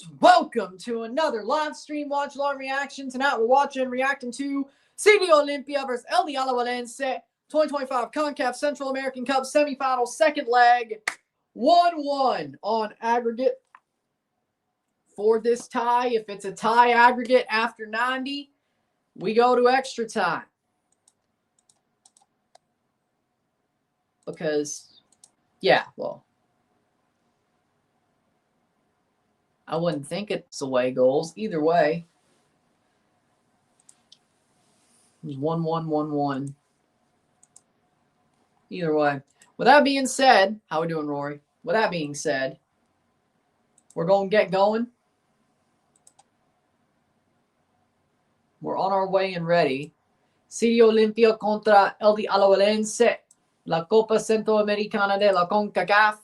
guys, welcome to another live stream watch-along reaction. Tonight we're watching and reacting to CD Olimpia versus Alajuelense 2025 CONCACAF Central American Cup Semifinals, second leg, 1-1 on aggregate for this tie. If it's a tie aggregate after 90, we go to extra time. Because, yeah, well, I wouldn't think it's away goals. Either way, 1-1, 1-1. Either way. With that being said, how we doing, Rory? With that being said, we're going to get going. We're on our way and ready. CD Olimpia contra el Alajuelense. La Copa Centroamericana de la CONCACAF.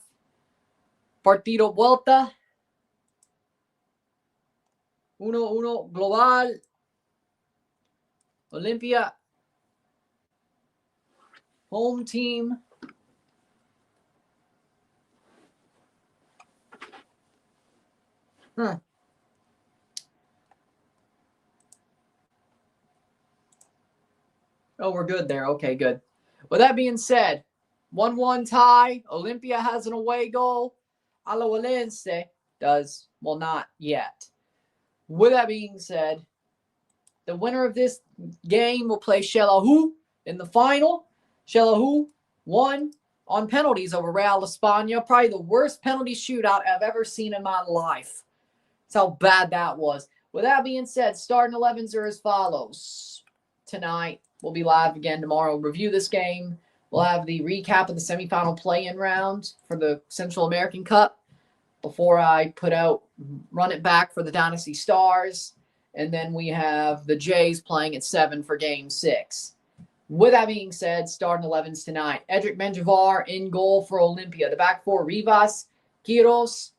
Partido vuelta. 1-1 global. Olimpia. Home team. Oh, we're good there. Okay, good. With that being said, 1-1 tie. Olimpia has an away goal. Alajuelense does, well, not yet. With that being said, the winner of this game will play Xelajú in the final. Xelajú won on penalties over Real España. Probably the worst penalty shootout I've ever seen in my life. That's how bad that was. With that being said, starting 11s are as follows. Tonight, we'll be live again tomorrow. Review this game. We'll have the recap of the semifinal play-in round for the Central American Cup before I run it back for the Dynasty Stars. And then we have the Jays playing at 7 for Game 6. With that being said, starting 11s tonight. Edric Menjivar in goal for Olimpia. The back four, Rivas, Quiros,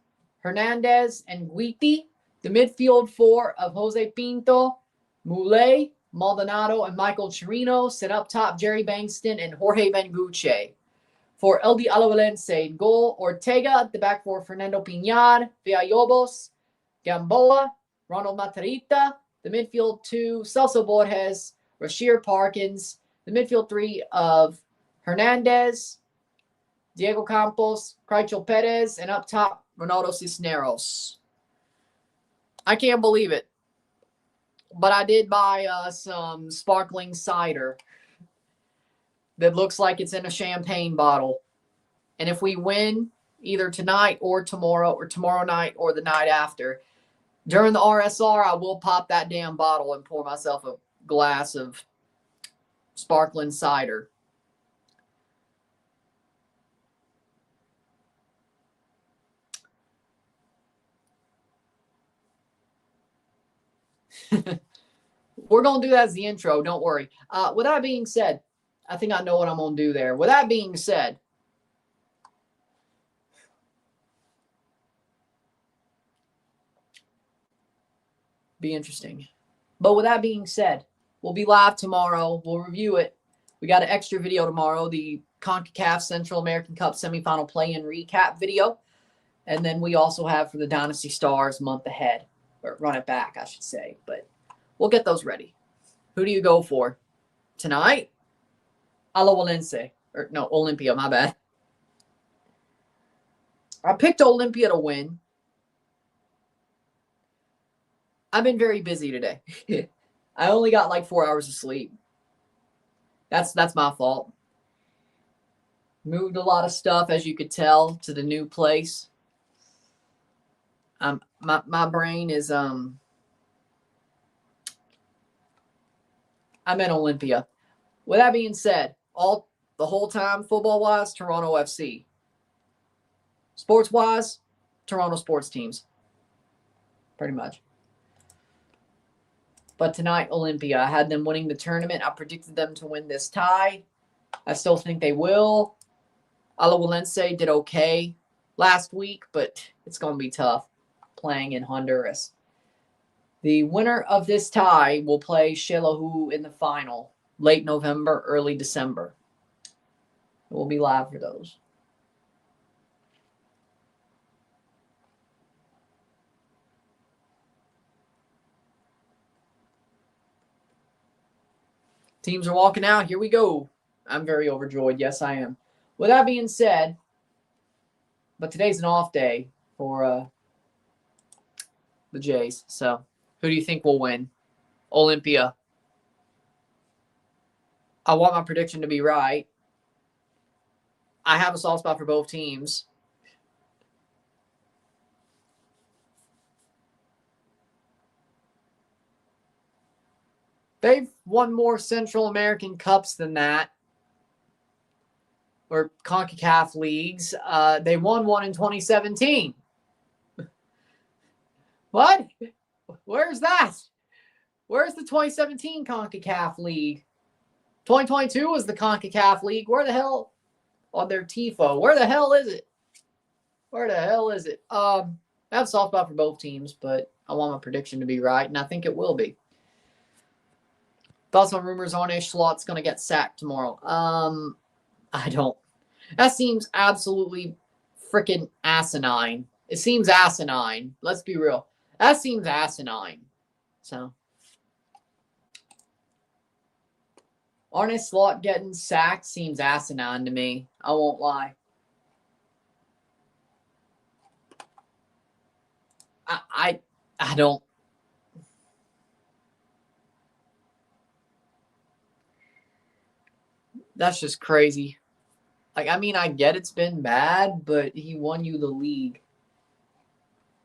Hernandez, and Guiti. The midfield four of Jose Pinto, Moulet, Maldonado, and Michael Chirino. Set up top, Jerry Bankston and Jorge Benguche. For El Alajuelense in goal, Ortega. The back four, Fernando Piñar, Villalobos, Gamboa, Ronald Matarita. The midfield two, Celso Borges, Rashir Parkins. The midfield three of Hernandez, Diego Campos, Crycho Perez, and up top, Ronaldo Cisneros. I can't believe it, but I did buy some sparkling cider that looks like it's in a champagne bottle. And if we win either tonight or tomorrow night or the night after, during the RSR, I will pop that damn bottle and pour myself a glass of sparkling cider. We're going to do that as the intro. Don't worry. With that being said, I think I know what I'm going to do there. With that being said, be interesting. But with that being said, we'll be live tomorrow. We'll review it. We got an extra video tomorrow, the CONCACAF Central American Cup semifinal play-in recap video. And then we also have for the Dynasty Stars month ahead. Or run it back, I should say. But we'll get those ready. Who do you go for tonight? Alajuelense. Or no, Olimpia, my bad. I picked Olimpia to win. I've been very busy today. I only got like 4 hours of sleep. That's my fault. Moved a lot of stuff, as you could tell, to the new place. My brain is I'm in Olimpia. With that being said, the whole time, football-wise, Toronto FC. Sports-wise, Toronto sports teams. Pretty much. But tonight, Olimpia. I had them winning the tournament. I predicted them to win this tie. I still think they will. Alajuelense did okay last week, but it's going to be tough playing in Honduras. The winner of this tie will play Xelajú in the final, late November, early December. We'll be live for those. Teams are walking out. Here we go. I'm very overjoyed. Yes, I am. With that being said, but today's an off day for the Jays. So who do you think will win? Olimpia. I want my prediction to be right. I have a soft spot for both teams. They've won more Central American Cups than that, or CONCACAF leagues. They won one in 2017. What? Where's that? Where's the 2017 CONCACAF league? 2022 was the CONCACAF league. Where the hell? On their TIFO. Where the hell is it? Where the hell is it? I have a soft spot for both teams, but I want my prediction to be right, and I think it will be. Thoughts on rumors on Schlot's going to get sacked tomorrow? I don't. That seems absolutely freaking asinine. It seems asinine. Let's be real. That seems asinine. So, Arne Slot getting sacked seems asinine to me. I won't lie. I don't. That's just crazy. Like, I mean, I get it's been bad, but he won you the league.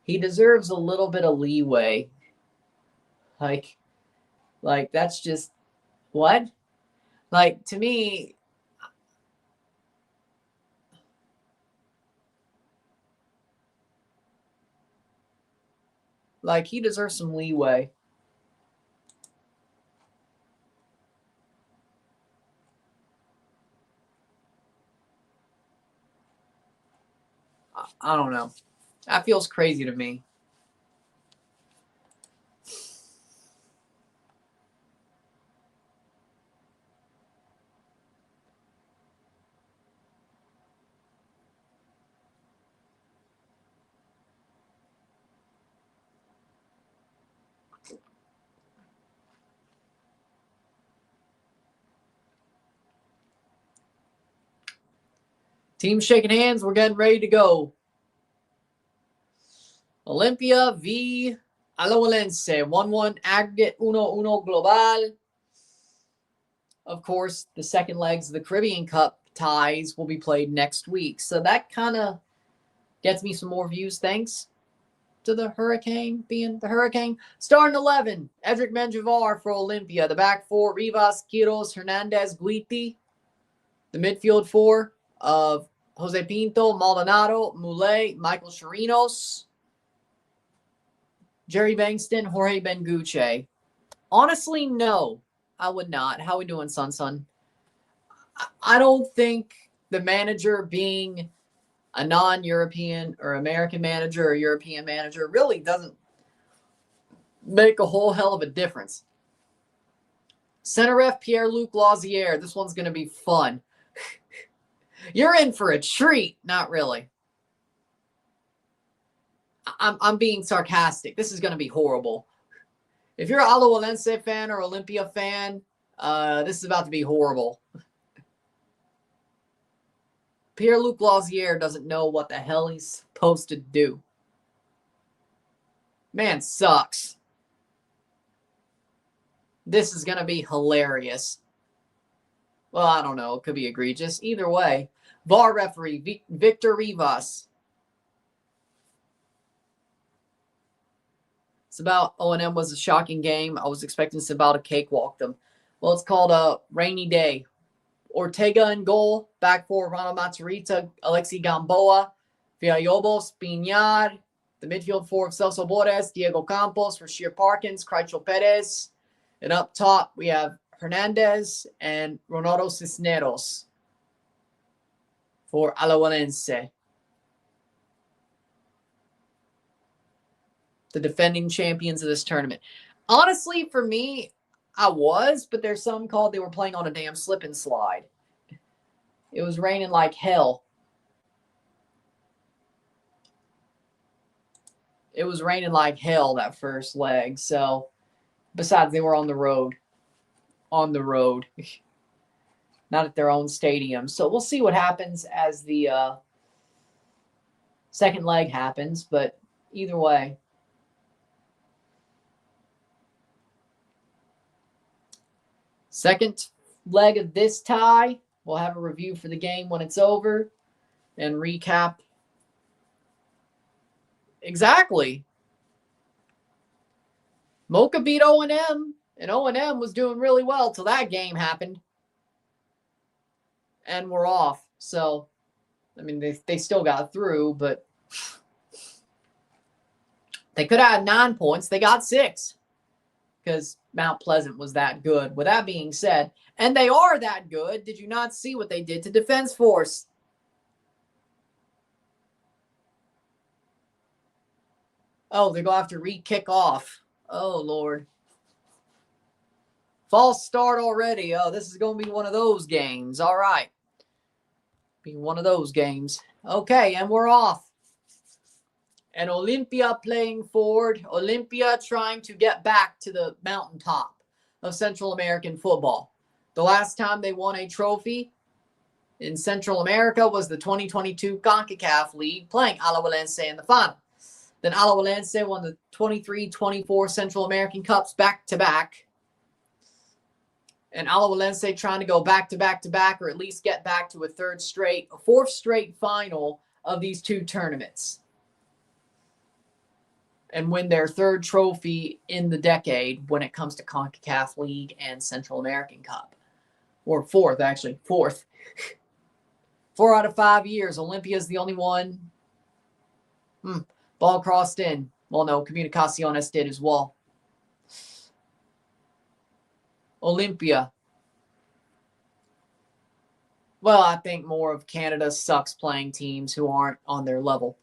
He deserves a little bit of leeway. Like that's just what? Like, to me, like, he deserves some leeway. I don't know. That feels crazy to me. Teams shaking hands. We're getting ready to go. Olimpia v Alajuelense. 1-1 aggregate. 1-1 global. Of course, the second legs of the Caribbean Cup ties will be played next week. So that kind of gets me some more views, thanks to the Hurricane being the Hurricane. Starting 11, Edric Menjivar for Olimpia. The back four, Rivas, Quiros, Hernandez, Guiti. The midfield four of Jose Pinto, Maldonado, Moulet, Michael Chirinos, Jerry Bankston, Jorge Benguche. Honestly, no, I would not. How we doing, Sun? I don't think the manager being a non-European or American manager or European manager really doesn't make a whole hell of a difference. Center ref Pierre-Luc Lausier. This one's going to be fun. You're in for a treat. Not really. I'm being sarcastic. This is going to be horrible. If you're an Alajuelense fan or Olimpia fan, this is about to be horrible. Pierre-Luc Lausier doesn't know what the hell he's supposed to do. Man sucks. This is going to be hilarious. Well, I don't know. It could be egregious. Either way. VAR referee, Victor Rivas. O&M was a shocking game. I was expecting Cibao to cakewalk them. Well, it's called a rainy day. Ortega in goal. Back four, Ronald Matarrita, Alexi Gamboa, Villalobos, Piñar. The midfield four of Celso Borges, Diego Campos, Rashir Parkins, Crycho Perez. And up top, we have Hernandez and Ronaldo Cisneros for Alajuelense. The defending champions of this tournament. Honestly, for me, I was, but there's some called they were playing on a damn slip and slide. It was raining like hell. It was raining like hell that first leg. So, besides, they were on the road. on the road, not at their own stadium. So we'll see what happens as the second leg happens. But either way, second leg of this tie, we'll have a review for the game when it's over and recap. Exactly. Mocha beat O&M, and O&M was doing really well till that game happened. And we're off. So, I mean, they still got through, but they could have had 9 points. They got 6 because Mount Pleasant was that good. With that being said, and they are that good, did you not see what they did to Defense Force? Oh, they're going to have to re-kick off. Oh, Lord. False start already. Oh, this is going to be one of those games. All right. Be one of those games. Okay, and we're off. And Olimpia playing forward. Olimpia trying to get back to the mountaintop of Central American football. The last time they won a trophy in Central America was the 2022 CONCACAF League, playing Alajuelense in the final. Then Alajuelense won the 23-24 Central American Cups back-to-back. And Alajuelense trying to go back-to-back-to-back, or at least get back to a fourth straight final of these two tournaments. And win their third trophy in the decade when it comes to CONCACAF League and Central American Cup. Or fourth, actually. Fourth. 4 out of 5 years. Olimpia is the only one. Ball crossed in. Well, no, Comunicaciones did as well. Olimpia. Well, I think more of Canada sucks playing teams who aren't on their level.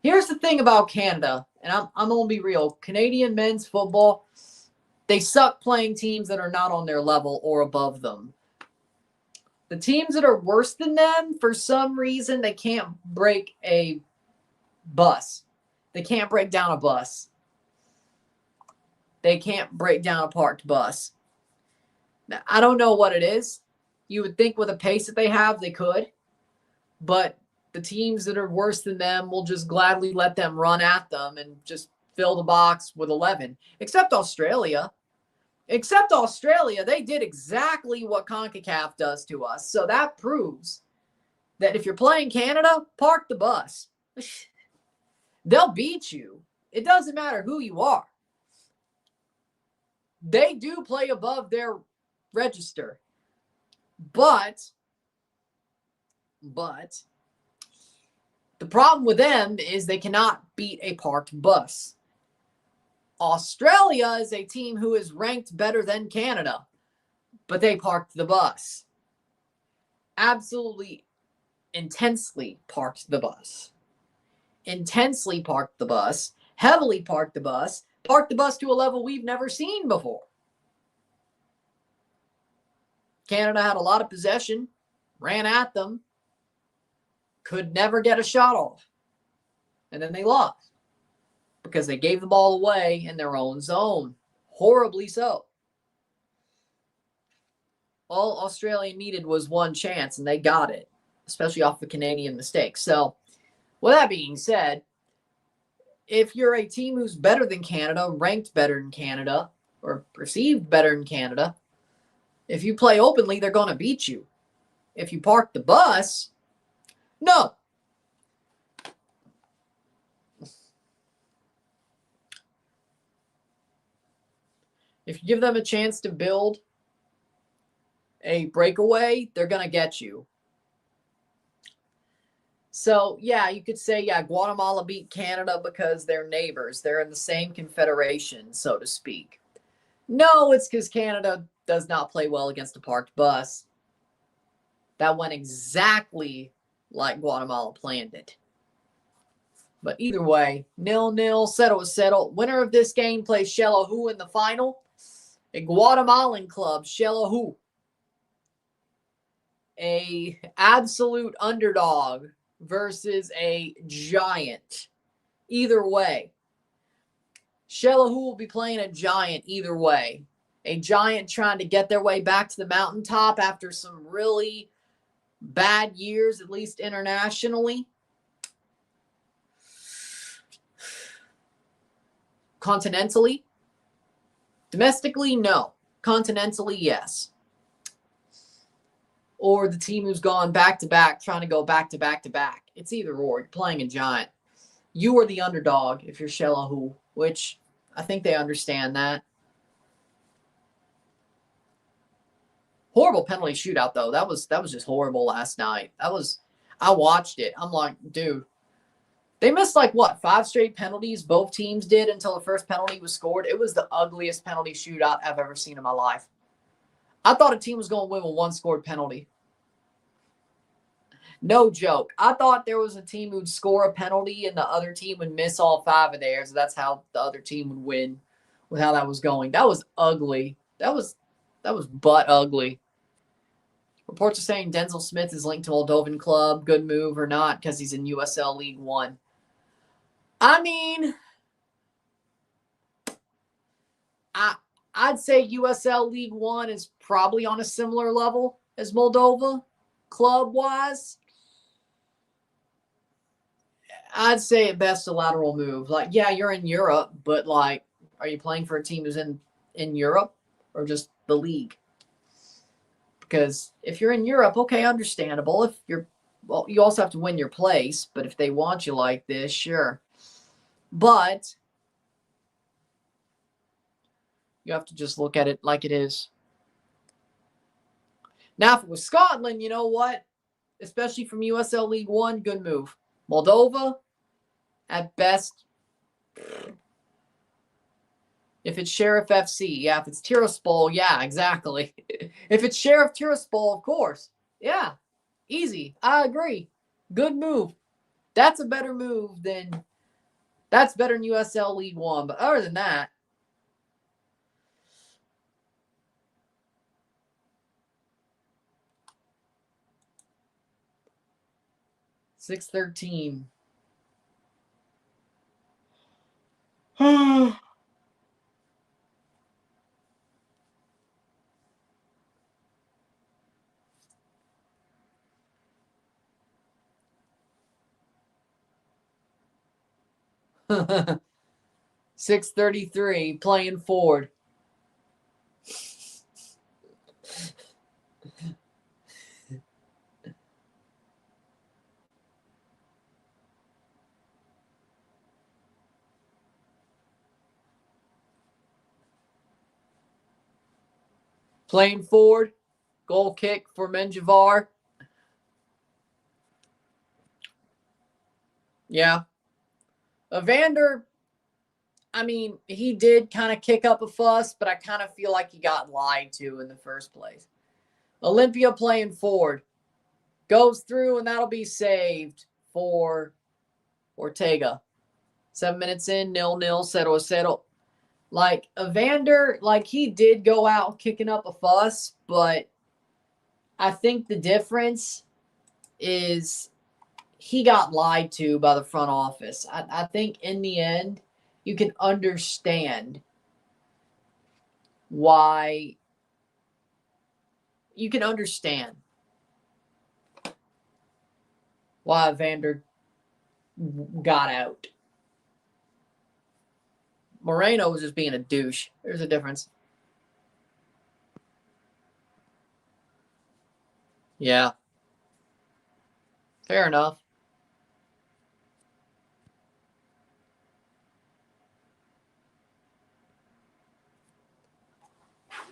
Here's the thing about Canada, and I'm going to be real. Canadian men's football, they suck playing teams that are not on their level or above them. The teams that are worse than them, for some reason, they can't break a bus. They can't break down a bus. They can't break down a parked bus. Now, I don't know what it is. You would think with the pace that they have, they could. But the teams that are worse than them will just gladly let them run at them and just fill the box with 11. Except Australia. Except Australia, they did exactly what CONCACAF does to us. So that proves that if you're playing Canada, park the bus. They'll beat you. It doesn't matter who you are. They do play above their register. But the problem with them is they cannot beat a parked bus. Australia is a team who is ranked better than Canada, but they parked the bus. Absolutely intensely parked the bus. Intensely parked the bus. Heavily parked the bus. Parked the bus to a level we've never seen before. Canada had a lot of possession, ran at them, could never get a shot off. And then they lost because they gave the ball away in their own zone. Horribly so. All Australia needed was one chance, and they got it, especially off the Canadian mistake. So, with that being said, if you're a team who's better than Canada, ranked better than Canada, or perceived better than Canada, if you play openly, they're going to beat you. If you park the bus, no. If you give them a chance to build a breakaway, they're going to get you. So, yeah, you could say, yeah, Guatemala beat Canada because they're neighbors. They're in the same confederation, so to speak. No, it's because Canada does not play well against a parked bus. That went exactly like Guatemala planned it. But either way, 0-0, settle. Winner of this game plays Xelajú in the final. A Guatemalan club, Xelajú. A absolute underdog versus a giant. Either way. Xelajú will be playing a giant either way. A giant trying to get their way back to the mountaintop after some really bad years, at least internationally. Continentally? Domestically, no. Continentally, yes. Or the team who's gone back-to-back, trying to go back-to-back-to-back. It's either or. You're playing a giant. You are the underdog if you're Shelahu, which I think they understand that. Horrible penalty shootout, though. That was just horrible last night. I watched it. I'm like, dude. They missed, like, what, 5 straight penalties? Both teams did until the first penalty was scored. It was the ugliest penalty shootout I've ever seen in my life. I thought a team was going to win with 1 scored penalty. No joke. I thought there was a team who'd score a penalty and the other team would miss all 5 of theirs. That's how the other team would win with how that was going. That was ugly. That was butt ugly. Reports are saying Denzel Smith is linked to Moldovan club. Good move or not because he's in USL League One. I mean, I'd say USL League One is probably on a similar level as Moldova club-wise. I'd say at best a lateral move. Like, yeah, you're in Europe, but, like, are you playing for a team who's in Europe or just the league? Because if you're in Europe, okay, understandable. If you're, well, you also have to win your place, but if they want you like this, sure. But you have to just look at it like it is. Now, if it was Scotland, you know what? Especially from USL League One, good move. Moldova, at best, if it's Sheriff FC, yeah. If it's Tiraspol, yeah, exactly. If it's Sheriff Tiraspol, of course. Yeah, easy. I agree. Good move. That's a better move than, that's better than USL League One. But other than that, $6.13. $6.33 playing forward. Playing forward. Goal kick for Menjivar. Yeah. Evander, I mean, he did kind of kick up a fuss, but I kind of feel like he got lied to in the first place. Olimpia playing forward. Goes through, and that'll be saved for Ortega. 7 minutes in, 0-0, 0-0. Like, Evander, like, he did go out kicking up a fuss, but I think the difference is he got lied to by the front office. I think in the end, you can understand why. You can understand why Evander got out. Moreno was just being a douche. There's a difference. Yeah. Fair enough.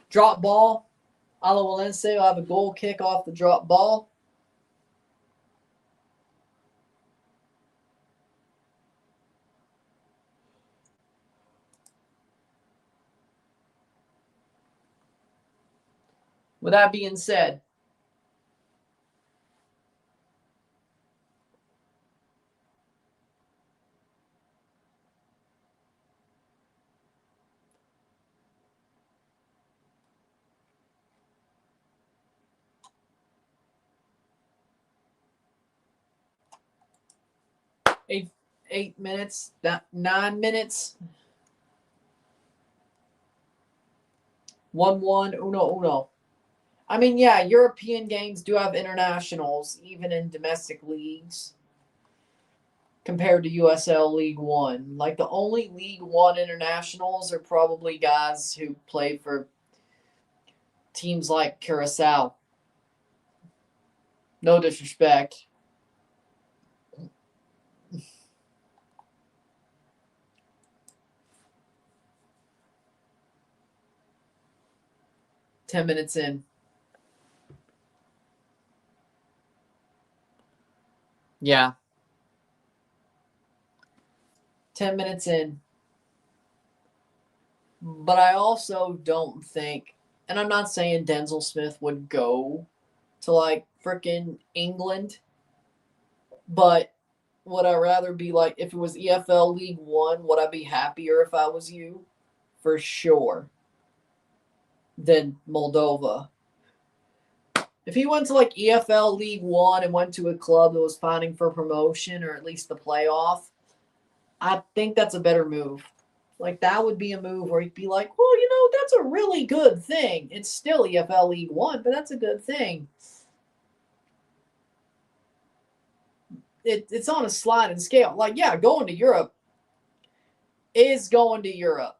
Drop ball. Alajuelense will have a goal kick off the drop ball. With that being said, eight minutes, 9 minutes. 1-1, uno, uno. I mean, yeah, European games do have internationals, even in domestic leagues, compared to USL League One. Like, the only League One internationals are probably guys who play for teams like Curacao. No disrespect. Ten minutes in. Yeah. 10 minutes in. But I also don't think, and I'm not saying Denzel Smith would go to like freaking England, but would I rather be like, if it was EFL League One, would I be happier if I was you? For sure. Than Moldova. If he went to like EFL League One and went to a club that was fighting for promotion or at least the playoff, I think that's a better move. Like, that would be a move where he'd be like, well, that's a really good thing. It's still EFL League One, but that's a good thing. It's on a sliding scale. Like, yeah, going to Europe is going to Europe,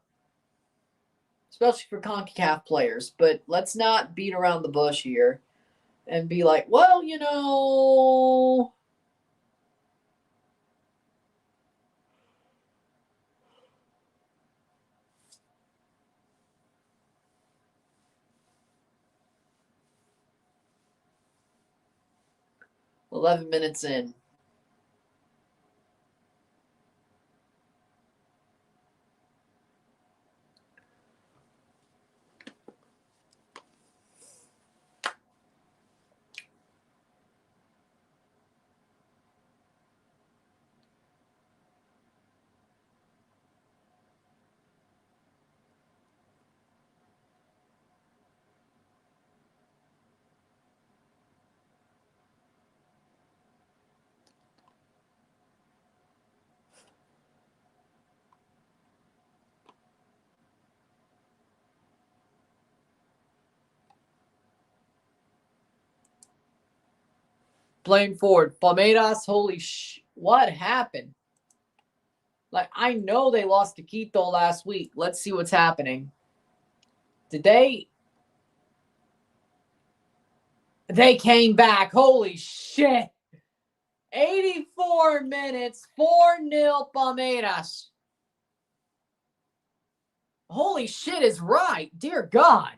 especially for CONCACAF players. But let's not beat around the bush here and be like, well, 11 minutes in. Playing forward. Palmeiras, what happened? Like, I know they lost to Quito last week. Let's see what's happening. Did they came back. Holy shit. 84 minutes, 4-0 Palmeiras. Holy shit is right. Dear God.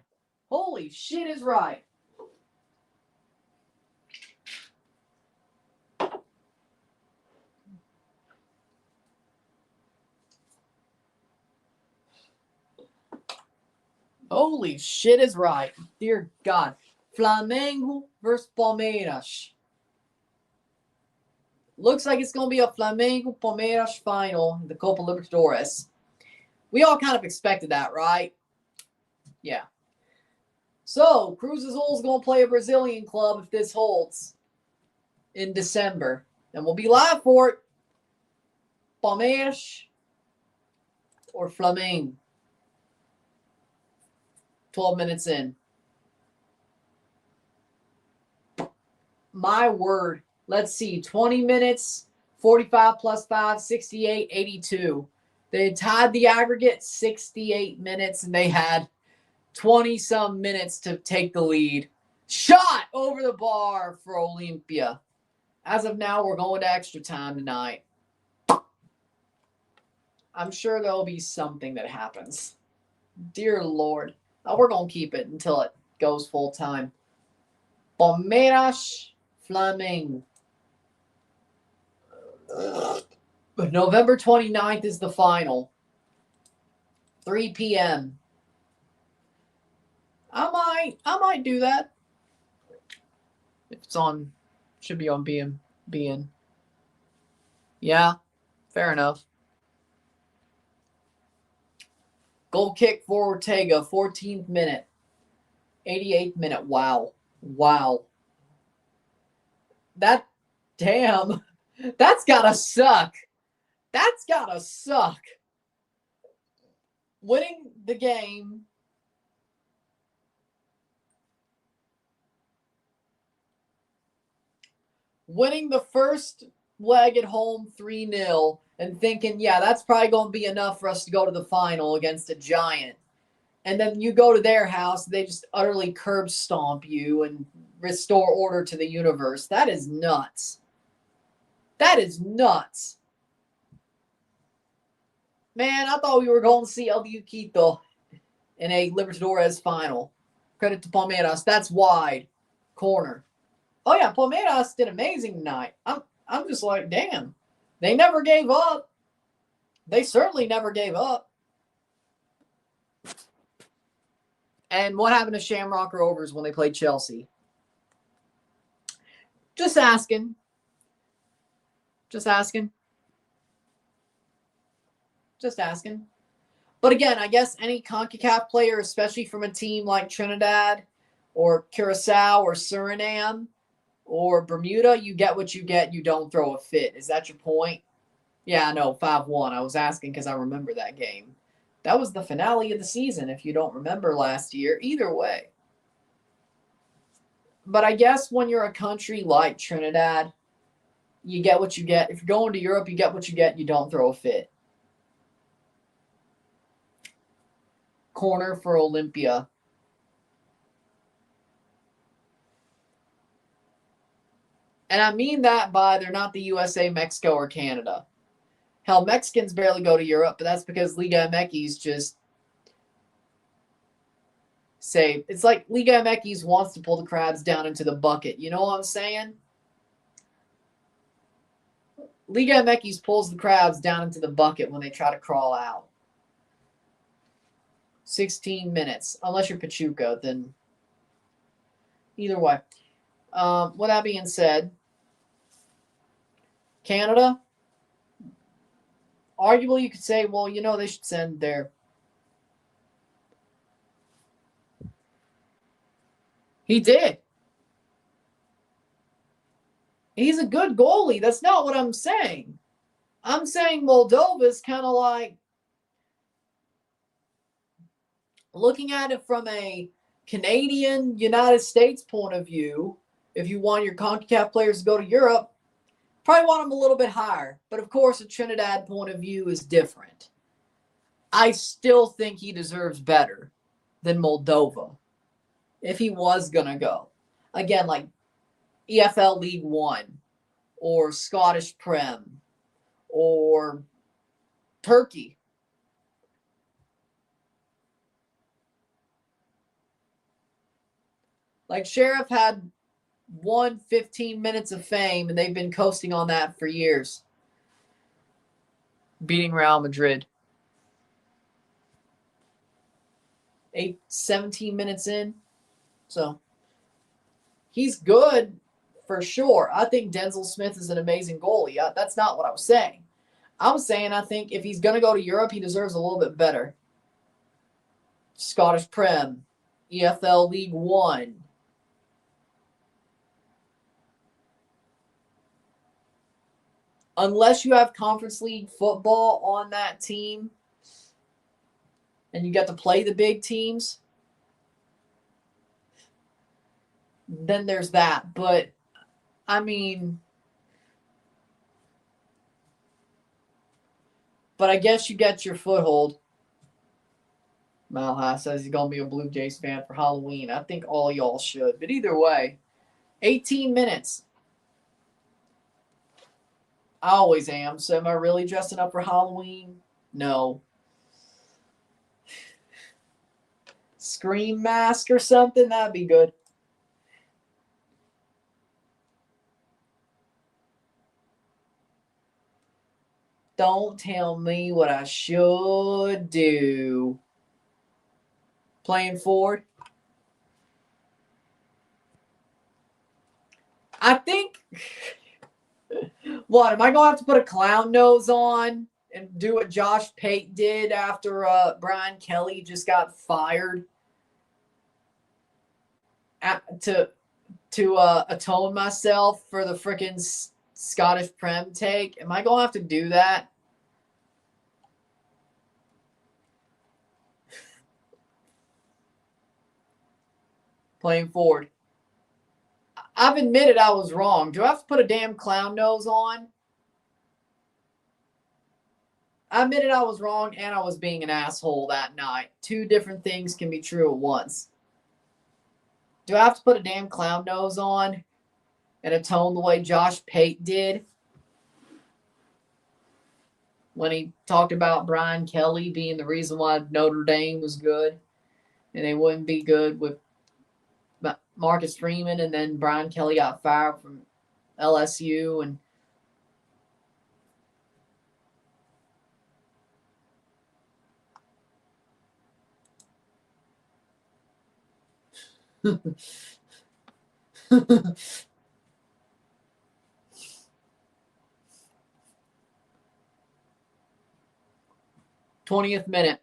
Holy shit is right. Holy shit is right. Dear God. Flamengo versus Palmeiras. Looks like it's going to be a Flamengo Palmeiras final in the Copa Libertadores. We all kind of expected that, right? Yeah. So, Cruz Azul is going to play a Brazilian club if this holds in December. And we'll be live for it. Palmeiras or Flamengo. 12 minutes in. My word. Let's see. 20 minutes, 45 plus 5, 68, 82. They had tied the aggregate 68 minutes, and they had 20-some minutes to take the lead. Shot over the bar for Olimpia. As of now, we're going to extra time tonight. I'm sure there'll be something that happens. Dear Lord. We're going to keep it until it goes full time. Palmeiras, Flamengo. November 29th is the final. 3 p.m. I might do that. If it's on, should be on BN. Yeah, fair enough. Goal kick for Ortega, 14th minute. 88th minute. Wow. Damn. That's gotta suck. Winning the game winning the first leg at home 3-0 and thinking, yeah, that's probably going to be enough for us to go to the final against a giant. And then you go to their house, they just utterly curb stomp you and restore order to the universe. That is nuts. That is nuts. Man, I thought we were going to see El Quito in a Libertadores final. Credit to Palmeiras. That's wide. Corner. Oh, yeah, Palmeiras did amazing tonight. I'm just like, damn. They never gave up. They certainly never gave up. And what happened to Shamrock Rovers when they played Chelsea? Just asking. Just asking. Just asking. But again, I guess any CONCACAF player, especially from a team like Trinidad or Curacao or Suriname or Bermuda, you get what you get. You don't throw a fit. Is that your point? Yeah, no, 5-1. I was asking because I remember that game. That was the finale of the season, if you don't remember last year. Either way. But I guess when you're a country like Trinidad, you get what you get. If you're going to Europe, you get what you get. You don't throw a fit. Corner for Olimpia. And I mean that by they're not the USA, Mexico, or Canada. Hell, Mexicans barely go to Europe, but that's because Liga MX just say, it's like Liga MX wants to pull the crabs down into the bucket. You know what I'm saying? Liga MX pulls the crabs down into the bucket when they try to crawl out. 16 minutes. Unless you're Pachuca, then either way. With that being said, Canada, arguably you could say, well, you know, they should send their... He did. He's a good goalie. That's not what I'm saying. I'm saying Moldova's kind of like, looking at it from a Canadian, United States point of view, if you want your CONCACAF players to go to Europe, probably want them a little bit higher. But of course, a Trinidad point of view is different. I still think he deserves better than Moldova if he was going to go. Again, like EFL League One or Scottish Prem or Turkey. Like Sheriff had 15 minutes of fame, and they've been coasting on that for years. Beating Real Madrid. 17 minutes in. So he's good for sure. I think Denzel Smith is an amazing goalie. That's not what I was saying. I was saying I think if he's going to go to Europe, he deserves a little bit better. Scottish Prem, EFL League One. Unless you have Conference League football on that team and you get to play the big teams, then there's that. But, I mean, but I guess you get your foothold. Malha says he's going to be a Blue Jays fan for Halloween. I think all y'all should. But either way, 18 minutes. I always am. So am I really dressing up for Halloween? No. Scream mask or something? That'd be good. Don't tell me what I should do. Playing forward. I think... What, am I going to have to put a clown nose on and do what Josh Pate did after Brian Kelly just got fired? To atone myself for the freaking Scottish Prem take? Am I going to have to do that? Playing forward. I've admitted I was wrong. Do I have to put a damn clown nose on? I admitted I was wrong and I was being an asshole that night. Two different things can be true at once. Do I have to put a damn clown nose on and atone the way Josh Pate did when he talked about Brian Kelly being the reason why Notre Dame was good and they wouldn't be good with Marcus Freeman, and then Brian Kelly got fired from LSU and #20th minute.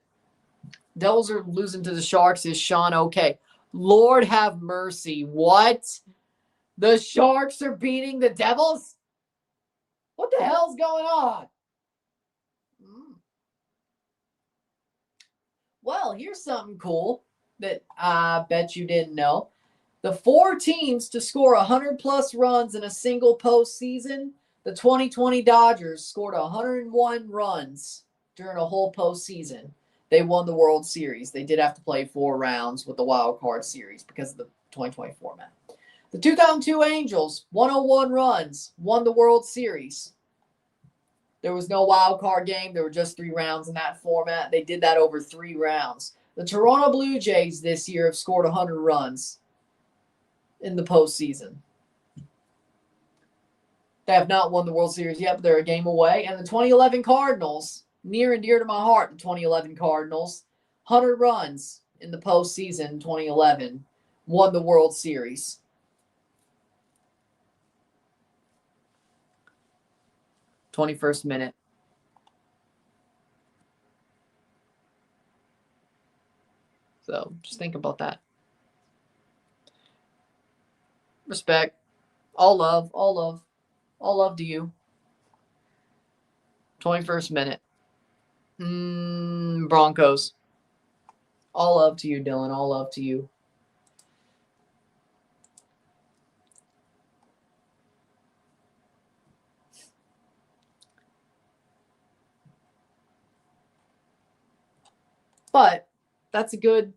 Devils are losing to the Sharks. Is Sean okay? Lord have mercy. What? The Sharks are beating the Devils? What the hell's going on? Well, here's something cool that I bet you didn't know. The 4 teams to score 100-plus runs in a single postseason, the 2020 Dodgers scored 101 runs during a whole postseason. They won the World Series. They did have to play 4 rounds with the wild card series because of the 2020 format. The 2002 Angels, 101 runs, won the World Series. There was no wild card game. There were just 3 rounds in that format. They did that over 3 rounds. The Toronto Blue Jays this year have scored 100 runs in the postseason. They have not won the World Series yet, but they're a game away. And the 2011 Cardinals, near and dear to my heart, the 2011 Cardinals, 100 runs in the postseason 2011, won the World Series. #21st minute. So just think about that. Respect. All love, all love, all love to you. 21st minute. Broncos. All love to you, Dillon. All love to you. But that's a good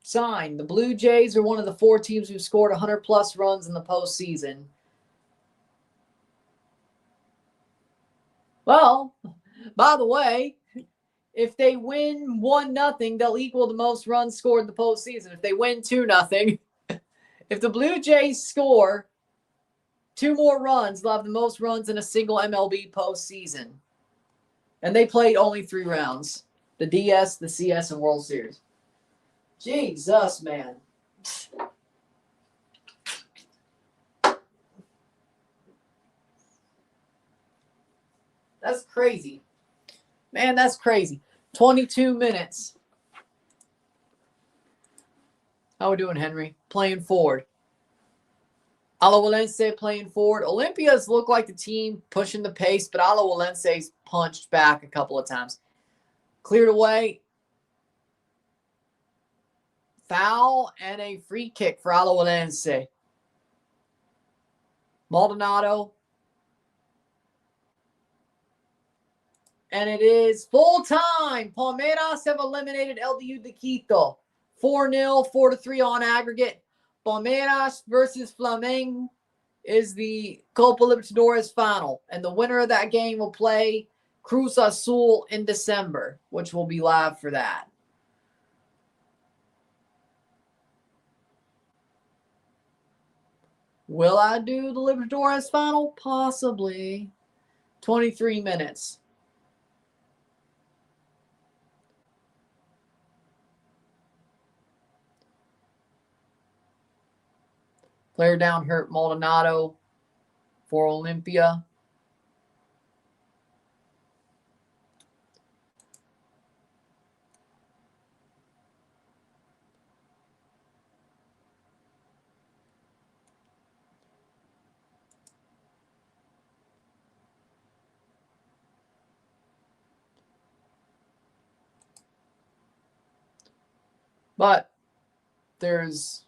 sign. The Blue Jays are one of the 4 teams who've scored 100-plus runs in the postseason. Well, by the way, if they win 1-0, they'll equal the most runs scored in the postseason. If they win 2-0, if the Blue Jays score 2 more runs, they'll have the most runs in a single MLB postseason. And they played only 3 rounds. The DS, the CS, and World Series. Jesus, man. That's crazy. Man, that's crazy. 22 minutes. How we doing, Henry? Playing forward. Alajuelense playing forward. Olympia's look like the team pushing the pace, but Alajuelense's punched back a couple of times. Cleared away. Foul and a free kick for Alajuelense. Maldonado. And it is full time. Palmeiras have eliminated LDU de Quito. 4-0, 4-3 on aggregate. Palmeiras versus Flamengo is the Copa Libertadores final. And the winner of that game will play Cruz Azul in December, which will be live for that. Will I do the Libertadores final? Possibly. 23 minutes. Player down hurt Maldonado for Olimpia. But there's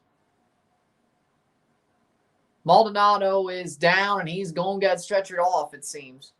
Maldonado is down, and he's going to get stretchered off, it seems.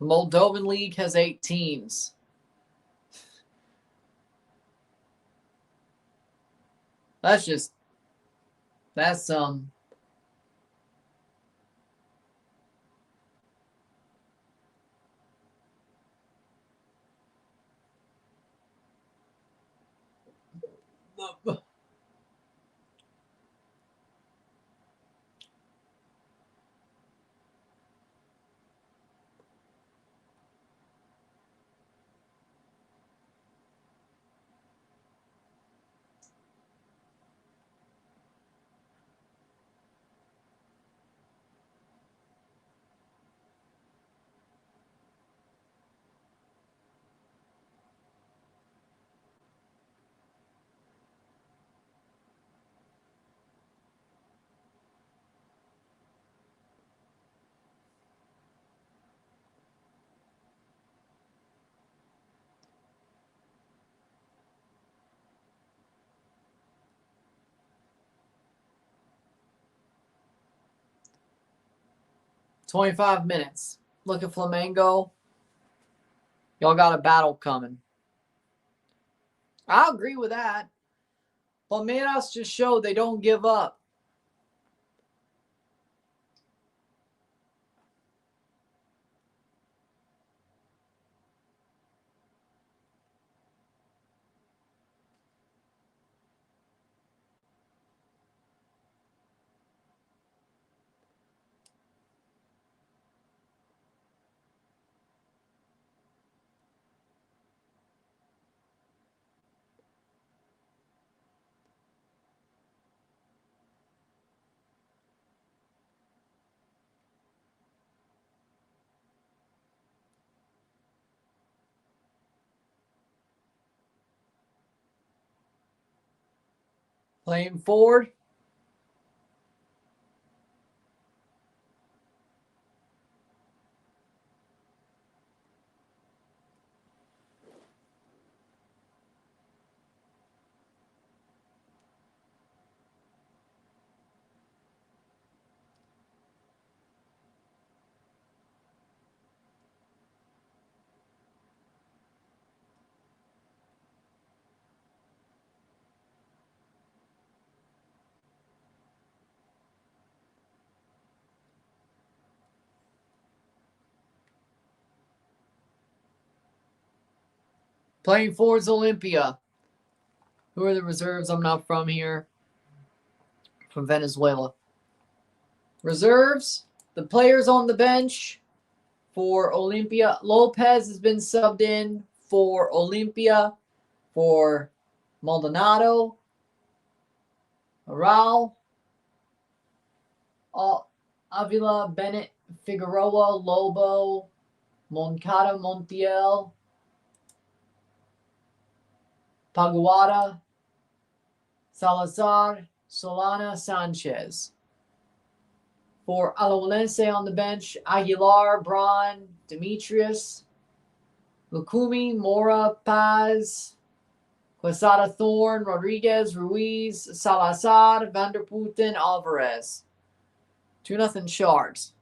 The Moldovan League has 8 teams. That's – 25 minutes. Look at Flamengo. Y'all got a battle coming. I agree with that. Palmeiras just showed they don't give up. Playing forward. Playing forwards Olimpia. Who are the reserves? I'm not from here. From Venezuela. Reserves. The players on the bench for Olimpia. Lopez has been subbed in for Olimpia. For Maldonado. Aral. Avila, Bennett, Figueroa, Lobo, Moncada, Montiel, Paguada, Salazar, Solana, Sanchez. For Alajuelense on the bench, Aguilar, Braun, Demetrius, Lukumi, Mora, Paz, Quesada, Thorne, Rodriguez, Ruiz, Salazar, Vanderputten, Alvarez. 2-0 Sharks.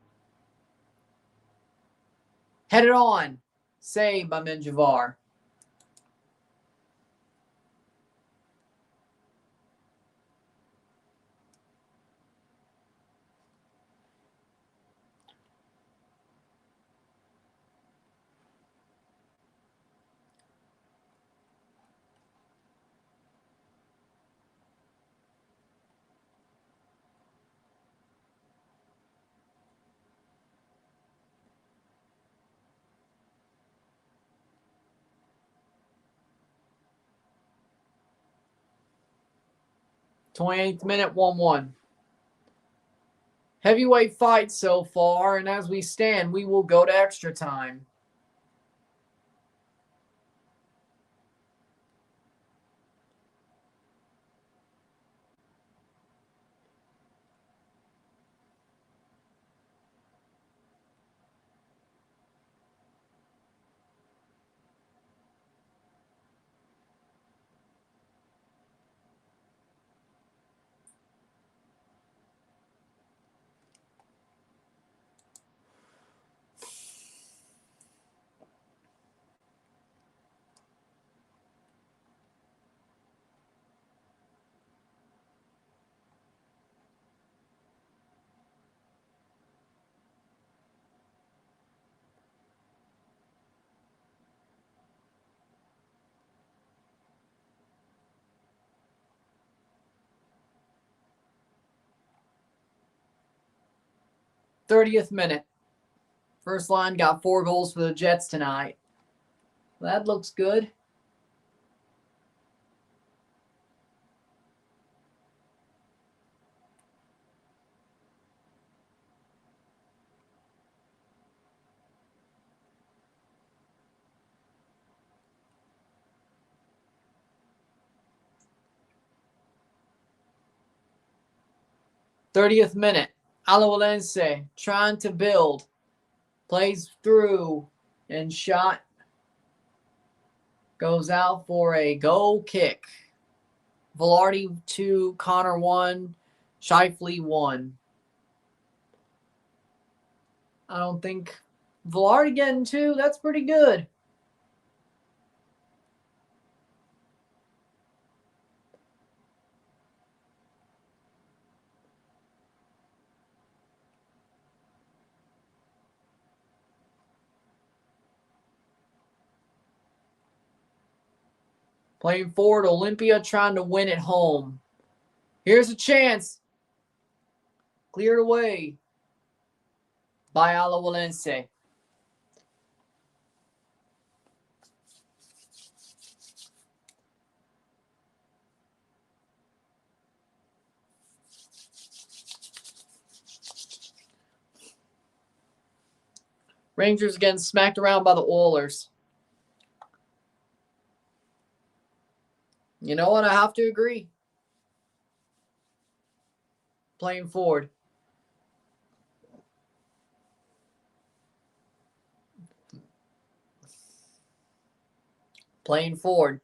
Headed on. Saved by Menjivar. th minute, 1-1. heavyweight fight so far, and as we stand, we will go to extra time. '30th minute. First line got 4 goals for the Jets tonight. That looks good. '30th minute. Alajuelense trying to build. Plays through and shot goes out for a goal kick. Velarde 2, Connor 1, Shifley 1. I don't think Velarde getting 2. That's pretty good. Playing forward, Olimpia trying to win at home. Here's a chance. Cleared away by Alajuelense. Rangers getting smacked around by the Oilers. You know what? I have to agree. Playing forward. Playing forward.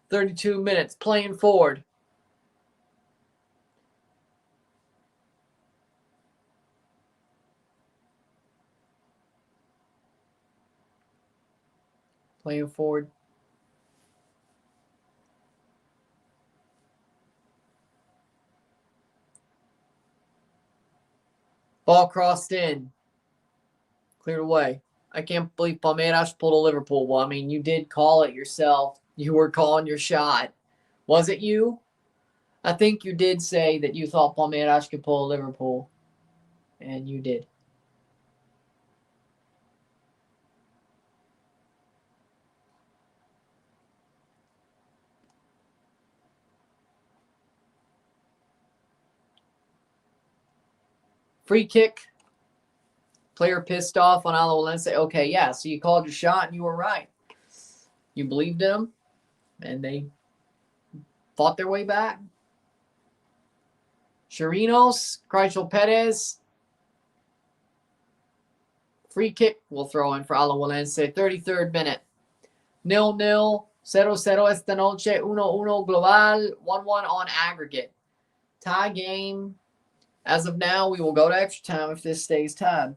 '32 minutes. Playing forward. Playing forward. Ball crossed in. Cleared away. I can't believe Palmeiras pulled a Liverpool. Well, I mean, you did call it yourself. You were calling your shot. Was it you? I think you did say that you thought Palmeiras could pull a Liverpool. And you did. Free kick. Player pissed off on Alajuelense. Okay, yeah, so you called your shot and you were right. You believed in them, and they fought their way back. Chirinos, Crychel Perez. Free kick will throw in for Alajuelense. 33rd minute. 0-0. 0-0 esta noche. 1-1 global. 1-1 on aggregate. Tie game. As of now, we will go to extra time if this stays tied.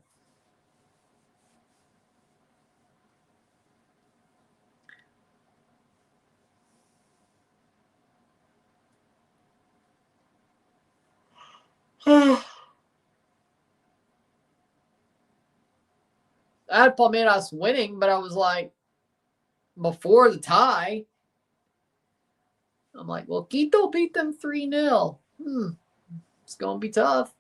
I had Palmeiras winning, but I was like, before the tie, I'm like, well, Quito beat them 3-0. It's going to be tough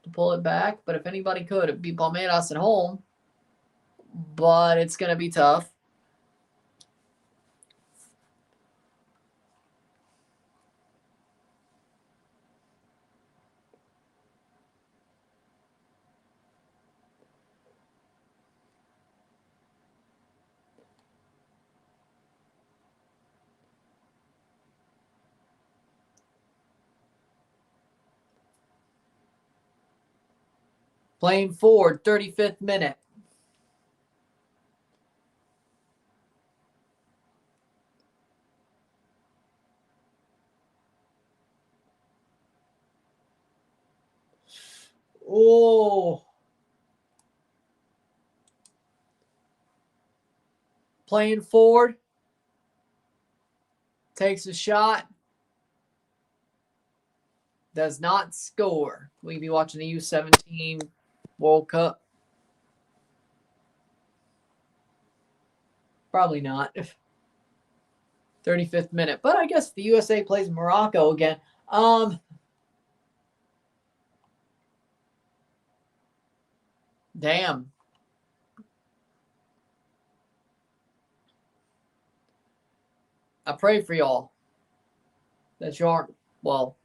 to pull it back. But if anybody could, it'd be Palmeiras at home. But it's going to be tough. Playing forward, 35th minute. Oh. Playing forward. Takes a shot. Does not score. Will you be watching the U17 World Cup? Probably not. 35th minute. But I guess the USA plays Morocco again. Damn. I pray for y'all that you aren't, well,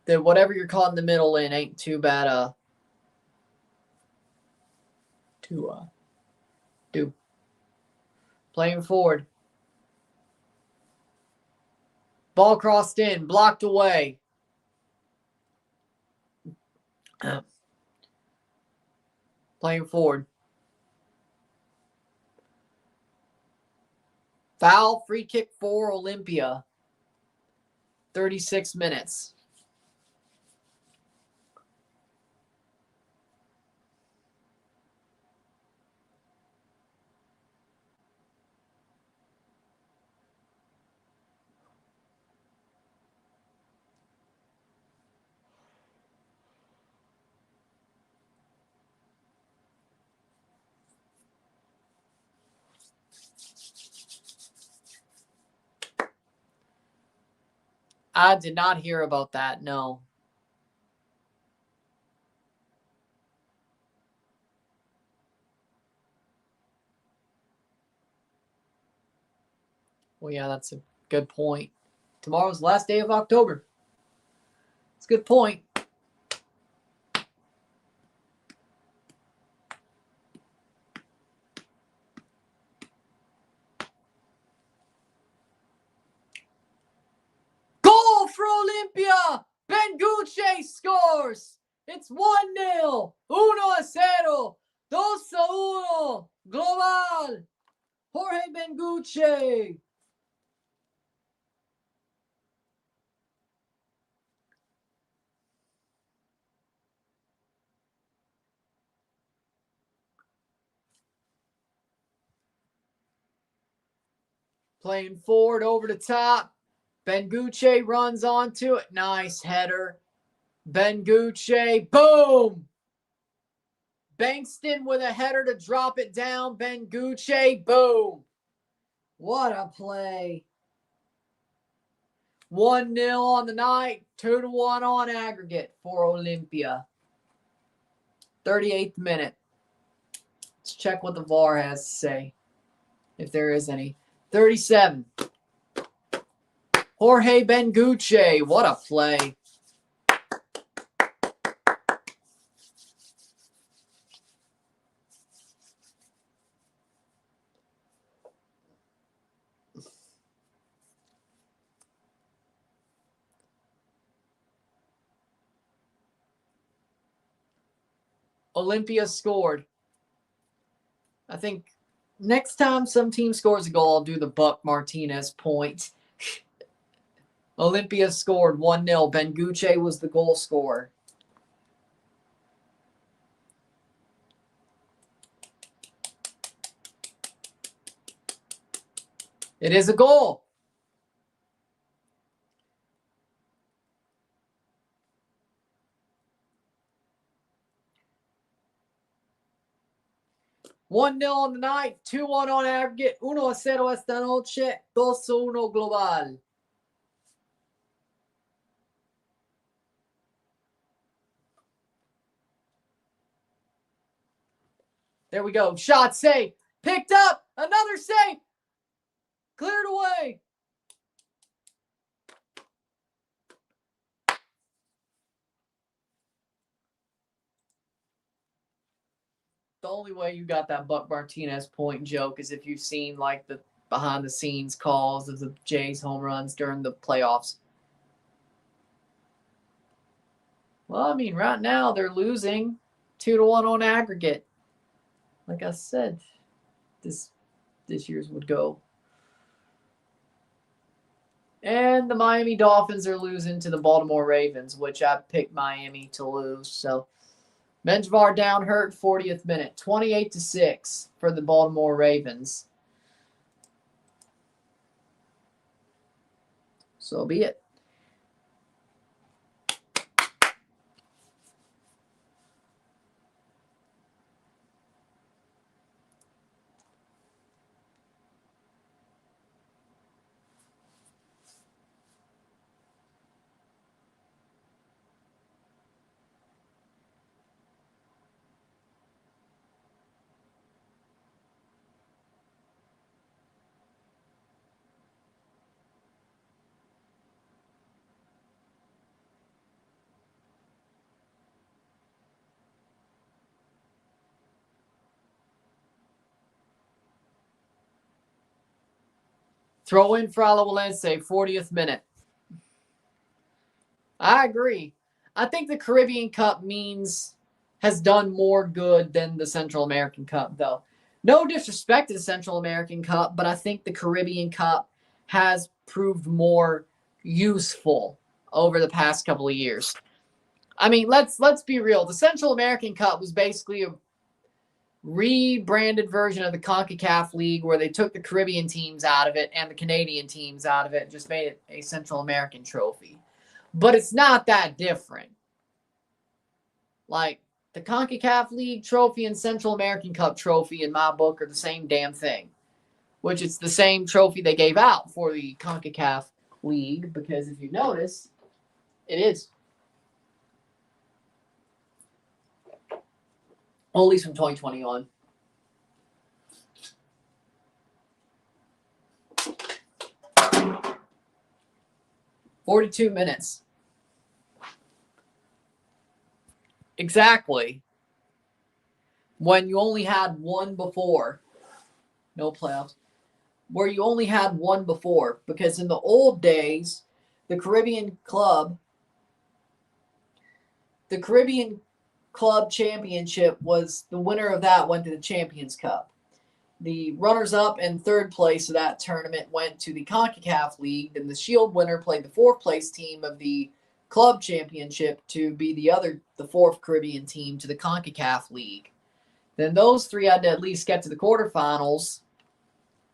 that whatever you're caught in the middle in ain't too bad to do. Playing forward. Ball crossed in, blocked away. Playing forward. Foul, free kick for Olimpia. 36 minutes. I did not hear about that, no. Well, yeah, that's a good point. Tomorrow's the last day of October. It's a good point. Goal for Olimpia! Benguche scores! It's 1-0. 1-0. 2-1. Global. Jorge Benguche. Playing forward over the top. Benguche runs onto it. Nice header. Benguche. Boom! Bankston with a header to drop it down. Benguche. Boom! What a play. 1-0 on the night. 2-1 on aggregate for Olimpia. 38th minute. Let's check what the VAR has to say, if there is any. 37. Jorge Benguche. What a play. Olimpia scored. I think next time some team scores a goal, I'll do the Buck Martinez point. Olimpia scored 1-0. Benguche was the goal scorer. It is a goal. 1-0 on the night, 2-1 on aggregate, 1-0 esta noche, 2-1 global. There we go. Shot save. Picked up. Another save. Cleared away. The only way you got that Buck Martinez point joke is if you've seen like the behind the scenes calls of the Jays home runs during the playoffs. Well, I mean, right now they're losing 2-1 on aggregate. Like I said, this year's would go. And the Miami Dolphins are losing to the Baltimore Ravens, which I picked Miami to lose. So Menjivar down hurt 40th minute, 28-6 for the Baltimore Ravens. So be it. Throw in for Alajuelense, 40th minute. I agree. I think the Caribbean Cup has done more good than the Central American Cup, though. No disrespect to the Central American Cup, but I think the Caribbean Cup has proved more useful over the past couple of years. I mean, let's be real. The Central American Cup was basically a rebranded version of the CONCACAF League where they took the Caribbean teams out of it and the Canadian teams out of it and just made it a Central American trophy. But it's not that different. Like, the CONCACAF League trophy and Central American Cup trophy in my book are the same damn thing. Which it's the same trophy they gave out for the CONCACAF League because if you notice, it is. Well, at least from 2020 on. "42 minutes. Exactly. When you only had one before. No playoffs. Where you only had one before. Because in the old days, the Caribbean Club Championship was the winner of that went to the Champions Cup. The runners-up and third place of that tournament went to the CONCACAF League, and the Shield winner played the fourth place team of the Club Championship to be the fourth Caribbean team to the CONCACAF League. Then those three had to at least get to the quarterfinals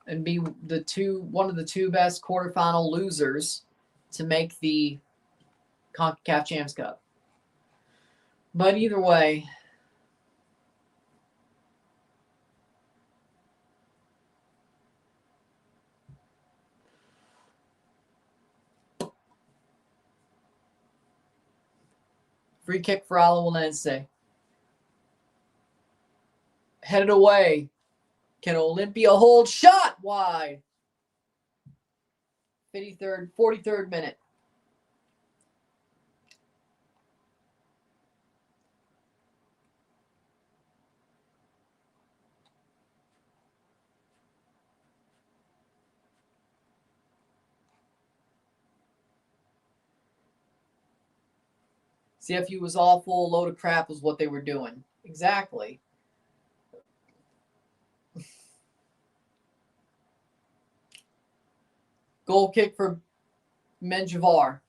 and be one of the two best quarterfinal losers to make the CONCACAF Champs Cup. But either way, free kick for Alajuelense. Headed away. Can Olimpia hold? Shot wide. 43rd minute. CFU was awful. Load of crap was what they were doing. Exactly. Goal kick for Menjivar.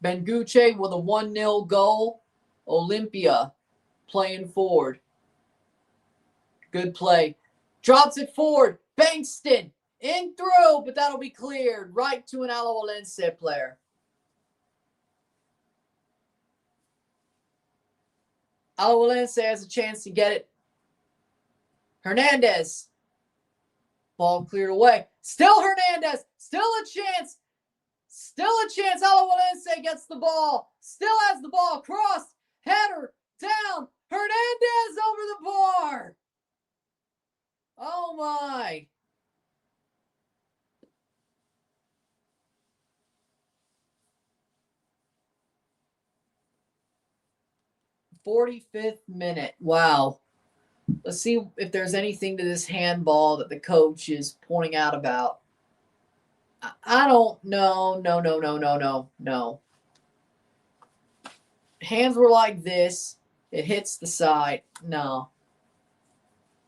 Benguche with a 1-0 goal. Olimpia playing forward. Good play. Drops it forward. Bankston in through, but that'll be cleared right to an Alajuelense player. Alajuelense has a chance to get it. Hernandez. Ball cleared away. Still Hernandez. Still a chance. Still a chance. Alajuelense gets the ball. Still has the ball. Crossed. Header. Down. Hernandez over the bar. Oh my. "45th minute. Wow. Let's see if there's anything to this handball that the coach is pointing out about. I don't know. No. Hands were like this. It hits the side. No.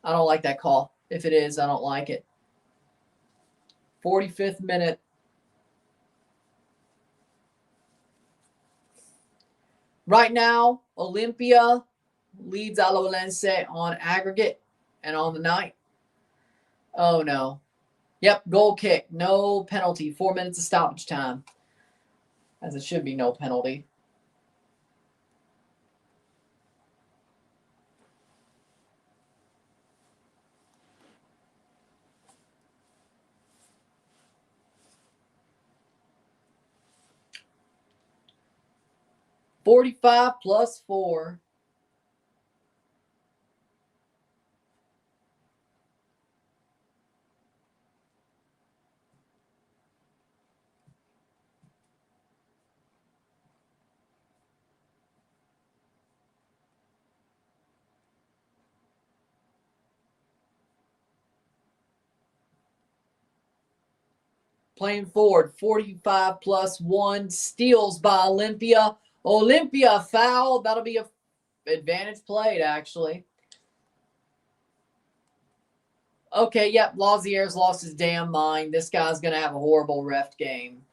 I don't like that call. If it is, I don't like it. 45th minute. Right now, Olimpia leads Alajuelense on aggregate and on the night. Oh, no. Yep, goal kick. No penalty. 4 minutes of stoppage time. As it should be no penalty. +4. Playing forward, 45+1. Steals by Olimpia. Olimpia foul. That'll be a advantage played, actually. Okay, yep, Lazier's lost his damn mind. This guy's going to have a horrible ref game.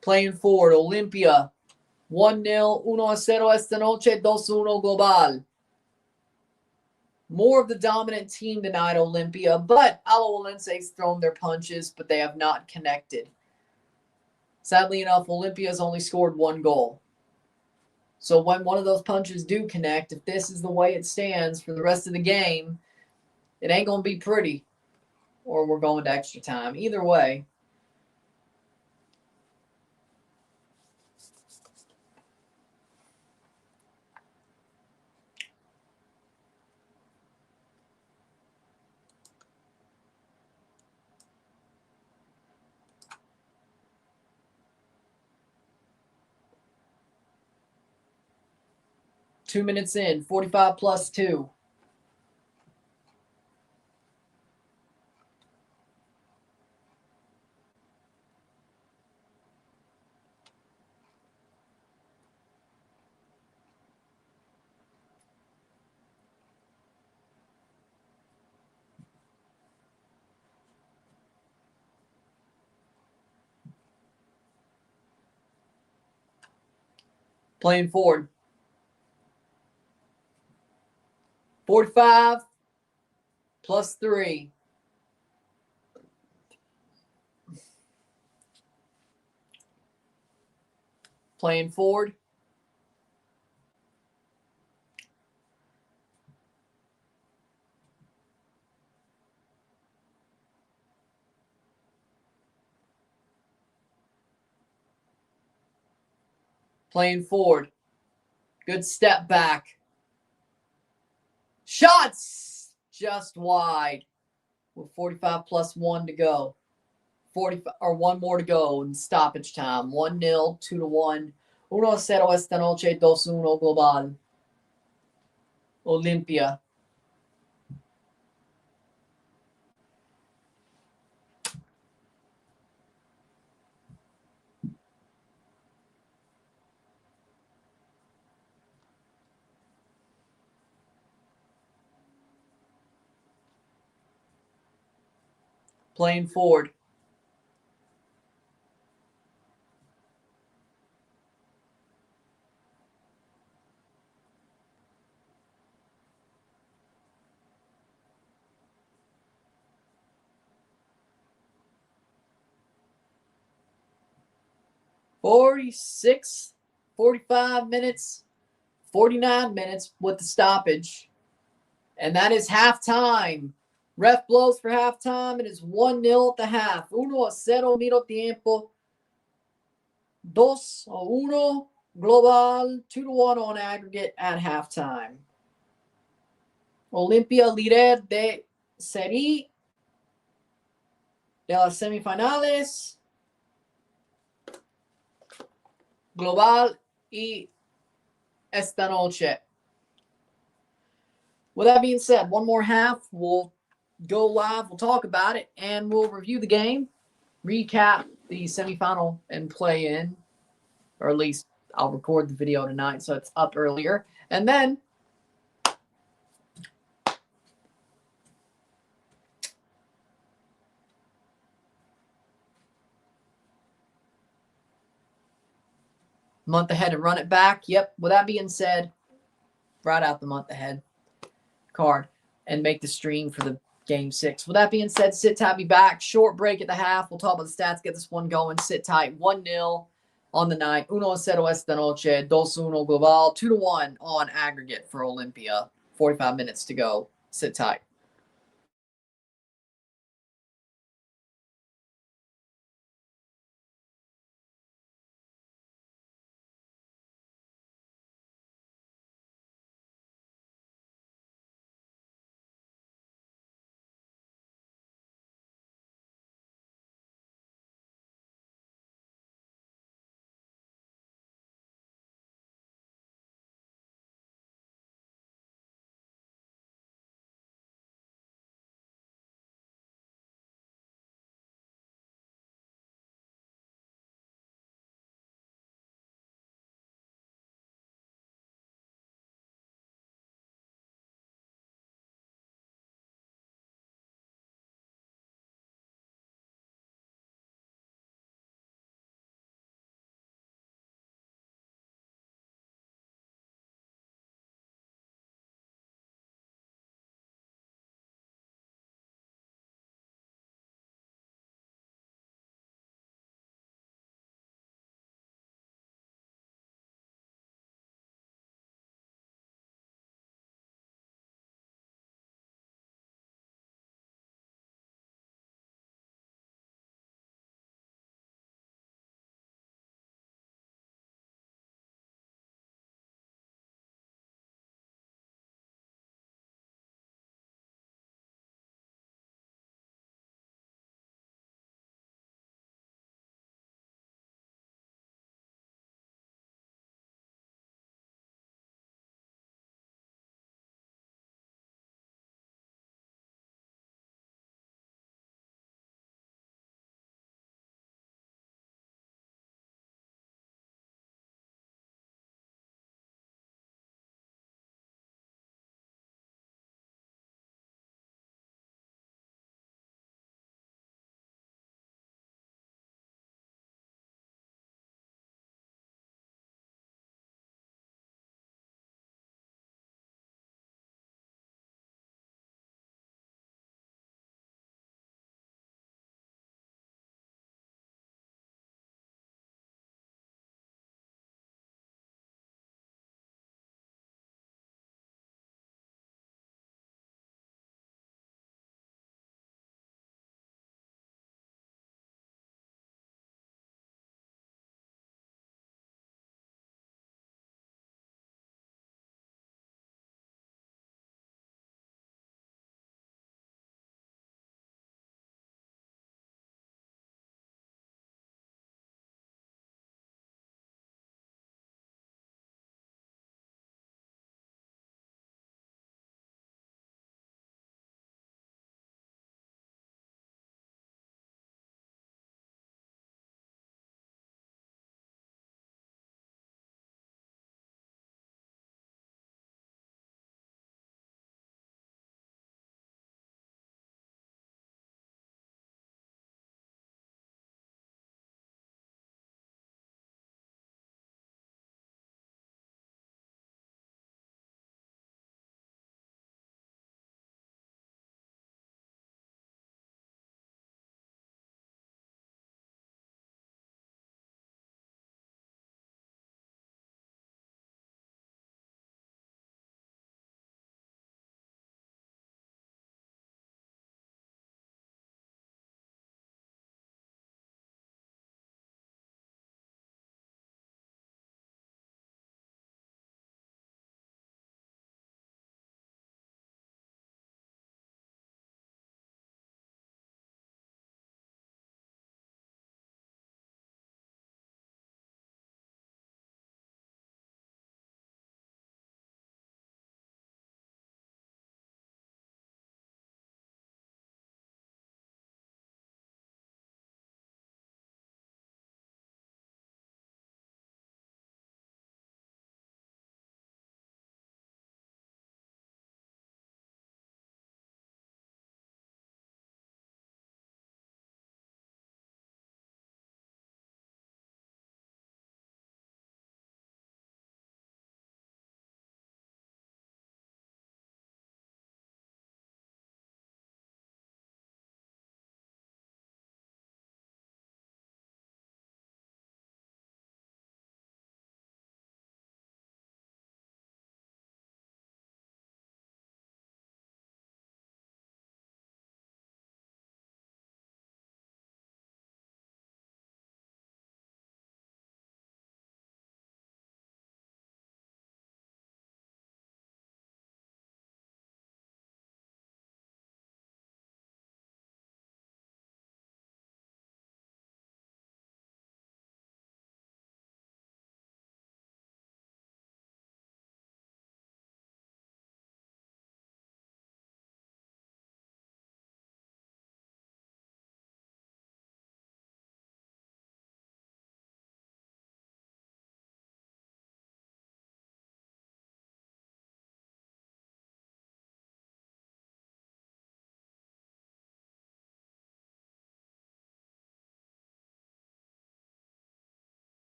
Playing forward, Olimpia. 1-0, 1-0 esta noche, 2-1 global. More of the dominant team tonight, Olimpia, but Alajuelense's thrown their punches, but they have not connected. Sadly enough, Olympia's only scored 1 goal. So when one of those punches do connect, if this is the way it stands for the rest of the game, it ain't going to be pretty. Or we're going to extra time. Either way. Two minutes in, 45+2. Playing forward. 45+3. Playing forward. Playing forward. Good step back. Shots just wide with 45+1 to go. 45 or 1 more to go in stoppage time. 1-0, 2-1. 1-0 esta noche, 2-1 global. Olimpia. Playing forward. 46, 45 minutes, 49 minutes with the stoppage. And that is halftime. Ref blows for halftime. It is 1-0 at the half. 1-0 miro tiempo. 2-1 global. 2-1 on aggregate at halftime. Olimpia líder de serie de las semifinales. Global y esta noche. With that being said, one more half. We'll go live. We'll talk about it, and we'll review the game, recap the semifinal and play in, or at least I'll record the video tonight, so it's up earlier. And then month ahead and run it back. Yep. With that being said, write out the month ahead card and make the stream for the game 6. With that being said, sit tight, be back. Short break at the half. We'll talk about the stats, get this one going. Sit tight. 1-0 on the night. 1-0 esta noche. 2-1 global. 2-1 on aggregate for Olimpia. 45 minutes to go. Sit tight.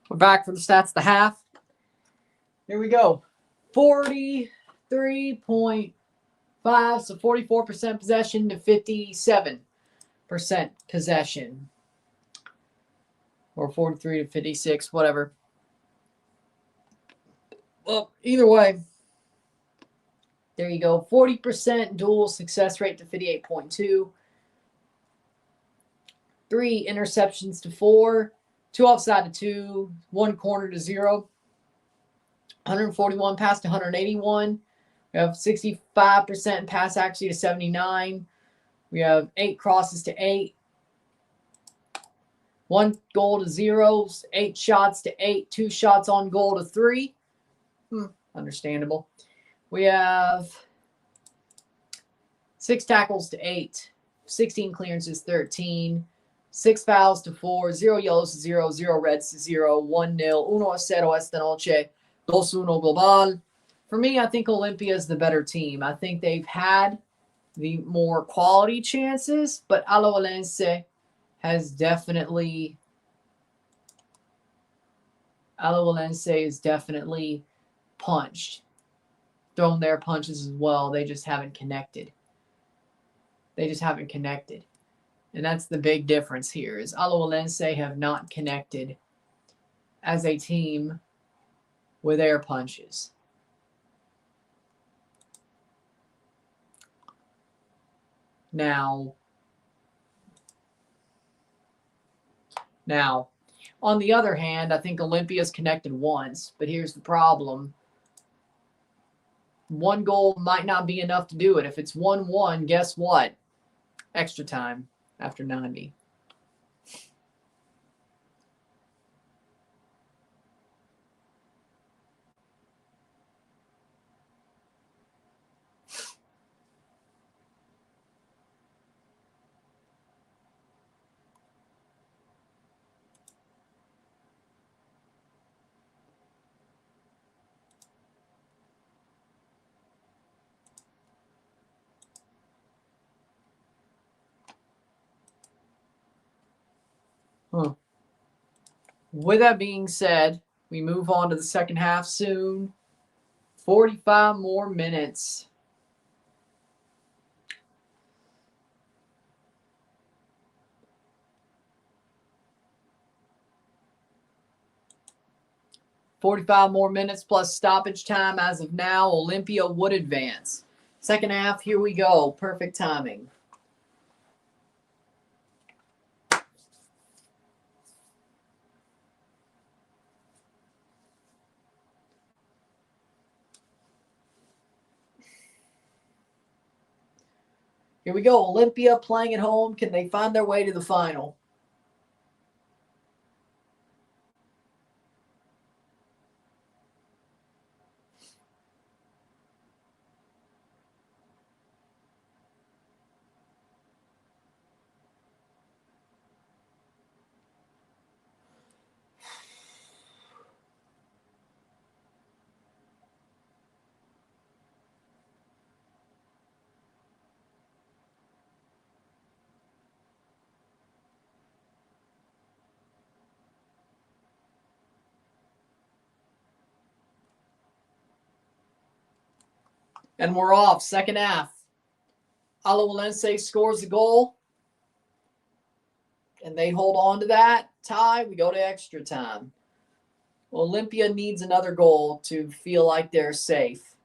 We're back for the stats of the half. Here we go. 43.5, so 44% possession to 57% possession. Or 43 to 56, whatever. Well, either way, there you go. 40% dual success rate to 58.2. 3 interceptions to 4. 2 offside to 2. 1 corner to 0. 141 pass to 181. We have 65% pass accuracy to 79. We have 8 crosses to 8. 1 goal to 0. 8 shots to 8. 2 shots on goal to 3. Understandable. We have 6 tackles to 8. 16 clearances, 13. 6 fouls to 4. 0 yellows to 0. 0 reds to 0. 1-0. 1-0 esta noche. 2-1 global. For me, I think Olimpia is the better team. I think they've had the more quality chances, but Alajuelense has definitely punched, thrown their punches as well. They just haven't connected. And that's the big difference here is Alajuelense have not connected as a team with their punches. Now, on the other hand, I think Olympia's connected once, but here's the problem. 1 goal might not be enough to do it. If it's 1-1, guess what? Extra time after 90. With that being said, we move on to the second half soon. 45 more minutes. Plus stoppage time as of now. Olimpia would advance. Second half, here we go. Perfect timing. Here we go. Olimpia playing at home. Can they find their way to the final? And we're off. Second half. Alajuelense scores a goal. And they hold on to that tie. We go to extra time. Olimpia needs another goal to feel like they're safe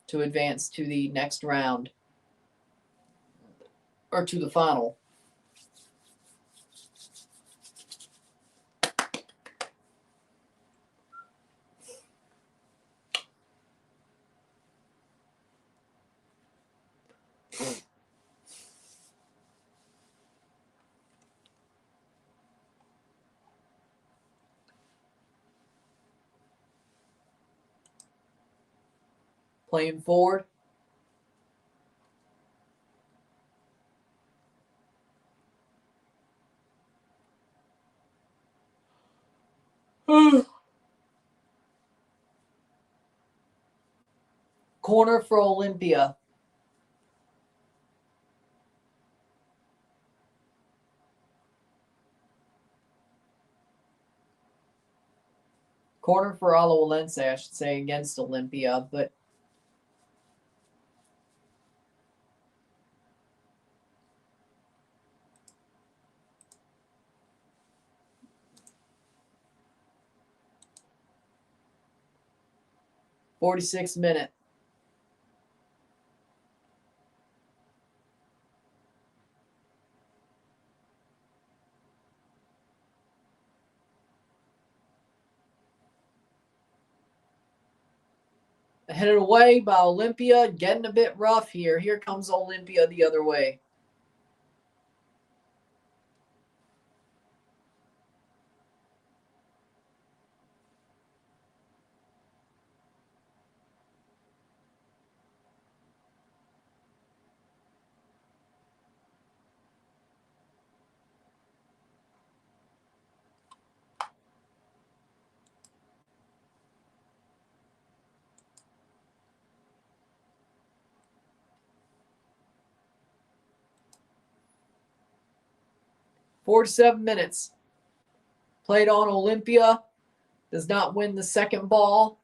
to advance to the next round or to the final. Playing forward. Corner for Olimpia. Corner for Alajuelense, I should say, against Olimpia, but 46th minute. Headed away by Olimpia, getting a bit rough here. Here comes Olimpia the other way. Forty-seven minutes. Played on Olimpia. Does not win the second ball.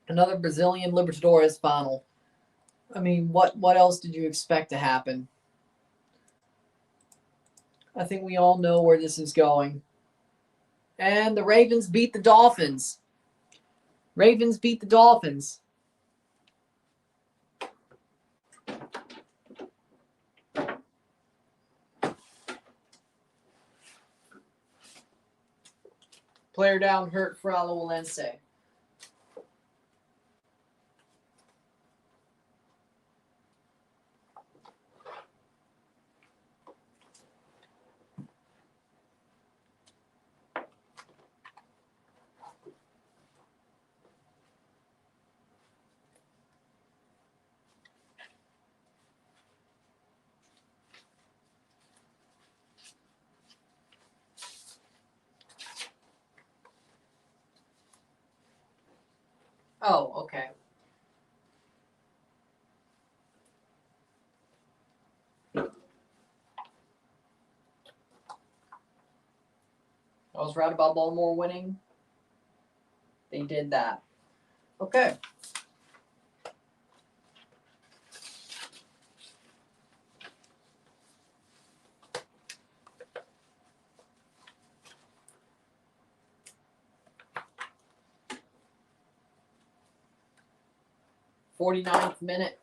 Another Brazilian Libertadores final. I mean, what else did you expect to happen? I think we all know where this is going. And the Ravens beat the Dolphins. Ravens beat the Dolphins. Player down hurt for Alajuelense. Oh, okay. I was right about Baltimore winning. They did that. Okay. Forty-ninth minute.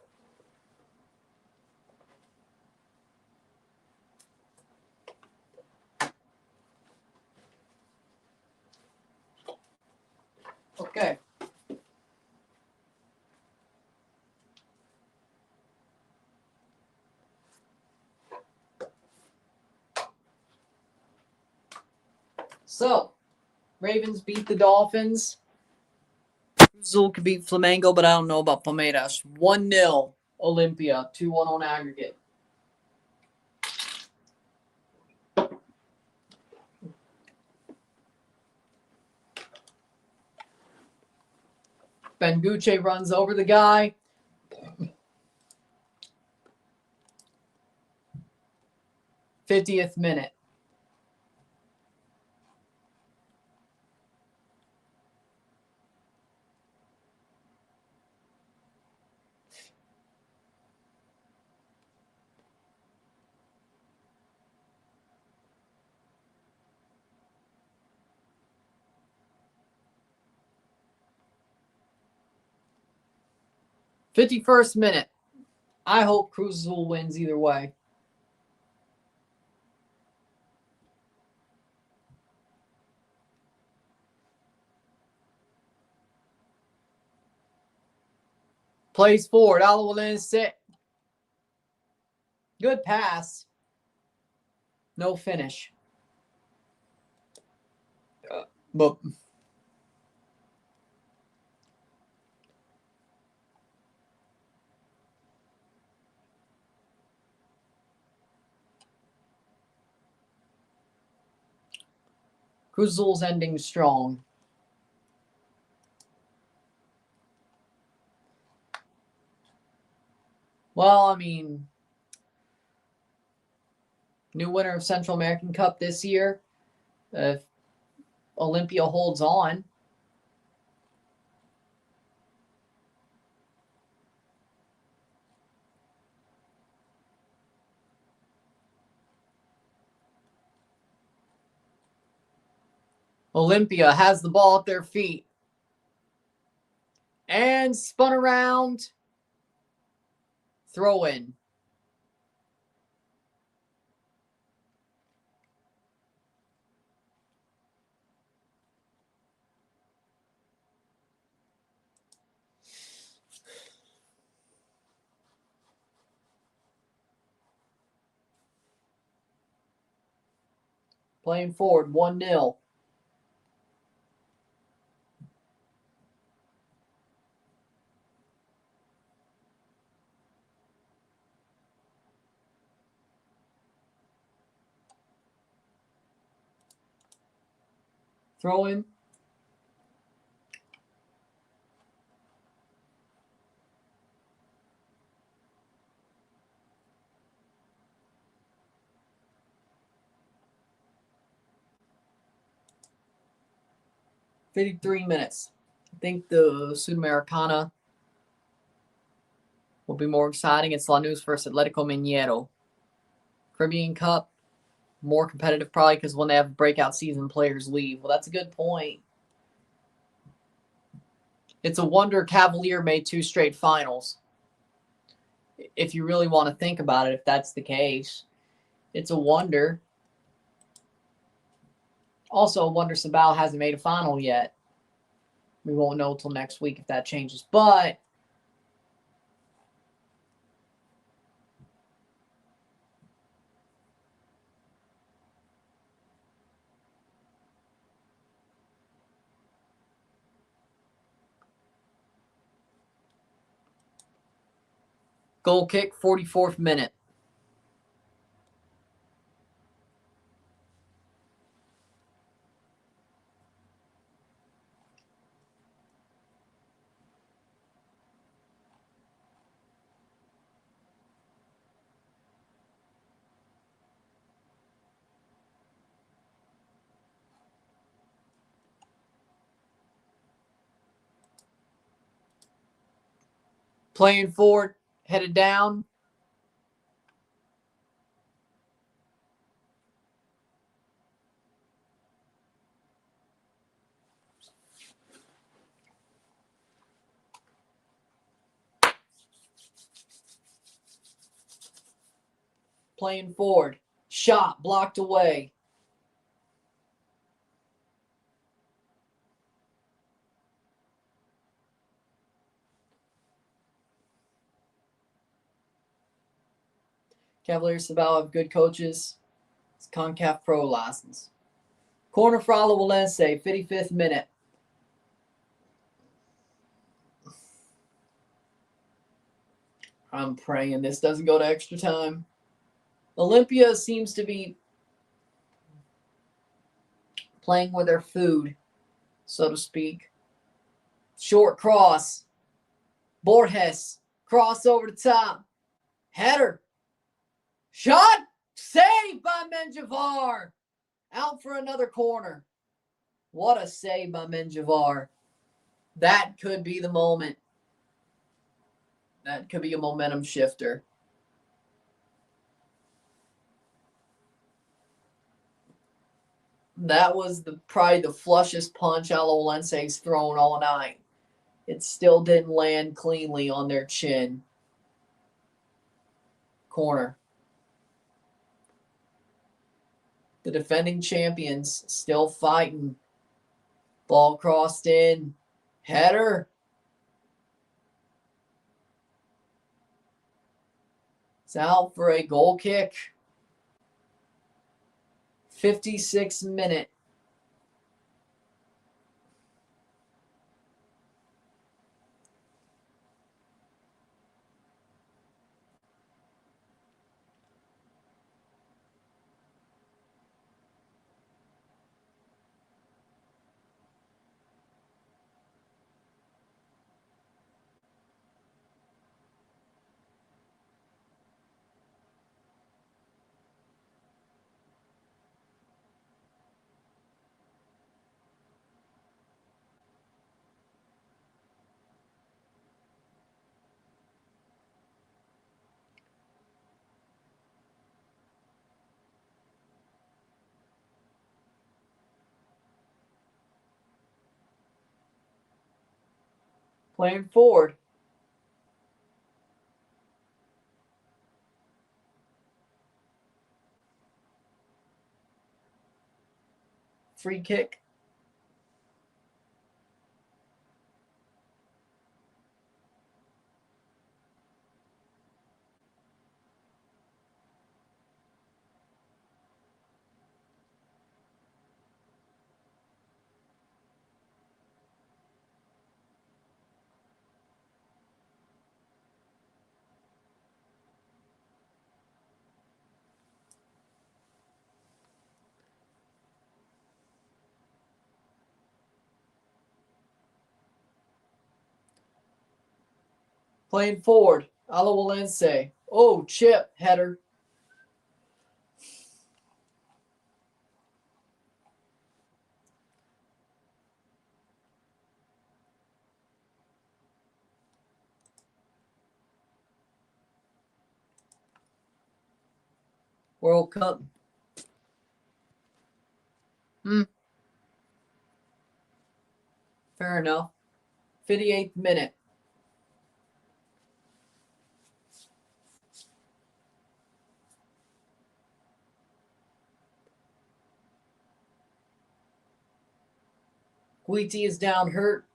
Okay. So, Ravens beat the Dolphins. Zul could beat Flamengo, but I don't know about Palmeiras. 1-0 Olimpia. 2-1 on aggregate. Benguche runs over the guy. '50th minute. '51st minute. I hope Cruz Azul wins either way. Plays forward. Alajuelense. Good pass. No finish. But Cruzul's ending strong. Well, I mean, new winner of Central American Cup this year. If Olimpia holds on, Olimpia has the ball at their feet. And spun around. Throw in. Playing forward, 1-0. Throw in. $53 minutes. I think the Sudamericana will be more exciting. It's Lanús versus Atlético Mineiro. Caribbean Cup, more competitive probably because when they have breakout season, players leave. Well, that's a good point. It's a wonder Cavalier made 2 straight finals. If you really want to think about it, if that's the case, it's a wonder. Also, a wonder Sabal hasn't made a final yet. We won't know until next week if that changes. But goal kick, 44th minute. Playing forward, headed down. Playing forward. Shot blocked away. Cavaliers Sabal have good coaches. It's CONCACAF Pro license. Corner for Alajuelense, 55th minute. I'm praying this doesn't go to extra time. Olimpia seems to be playing with their food, so to speak. Short cross. Borges. Cross over the top. Header. Shot. Saved by Menjivar. Out for another corner. What a save by Menjivar. That could be the moment. That could be a momentum shifter. That was probably the flushest punch Alajuelense's thrown all night. It still didn't land cleanly on their chin. Corner. The defending champions still fighting. Ball crossed in. Header. It's out for a goal kick. 56th minute. Playing forward. Free kick. Playing forward. Alajuelense. Oh, chip. Header. World Cup. Fair enough. 58th minute. Guiti is down hurt.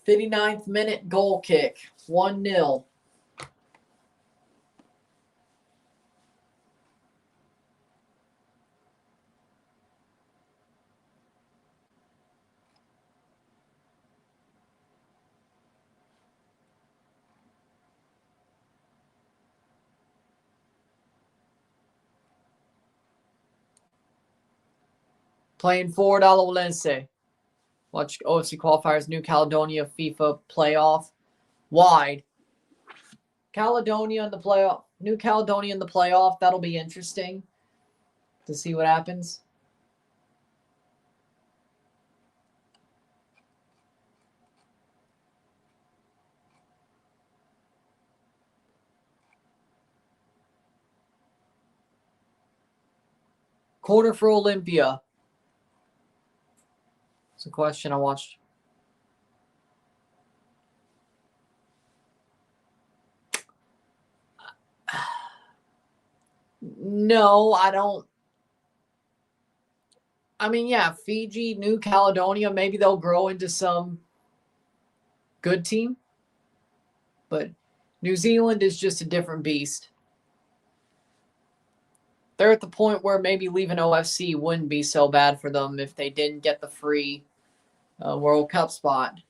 Fifty-ninth minute goal kick. 1-0. Playing forward, Alajuelense. Watch OFC qualifiers, New Caledonia FIFA playoff. Wide. Caledonia in the playoff. New Caledonia in the playoff. That'll be interesting to see what happens. Corner for Olimpia. It's a question I watched. No, I don't. I mean, yeah, Fiji, New Caledonia, maybe they'll grow into some good team. But New Zealand is just a different beast. They're at the point where maybe leaving OFC wouldn't be so bad for them if they didn't get the free World Cup spot.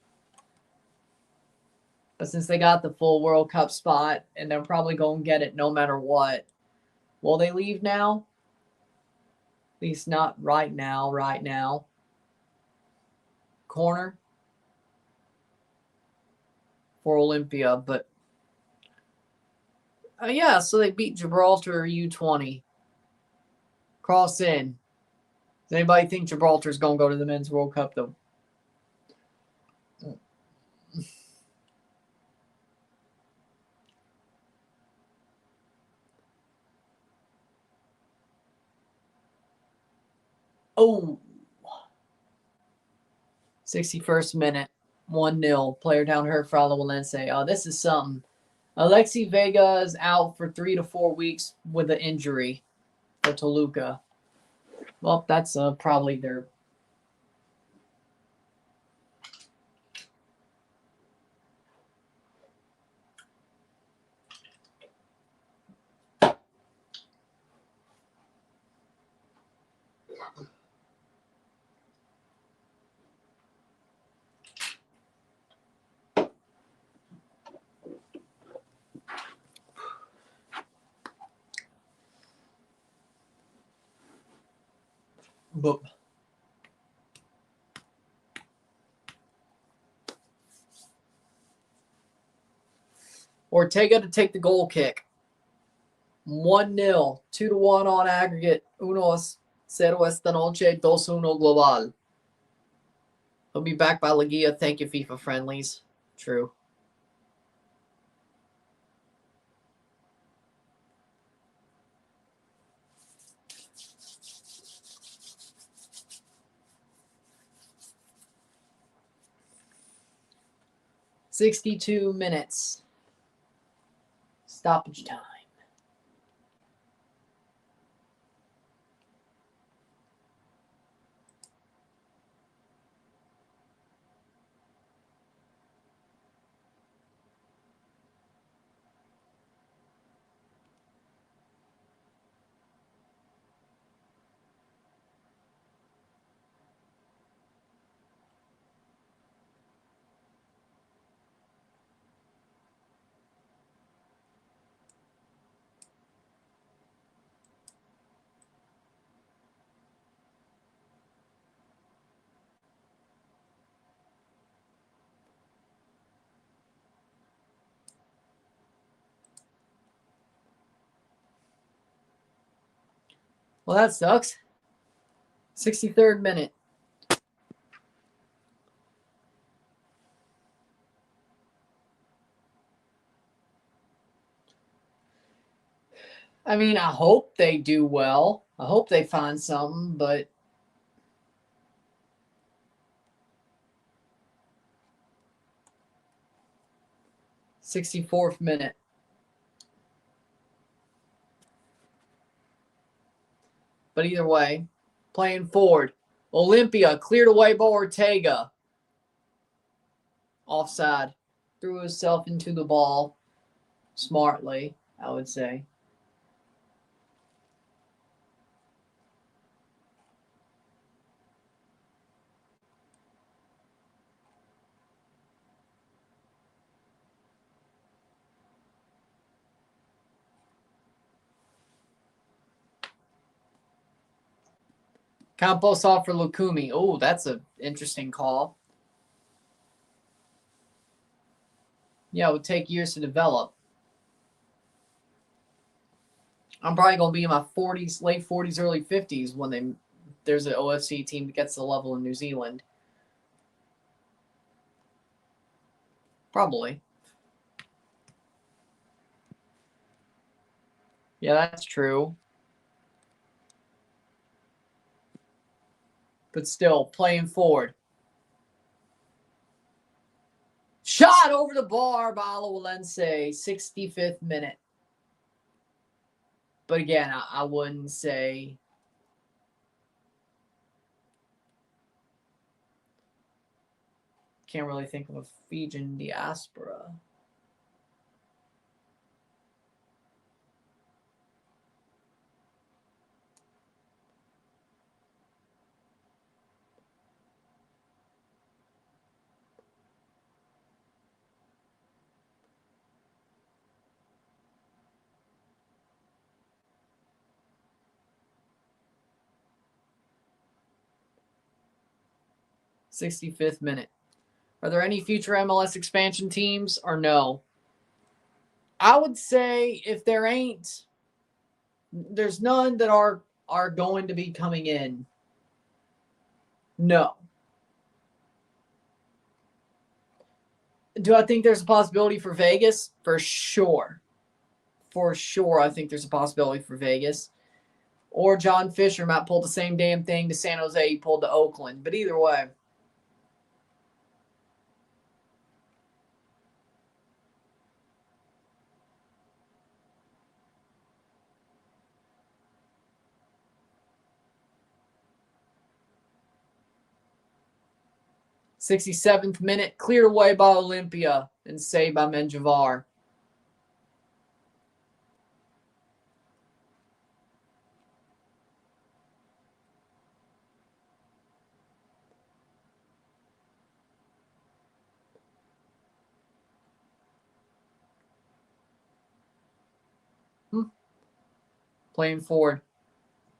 But since they got the full World Cup spot and they're probably going to get it no matter what, will they leave now? At least not right now. Corner for Olimpia. But yeah, so they beat Gibraltar U20. Cross in. Does anybody think Gibraltar's going to go to the Men's World Cup, though? Oh. 61st minute. 1-0. Player down hurt for Alajuelense. Oh, this is something. Alexi Vega is out for 3 to 4 weeks with an injury for Toluca. Well, that's probably their... But Ortega to take the goal kick. 1-0, 2-1 on aggregate. 1-0 esta noche, 2-1 global. He'll be back by Liga. Thank you, FIFA friendlies. True. "62 minutes. Stoppage time. Well, that sucks. 63rd minute. I mean, I hope they do well. I hope they find something, but "64th minute. But either way, playing forward. Olimpia cleared away by Ortega. Offside. Threw himself into the ball smartly, I would say. Campos off for Lukumi. Oh, that's an interesting call. Yeah, it would take years to develop. I'm probably going to be in my 40s, late 40s, early 50s when there's an OFC team that gets to the level in New Zealand. Probably. Yeah, that's true. But still, playing forward. Shot over the bar by Alajuelense, 65th minute. But again, I wouldn't say. Can't really think of a Fijian diaspora. "65th minute. Are there any future MLS expansion teams or no? I would say if there ain't, there's none that are going to be coming in. No. Do I think there's a possibility for Vegas? For sure. For sure, I think there's a possibility for Vegas. Or John Fisher might pull the same damn thing to San Jose he pulled to Oakland. But either way. "67th minute, cleared away by Olimpia and saved by Menjivar. Playing forward.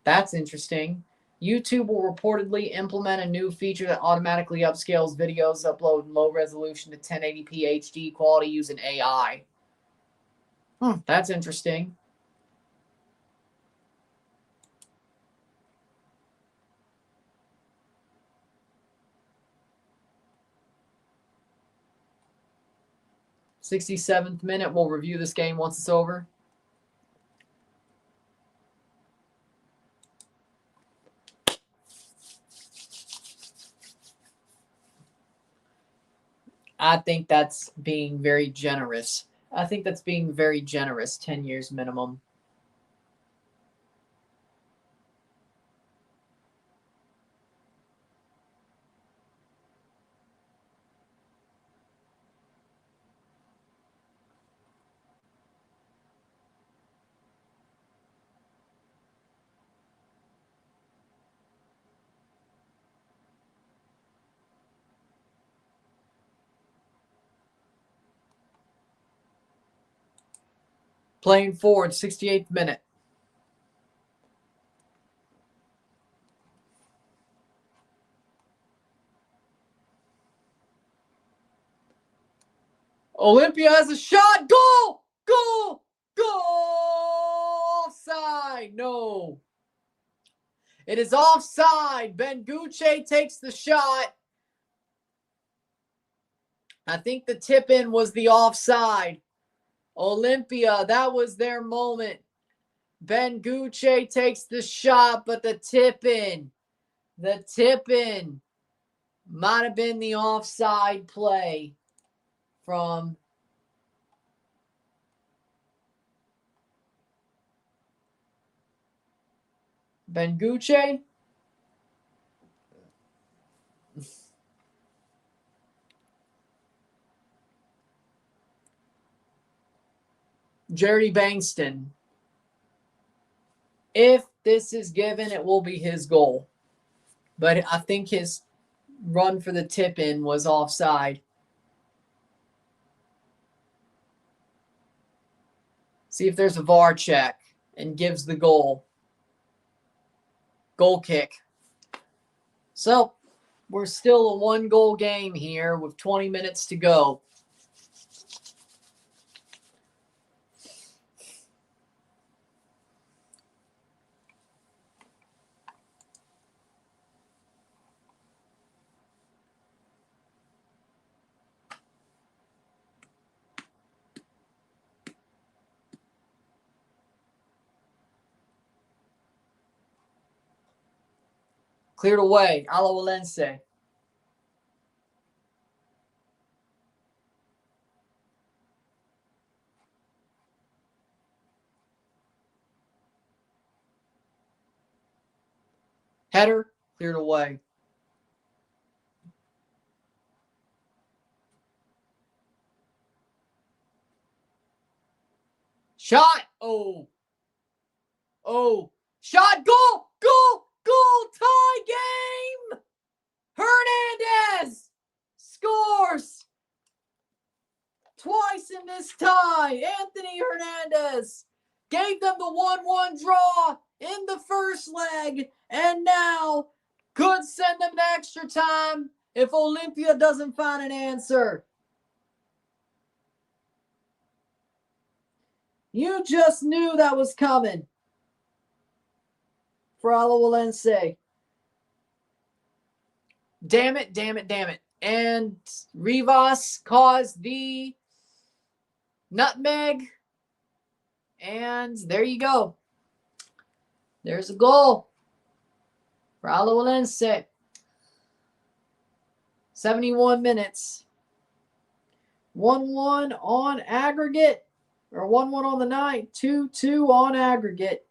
That's interesting. YouTube will reportedly implement a new feature that automatically upscales videos uploaded in low resolution to 1080p HD quality using AI. That's interesting. 67th minute. We'll review this game once it's over. I think that's being very generous. 10 years minimum. Playing forward, 68th minute. Olimpia has a shot. Goal! Goal! Goal! Offside. No. It is offside. Benguche takes the shot. I think the tip-in was the offside. Olimpia, that was their moment. Benguche takes the shot, but the tip-in might have been the offside play from Benguche. Jerry Bankston. If this is given, it will be his goal. But I think his run for the tip-in was offside. See if there's a VAR check and gives the goal. Goal kick. So, we're still a one-goal game here with 20 minutes to go. Cleared away. Alajuelense. Header. Cleared away. Shot. Oh. Shot. Goal. Goal. Goal. Tie game. Hernandez scores twice in this tie. Anthony Hernandez gave them the 1-1 draw in the first leg, and now could send them to extra time if Olimpia doesn't find an answer. You just knew that was coming for Alajuelense. Damn it. And Rivas caused the nutmeg. And there you go. There's a goal for Alajuelense. 71 minutes. 1-1 on aggregate. Or 1-1 on the night. 2-2 on aggregate.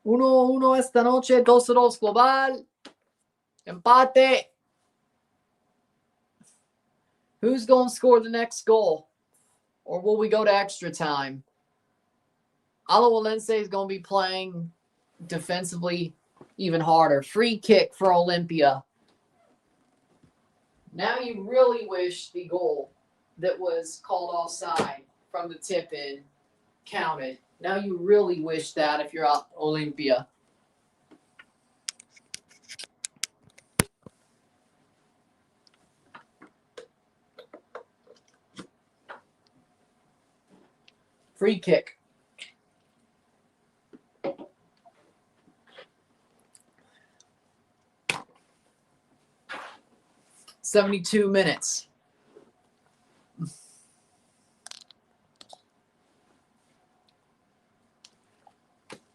1-1 esta noche. 2-2 global. Empate. Who's going to score the next goal? Or will we go to extra time? Alajuelense is going to be playing defensively even harder. Free kick for Olimpia. Now you really wish the goal that was called offside from the tip-in counted. Now you really wish that if you're out Olimpia. Free kick. "72 minutes.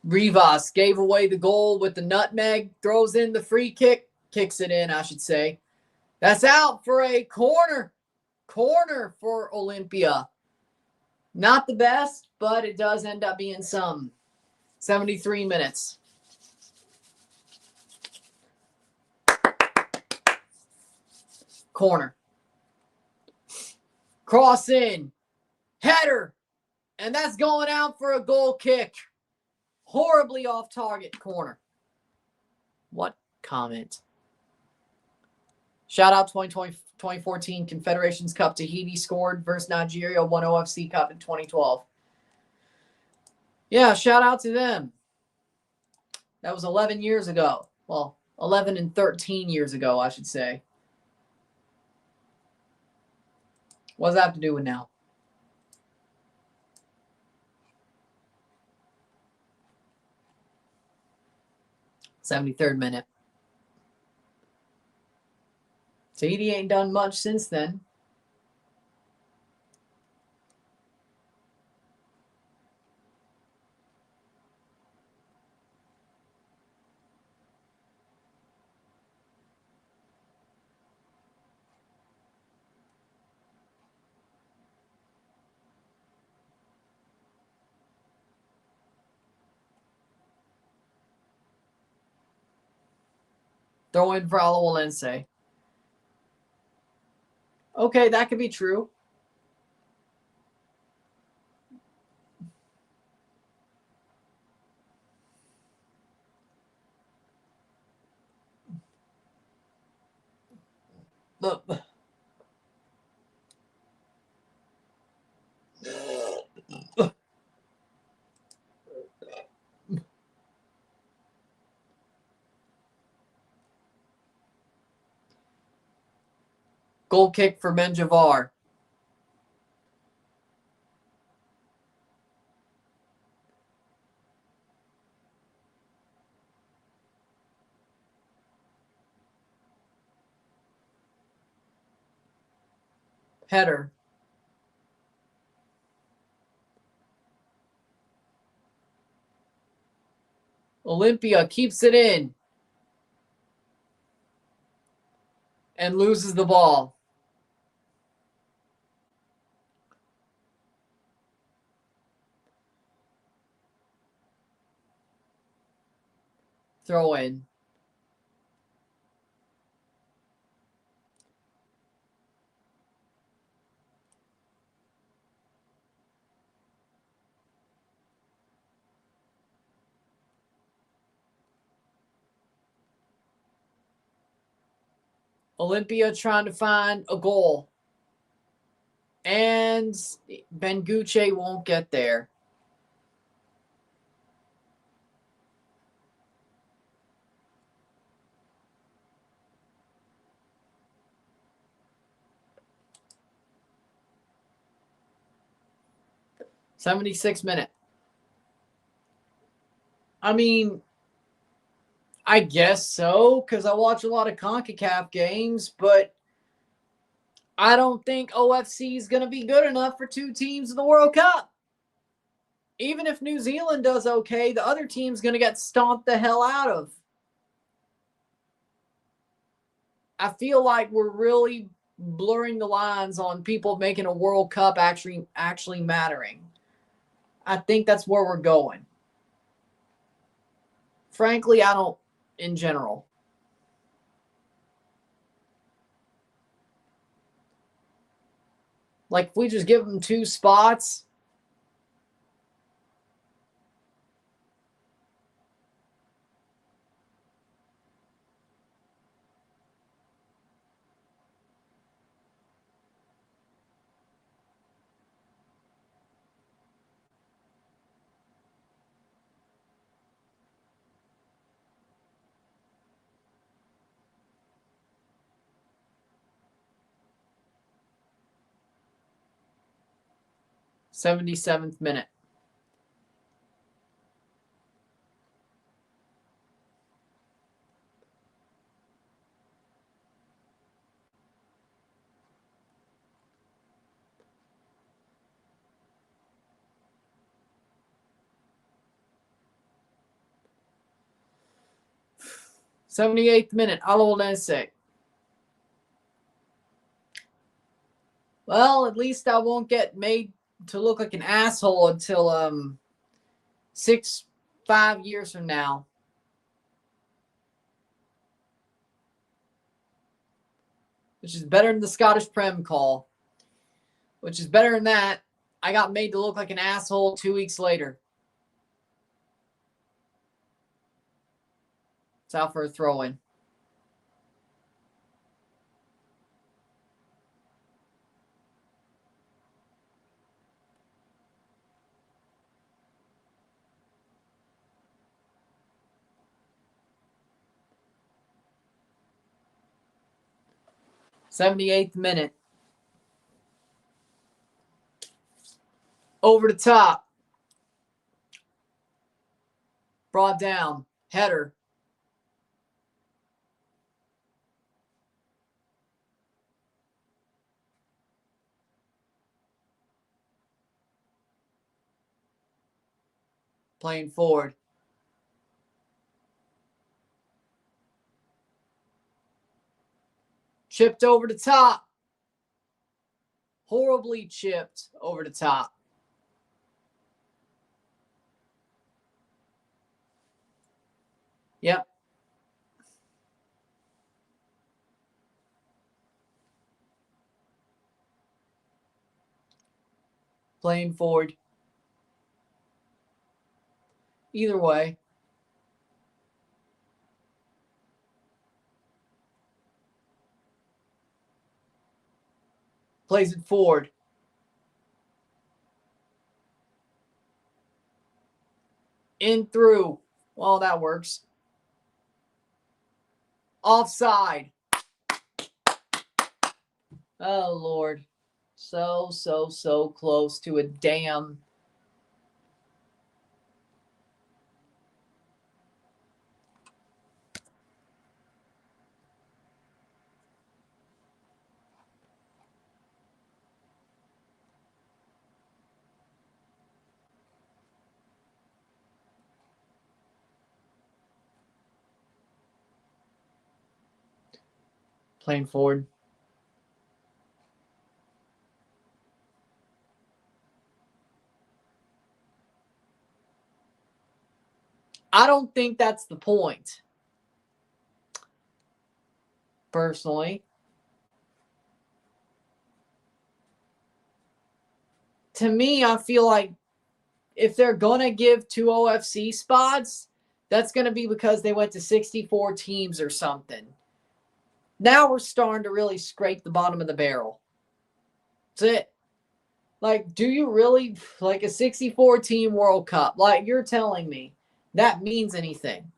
Rivas gave away the goal with the nutmeg, throws in the free kick, kicks it in, I should say. That's out for a corner. Corner for Olimpia. Not the best, but it does end up being some. 73 minutes. Corner. Cross in. Header. And that's going out for a goal kick. Horribly off target corner. What comment? Shout out 2014 Confederations Cup. Tahiti scored versus Nigeria, won OFC Cup in 2012. Yeah, shout out to them. That was 11 years ago. Well, 11 and 13 years ago, I should say. What does that have to do with now? 73rd minute. Tahiti ain't done much since then. Throw in for Alajuelense. Okay, that could be true. Look. Goal kick for Menjivar. Header. Olimpia keeps it in and loses the ball. Throw in. Olimpia trying to find a goal. And Benguche won't get there. '76 minute. I mean, I guess so, because I watch a lot of CONCACAF games, but I don't think OFC is going to be good enough for two teams in the World Cup. Even if New Zealand does okay, the other team's going to get stomped the hell out of. I feel like we're really blurring the lines on people making a World Cup actually mattering. I think that's where we're going. Frankly, I don't in general. Like, if we just give them 2 spots, '77th minute. 78th minute, Alajuelense. Well, at least I won't get made to look like an asshole until 5 years from now. Which is better than the Scottish Prem call. Which is better than that. I got made to look like an asshole 2 weeks later. It's out for a throw-in. '78th minute. Over the top. Brought down. Header. Playing forward. Chipped over the top. Horribly chipped over the top. Yep. Playing forward. Either way. Plays it forward. In through. Well, that works. Offside. Oh, Lord. So close to a damn. Playing forward. I don't think that's the point. Personally. To me, I feel like if they're going to give 2 OFC spots, that's going to be because they went to 64 teams or something. Now we're starting to really scrape the bottom of the barrel. That's it. Like, do you really, like a 64 team World Cup, like you're telling me that means anything?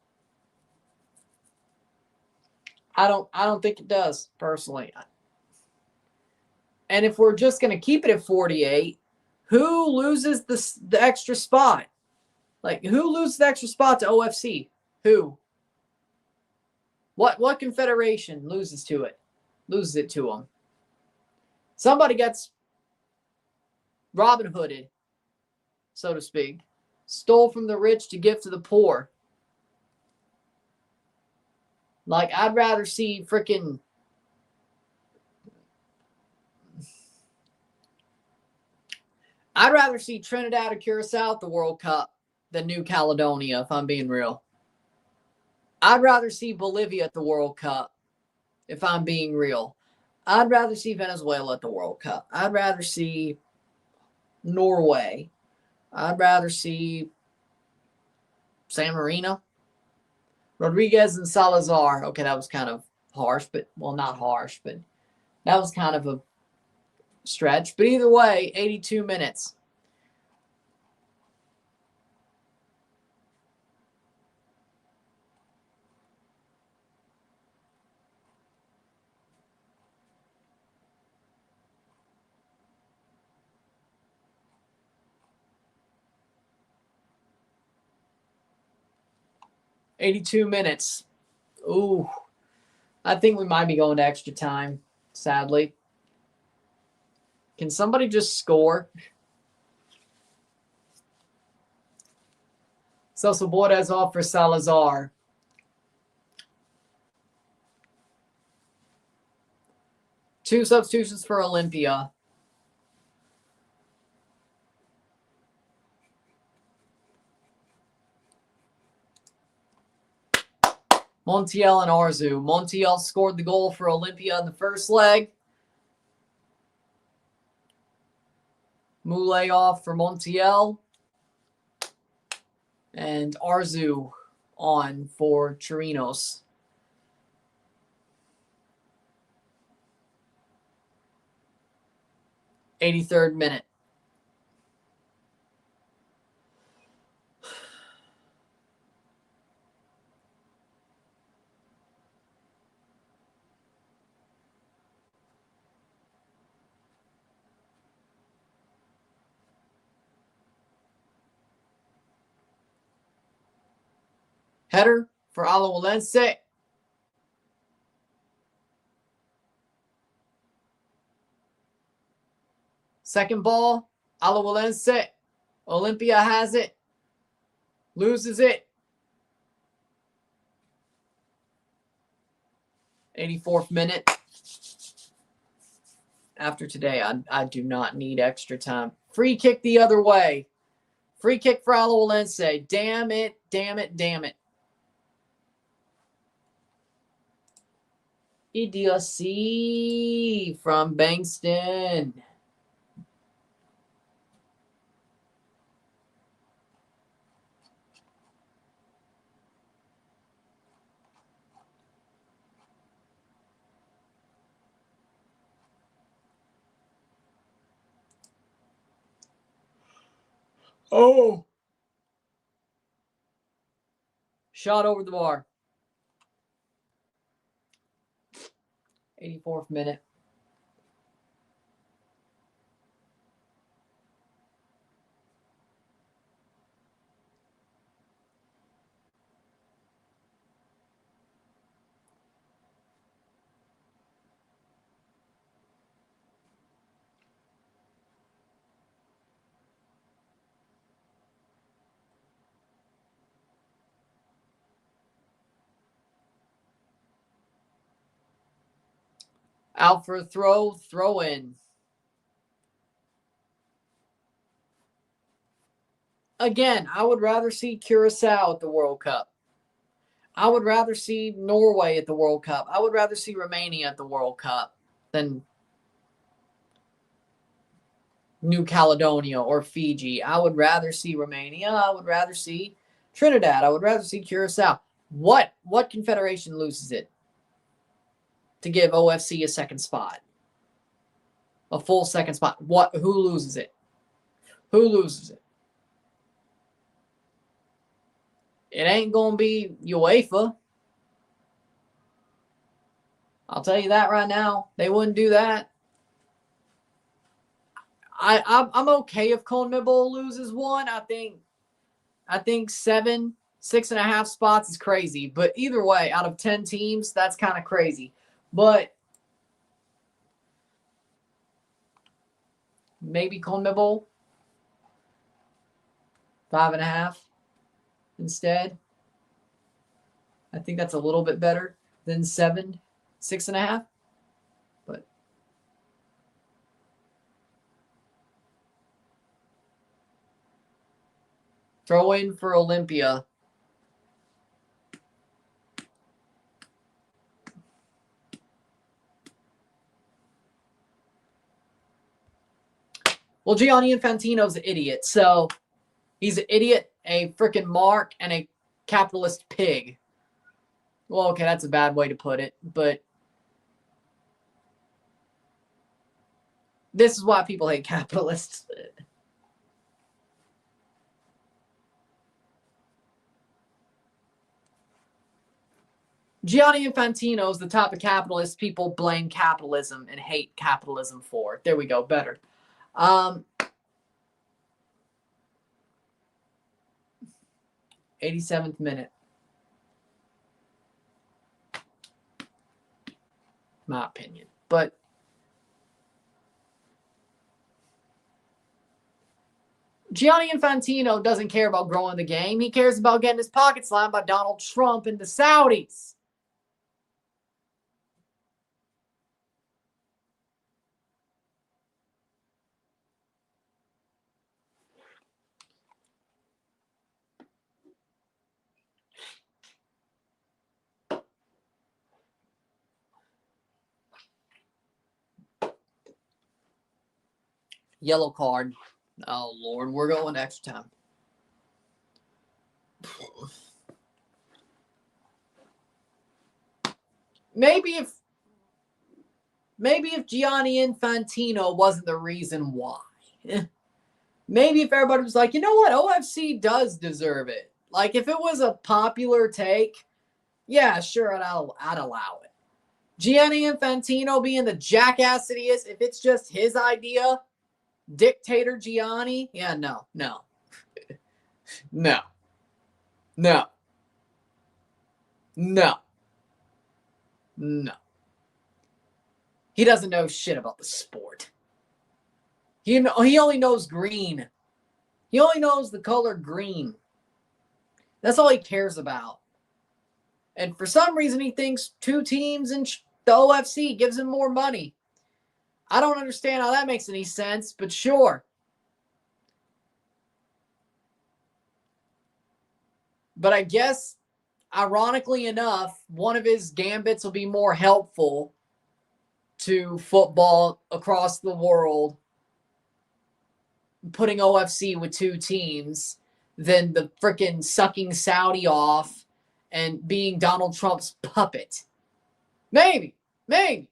I don't think it does, personally. And if we're just going to keep it at 48, who loses the extra spot? Like, who loses the extra spot to OFC? Who? What confederation loses to it? Loses it to them? Somebody gets Robin Hooded, so to speak. Stole from the rich to give to the poor. Like, I'd rather see freaking... I'd rather see Trinidad or Curacao at the World Cup than New Caledonia, if I'm being real. I'd rather see Bolivia at the World Cup, if I'm being real. I'd rather see Venezuela at the World Cup. I'd rather see Norway. I'd rather see San Marino. Rodriguez and Salazar. Okay, that was kind of harsh, but, well, not harsh, but that was kind of a stretch. But either way, 82 minutes. Ooh, I think we might be going to extra time, sadly. Can somebody just score? So Bordes off for Salazar. 2 substitutions for Olimpia. Montiel and Arzu. Montiel scored the goal for Olimpia in the first leg. Moulet off for Montiel. And Arzu on for Chirinos. '83rd minute. Header for Alajuelense. Second ball, Alajuelense. Olimpia has it. Loses it. 84th minute. After today, I do not need extra time. Free kick the other way. Free kick for Alajuelense. Damn it, damn it, damn it. Idiocy from Bankston. Oh. Shot over the bar. 84th minute. Out for a throw in. Again, I would rather see Curacao at the World Cup. I would rather see Norway at the World Cup. I would rather see Romania at the World Cup than New Caledonia or Fiji. I would rather see Romania. I would rather see Trinidad. I would rather see Curacao. What confederation loses it to give OFC a second spot? A full second spot. Who loses it? Who loses it? It ain't going to be UEFA. I'll tell you that right now. They wouldn't do that. I'm okay if CONMEBOL loses one. I think 6.5 spots is crazy. But either way, out of 10 teams, that's kind of crazy. But maybe CONMEBOL 5.5 instead. I think that's a little bit better than 6.5. But throw in for Olimpia. Well, Gianni Infantino's an idiot. So he's an idiot, a freaking mark, and a capitalist pig. Well, okay, that's a bad way to put it, but this is why people hate capitalists. Gianni Infantino is the type of capitalist people blame capitalism and hate capitalism for. There we go, better. 87th minute. My opinion. But Gianni Infantino doesn't care about growing the game. He cares about getting his pockets lined by Donald Trump and the Saudis. Yellow card. Oh, Lord. We're going extra time. Maybe if Gianni Infantino wasn't the reason why. Maybe if everybody was like, you know what, OFC does deserve it. Like, if it was a popular take, yeah, sure, I'd allow it. Gianni Infantino being the jackass that he is, if it's just his idea, dictator Gianni, yeah, no. No. He doesn't know shit about the sport. He only knows green. He only knows the color green. That's all he cares about. And for some reason, he thinks 2 teams in the OFC gives him more money. I don't understand how that makes any sense, but sure. But I guess, ironically enough, one of his gambits will be more helpful to football across the world, putting OFC with 2 teams, than the freaking sucking Saudi off and being Donald Trump's puppet. Maybe, maybe.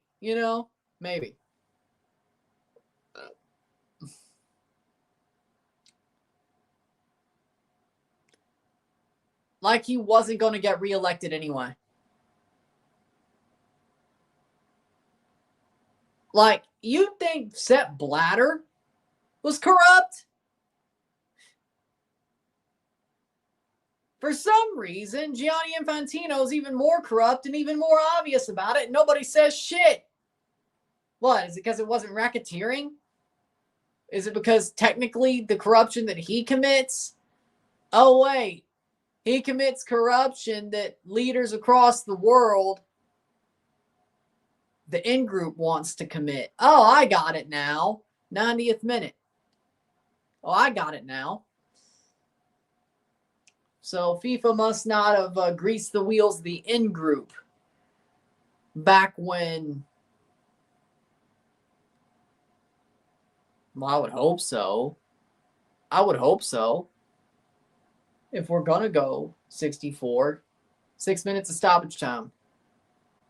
Like he wasn't going to get reelected anyway. Like, you think Sepp Blatter was corrupt? For some reason, Gianni Infantino is even more corrupt and even more obvious about it. Nobody says shit. What? Is it because it wasn't racketeering? Is it because technically the corruption that he commits? Oh, wait. He commits corruption that leaders across the world, the in-group, wants to commit. Oh, I got it now. 90th minute. Oh, I got it now. So FIFA must not have greased the wheels of the in-group back when. Well, I would hope so. If we're going to go 64, 6 minutes of stoppage time.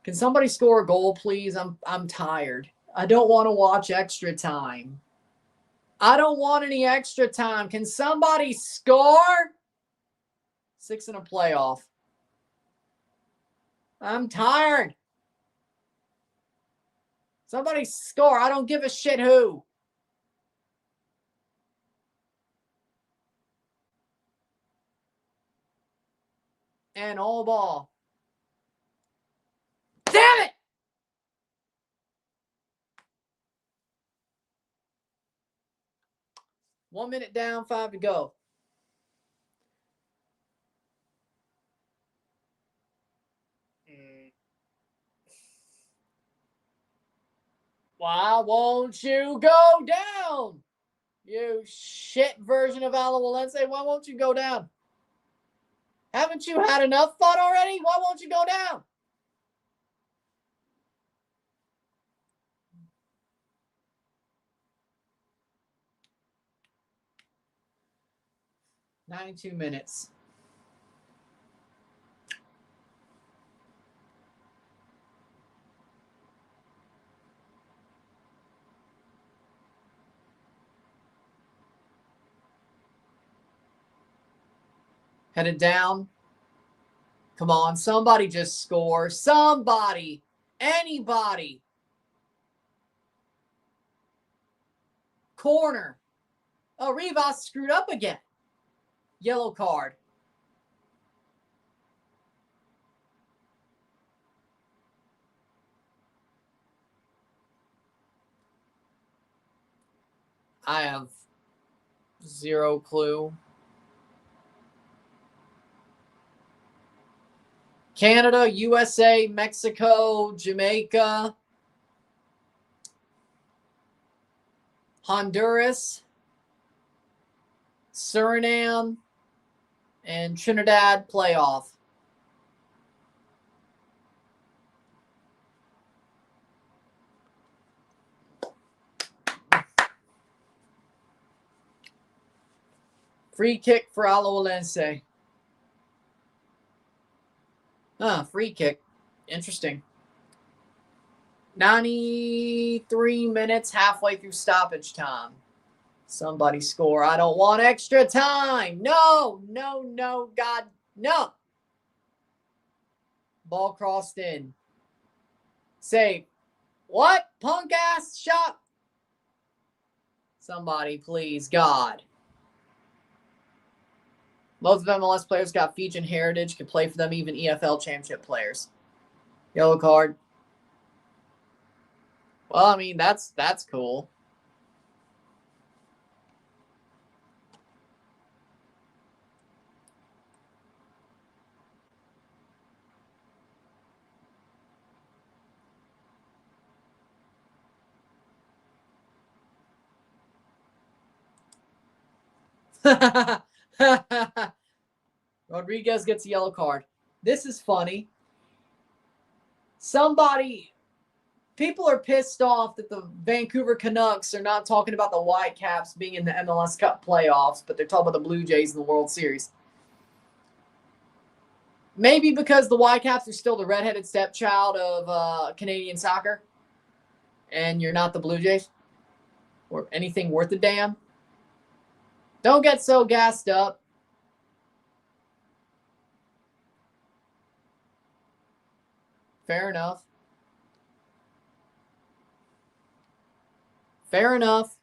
Can somebody score a goal, please? I'm tired. I don't want to watch extra time. I don't want any extra time. Can somebody score? 6 in a playoff. I'm tired. Somebody score. I don't give a shit who. And all ball. Damn it! One minute down, 5 to go. Why won't you go down? You shit version of Alajuelense. Why won't you go down? Haven't you had enough fun already? Why won't you go down? "92 minutes. Headed down. Come on, somebody just score. Somebody. Anybody. Corner. Oh, Rivas screwed up again. Yellow card. I have zero clue. Canada, USA, Mexico, Jamaica, Honduras, Suriname, and Trinidad playoff. Free kick for Alajuelense. Free kick. Interesting. 93 minutes, halfway through stoppage time. Somebody score. I don't want extra time. No, no, no, God, no. Ball crossed in. Save. What? Punk ass shot. Somebody, please, God. Most of MLS players got Fijian heritage, can play for them, even EFL championship players. Yellow card. Well, I mean, that's cool. Rodriguez gets a yellow card. This is funny. People are pissed off that the Vancouver Canucks are not talking about the Whitecaps being in the MLS Cup playoffs, but they're talking about the Blue Jays in the World Series. Maybe because the Whitecaps are still the redheaded stepchild of Canadian soccer, and you're not the Blue Jays or anything worth a damn. Don't get so gassed up. Fair enough. Fair enough.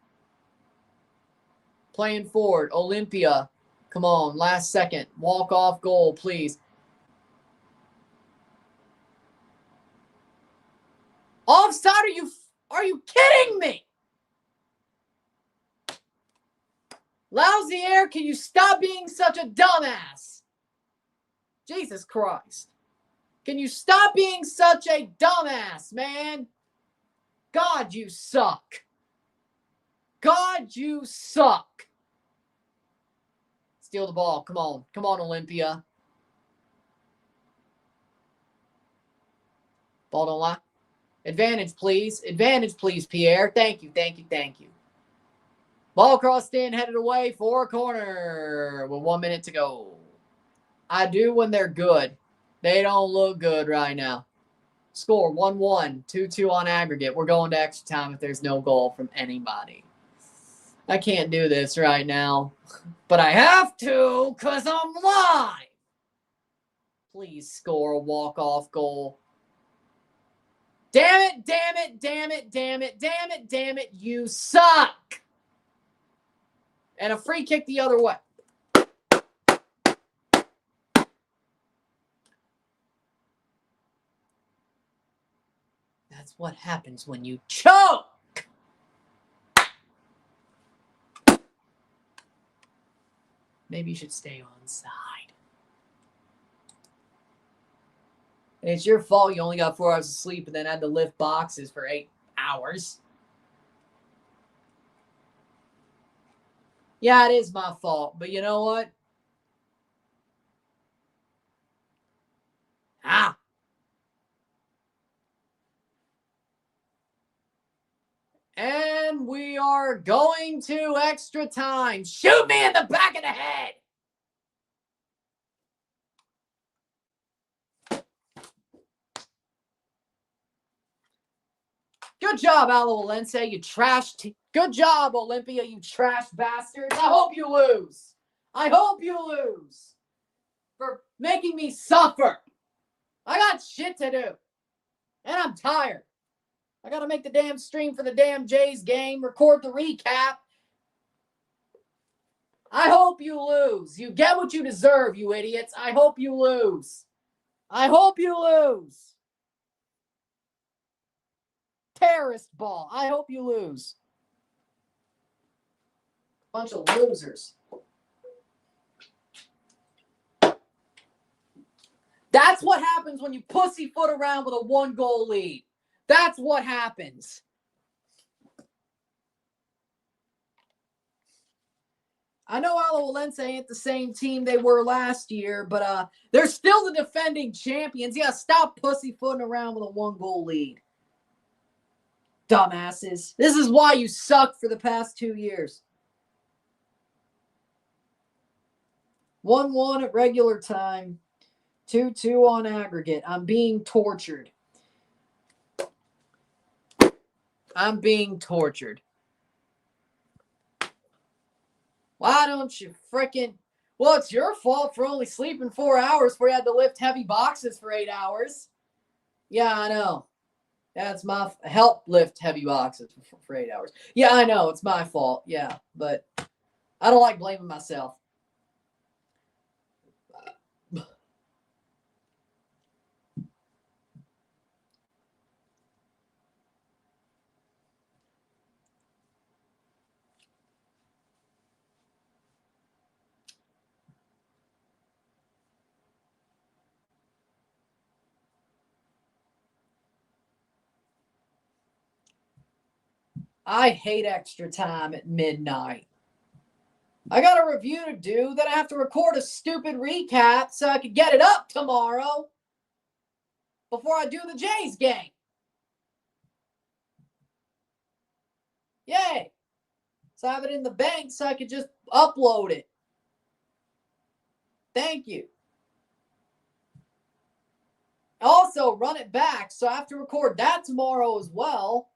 Playing forward. Olimpia. Come on. Last second. Walk-off goal, please. Offside? Are you kidding me? Lousy air, can you stop being such a dumbass? Jesus Christ. Can you stop being such a dumbass, man? God, you suck. God, you suck. Steal the ball. Come on. Come on, Olimpia. Ball don't lie. Advantage, please. Advantage, please, Pierre. Thank you, thank you, thank you. Ball crossed in, headed away for a corner with 1 minute to go. I do when they're good. They don't look good right now. Score 1-1, 2-2 on aggregate. We're going to extra time if there's no goal from anybody. I can't do this right now, but I have to because I'm live. Please score a walk-off goal. Damn it, damn it, damn it, damn it, damn it, damn it. You suck. And a free kick the other way. That's what happens when you choke. Maybe you should stay on side. It's your fault you only got 4 hours of sleep and then had to lift boxes for 8 hours. Yeah, it is my fault. But you know what? And we are going to extra time. Shoot me in the back of the head. Good job, Alajuelense, you trash Good job, Olimpia, you trash bastards. I hope you lose. I hope you lose. For making me suffer. I got shit to do. And I'm tired. I got to make the damn stream for the damn Jays game, record the recap. I hope you lose. You get what you deserve, you idiots. I hope you lose. I hope you lose. Terrorist ball. I hope you lose. Bunch of losers. That's what happens when you pussyfoot around with a 1-goal lead. That's what happens. I know Alajuelense ain't the same team they were last year, but they're still the defending champions. Yeah, stop pussyfooting around with a 1-goal lead. Dumbasses. This is why you suck for the past 2 years. 1-1 at regular time. 2-2 on aggregate. I'm being tortured. I'm being tortured. Why don't you frickin'... Well, it's your fault for only sleeping 4 hours before you had to lift heavy boxes for 8 hours. Yeah, I know. That's my... Help lift heavy boxes for 8 hours. Yeah, I know. It's my fault. Yeah, but I don't like blaming myself. I hate extra time at midnight. I got a review to do, then I have to record a stupid recap so I could get it up tomorrow before I do the Jays game. Yay. So I have it in the bank so I could just upload it. Thank you. Also, run it back, so I have to record that tomorrow as well.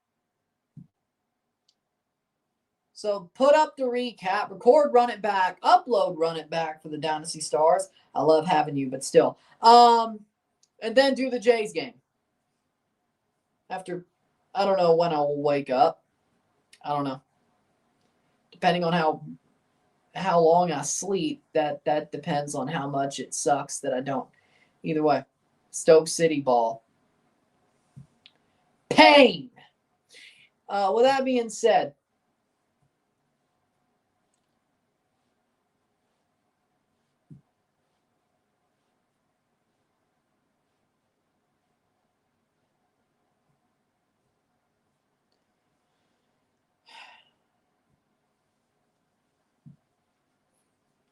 So put up the recap, record, run it back, upload, run it back for the Dynasty Stars. I love having you, but still. And then do the Jays game. After, I don't know when I will wake up. I don't know. Depending on how long I sleep, that depends on how much it sucks that I don't. Either way, Stoke City ball. Pain. With that being said,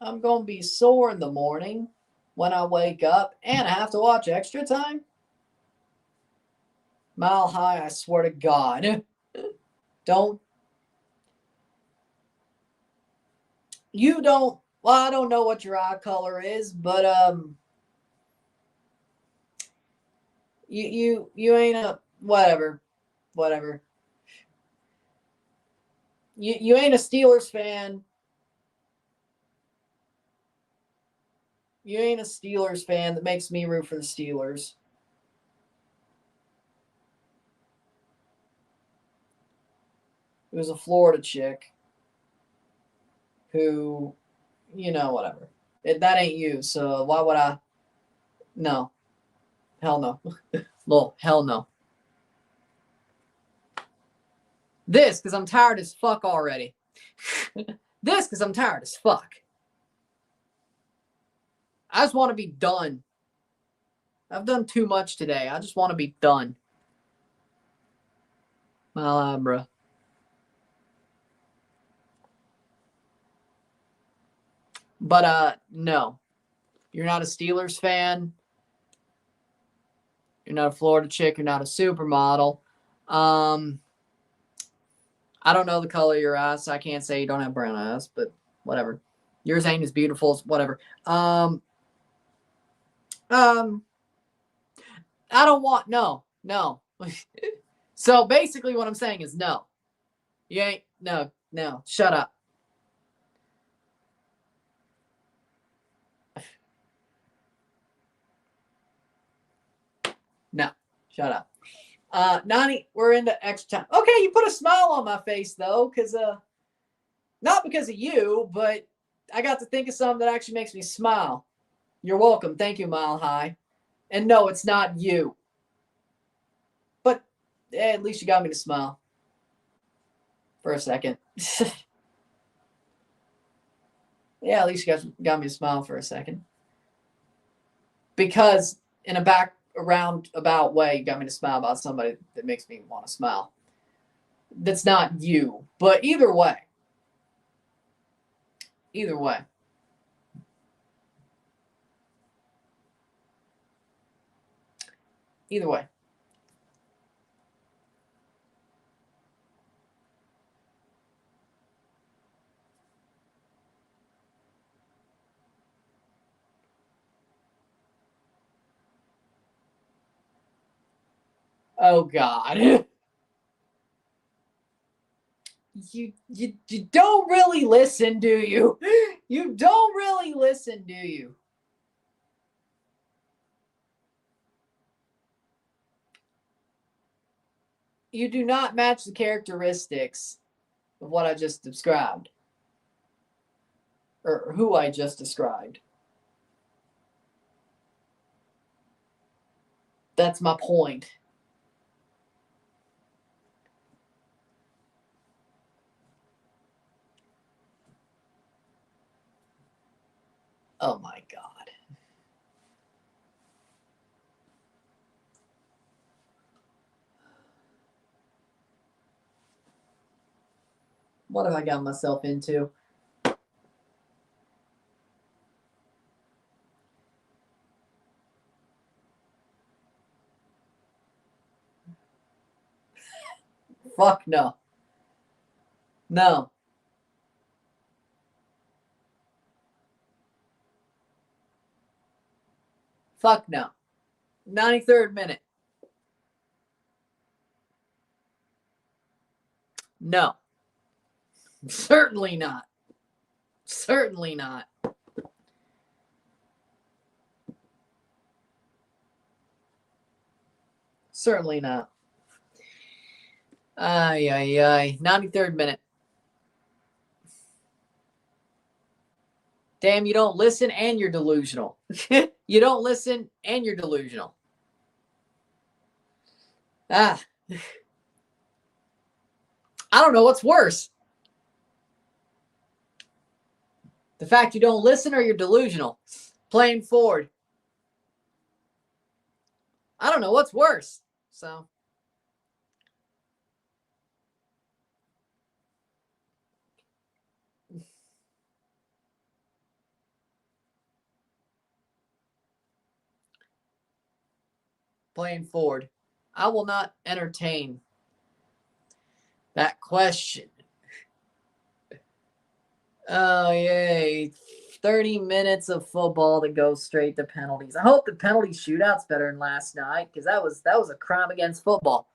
I'm going to be sore in the morning when I wake up, and I have to watch Extra Time. Mile High, I swear to God. Don't. You don't. Well, I don't know what your eye color is, but you ain't a whatever. You ain't a Steelers fan. You ain't a Steelers fan that makes me root for the Steelers. It was a Florida chick who, whatever. That ain't you, so why would I? No. Hell no. Well, hell no. This, because I'm tired as fuck already. This, because I'm tired as fuck. I just want to be done. I've done too much today. I just want to be done. Malabra. But, no. You're not a Steelers fan. You're not a Florida chick. You're not a supermodel. I don't know the color of your eyes, so I can't say you don't have brown eyes, but whatever. Yours ain't as beautiful as whatever. I don't want, no. So basically what I'm saying is no. You ain't, no, shut up. No, shut up. Nani, we're into extra time. Okay, you put a smile on my face though, because not because of you, but I got to think of something that actually makes me smile. You're welcome. Thank you, Mile High. And no, it's not you. But at least you got me to smile for a second. Yeah, at least you got me to smile for a second. Because in a roundabout way, you got me to smile about somebody that makes me want to smile. That's not you. But either way. Either way. Oh, God. You don't really listen, do you? You don't really listen, do you? You do not match the characteristics of what I just described. Or who I just described. That's my point. Oh my God. What have I got myself into? Fuck no. No. Fuck no. 93rd minute. No. Certainly not. Certainly not. Certainly not. Ay, ay, ay. 93rd minute. Damn, you don't listen and you're delusional. You don't listen and you're delusional. Ah. I don't know what's worse. The fact you don't listen or you're delusional. Playing forward. I don't know what's worse. So. Playing forward. I will not entertain that question. Oh, yay. 30 minutes of football to go straight to penalties. I hope the penalty shootout's better than last night because that was a crime against football.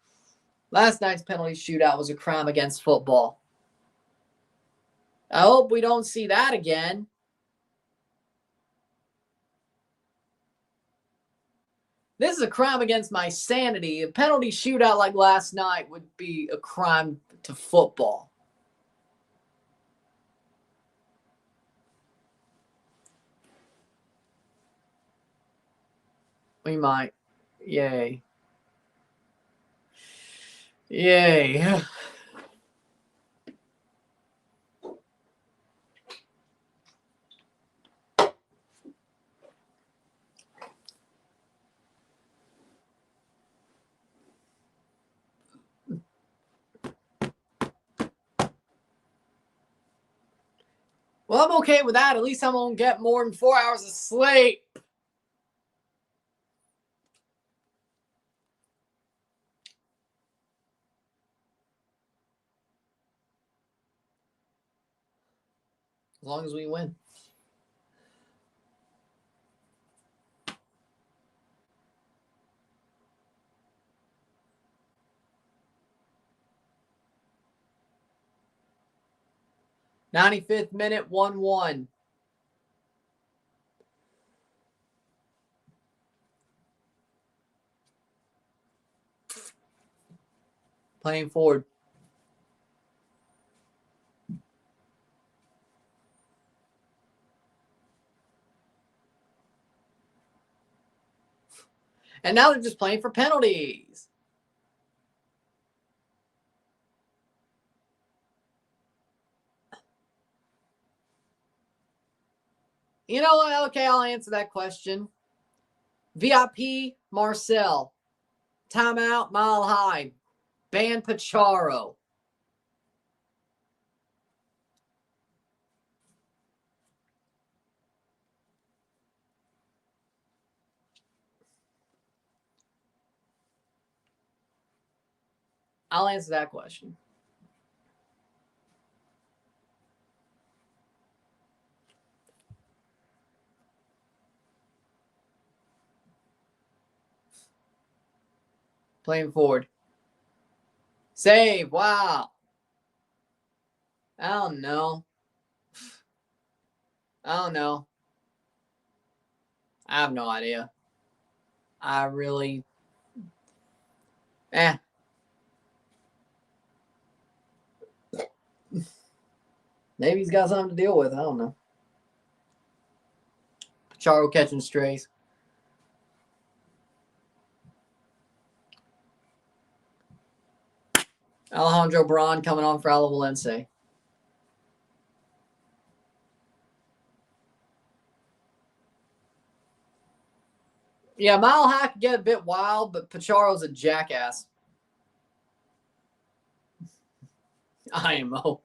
Last night's penalty shootout was a crime against football. I hope we don't see that again. This is a crime against my sanity. A penalty shootout like last night would be a crime to football. We might. Yay. Yay. Well, I'm okay with that. At least I won't get more than 4 hours of sleep. As long as we win. '95th minute, 1-1. Playing forward. And now they're just playing for penalties. You know what? Okay, I'll answer that question. VIP, Marcel. Timeout, Mile High. Ban Pacharo. I'll answer that question. Playing forward. Save. Wow. I don't know. I don't know. I have no idea. I really... Maybe he's got something to deal with. I don't know. Charo catching strays. Alejandro Braun coming on for Alajuelense. Yeah, Mile High could get a bit wild, but Pacharo's a jackass. IMO.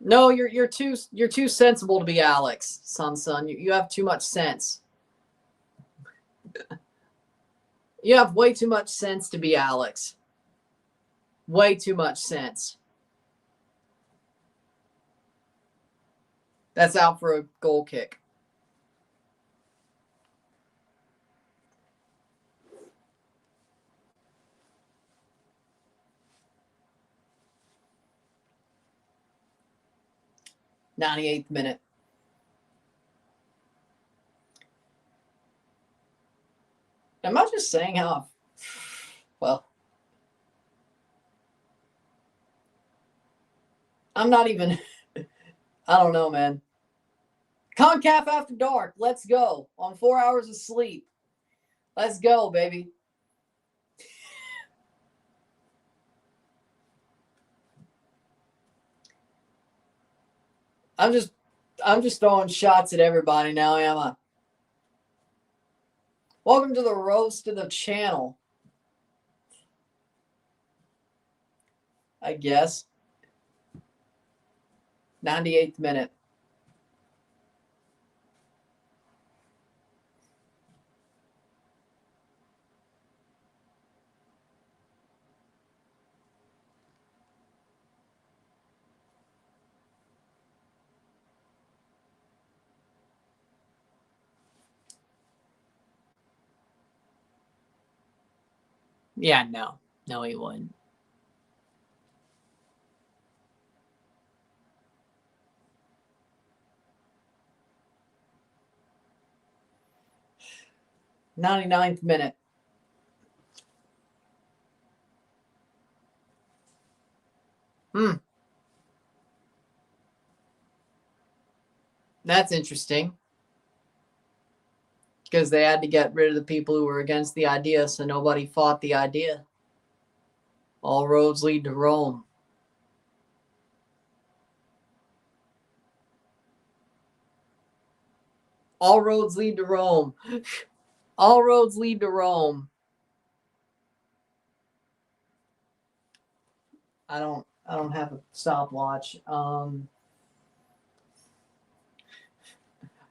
No, you're too sensible to be Alex, son. You have too much sense. You have way too much sense to be Alex. Way too much sense. That's out for a goal kick. '98th minute. Am I just saying how? Well, I'm not even. I don't know, man. CONCACAF After Dark. Let's go. On 4 hours of sleep. Let's go, baby. I'm just throwing shots at everybody now, am I? Welcome to the roast of the channel. I guess. 98th minute. Yeah, no. No, he wouldn't. '99th minute. That's interesting. Because they had to get rid of the people who were against the idea, so nobody fought the idea. All roads lead to Rome. All roads lead to Rome. All roads lead to Rome. I don't have a stopwatch.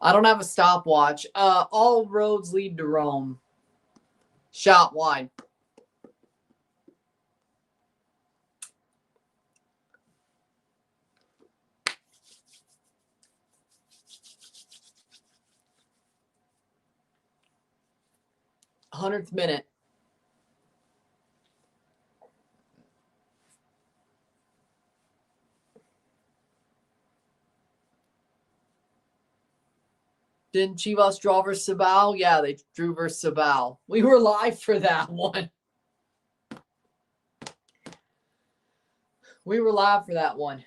I don't have a stopwatch. All roads lead to Rome. Shot wide. '100th minute. Didn't Chivas draw versus Sabal? Yeah, they drew versus Sabal. We were live for that one. We were live for that one.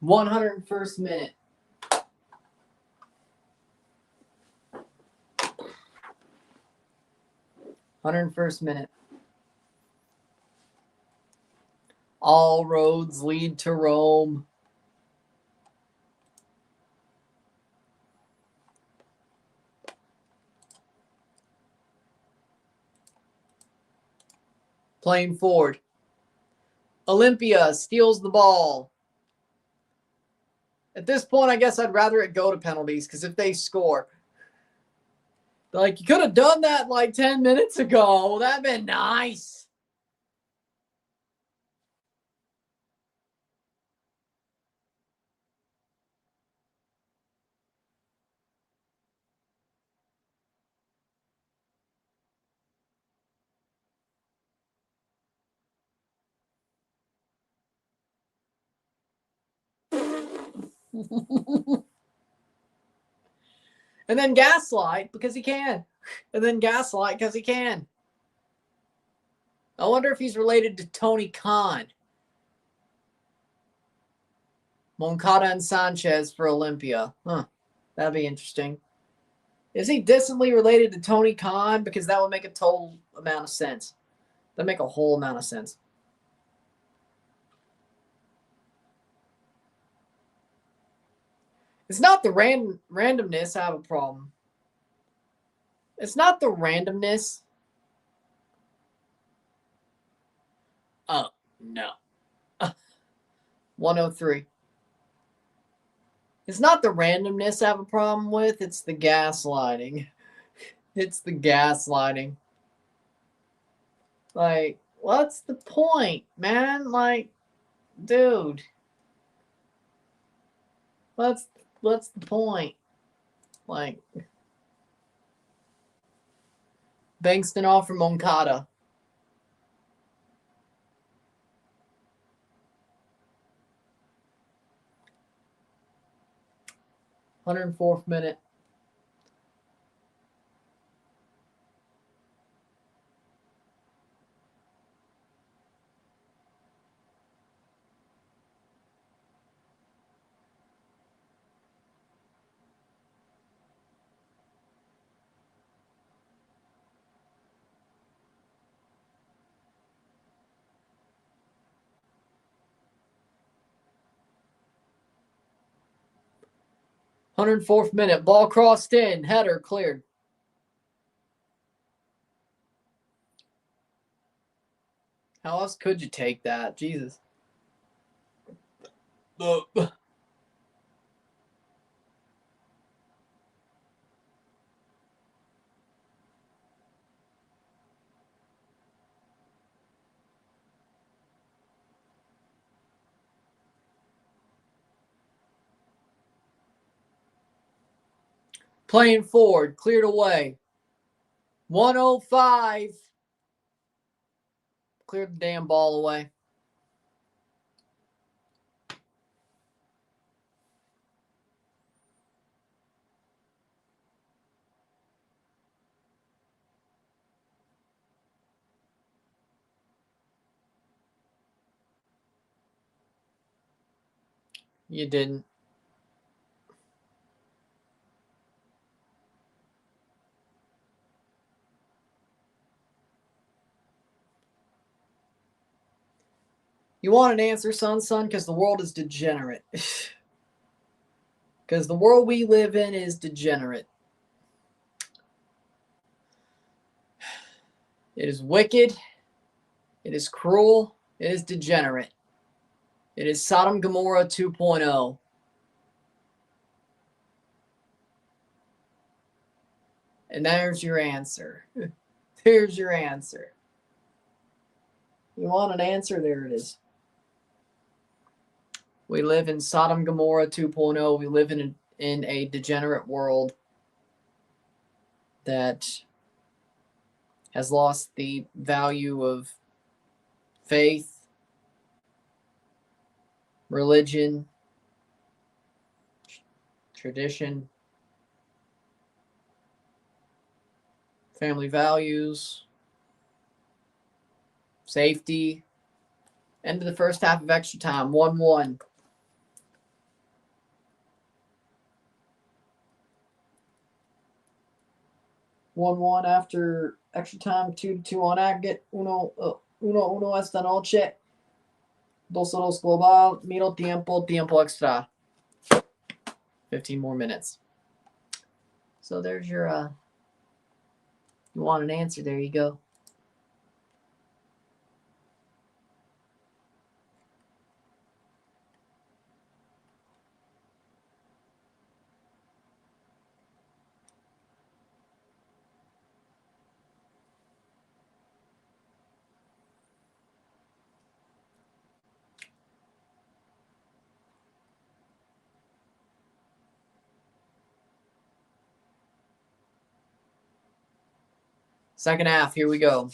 '101st minute. '101st minute. All roads lead to Rome. Playing forward. Olimpia steals the ball. At this point, I guess I'd rather it go to penalties because if they score, like, you could have done that like 10 minutes ago. That'd been nice. And then gaslight because he can. And then gaslight because he can. I wonder if he's related to Tony Khan. Moncada and Sanchez for Olimpia. Huh. That'd be interesting. Is he distantly related to Tony Khan? Because that would make a total amount of sense. That'd make a whole amount of sense. It's not the randomness I have a problem. It's not the randomness. Oh, no. 103. It's not the randomness I have a problem with. It's the gaslighting. It's the gaslighting. Like, what's the point, man? Like, dude. What's the point? Like, Bankston off for Moncada. (104th minute). (104th minute). Ball crossed in. Header cleared. How else could you take that? Jesus. Playing forward. Cleared away. 105. Cleared the damn ball away. You didn't. You want an answer, son? Because the world is degenerate. Because the world we live in is degenerate. It is wicked. It is cruel. It is degenerate. It is Sodom Gomorrah 2.0. And there's your answer. There's your answer. You want an answer? There it is. We live in Sodom Gomorrah 2.0. We live in a degenerate world that has lost the value of faith, religion, tradition, family values, safety. End of the first half of extra time, 1-1. After extra time, 2-2 on aggregate. Uno esta noche. 2-2 global. Miro tiempo extra. 15 more minutes. So there's your, you want an answer, there you go. Second half, here we go.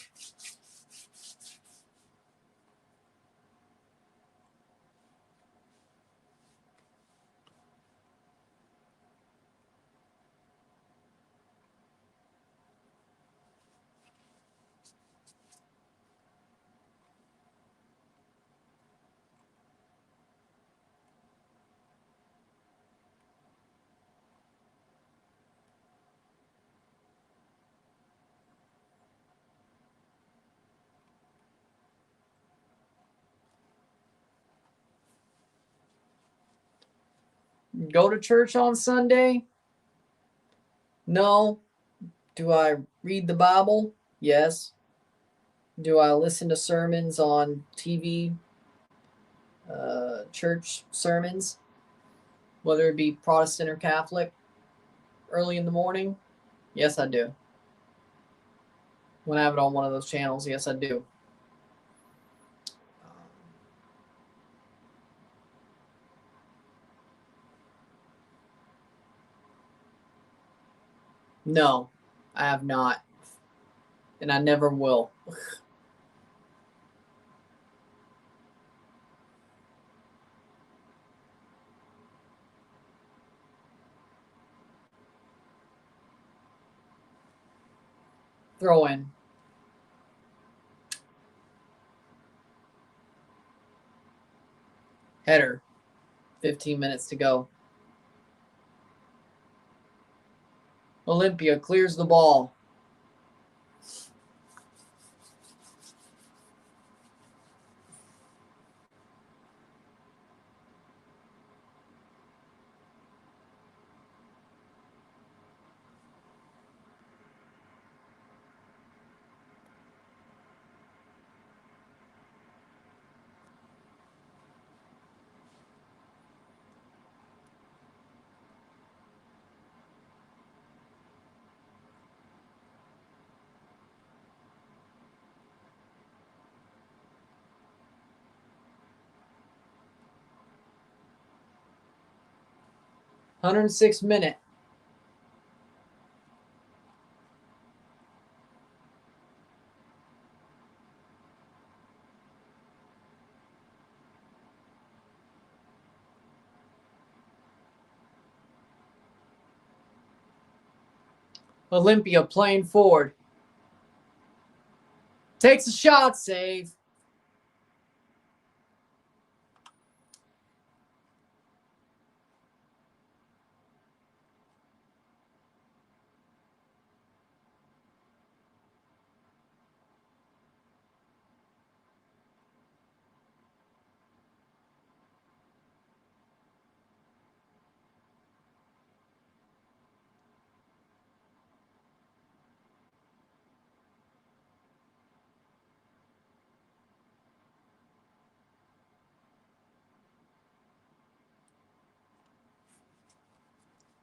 Go to church on Sunday? No. Do I read the Bible? Yes. Do I listen to sermons on TV? Church sermons? Whether it be Protestant or Catholic? Early in the morning? Yes, I do. When I have it on one of those channels, yes, I do. No, I have not. And I never will. Throw in. Header. 15 minutes to go. Olimpia clears the ball. (106th minute). Olimpia playing forward. Takes a shot, save.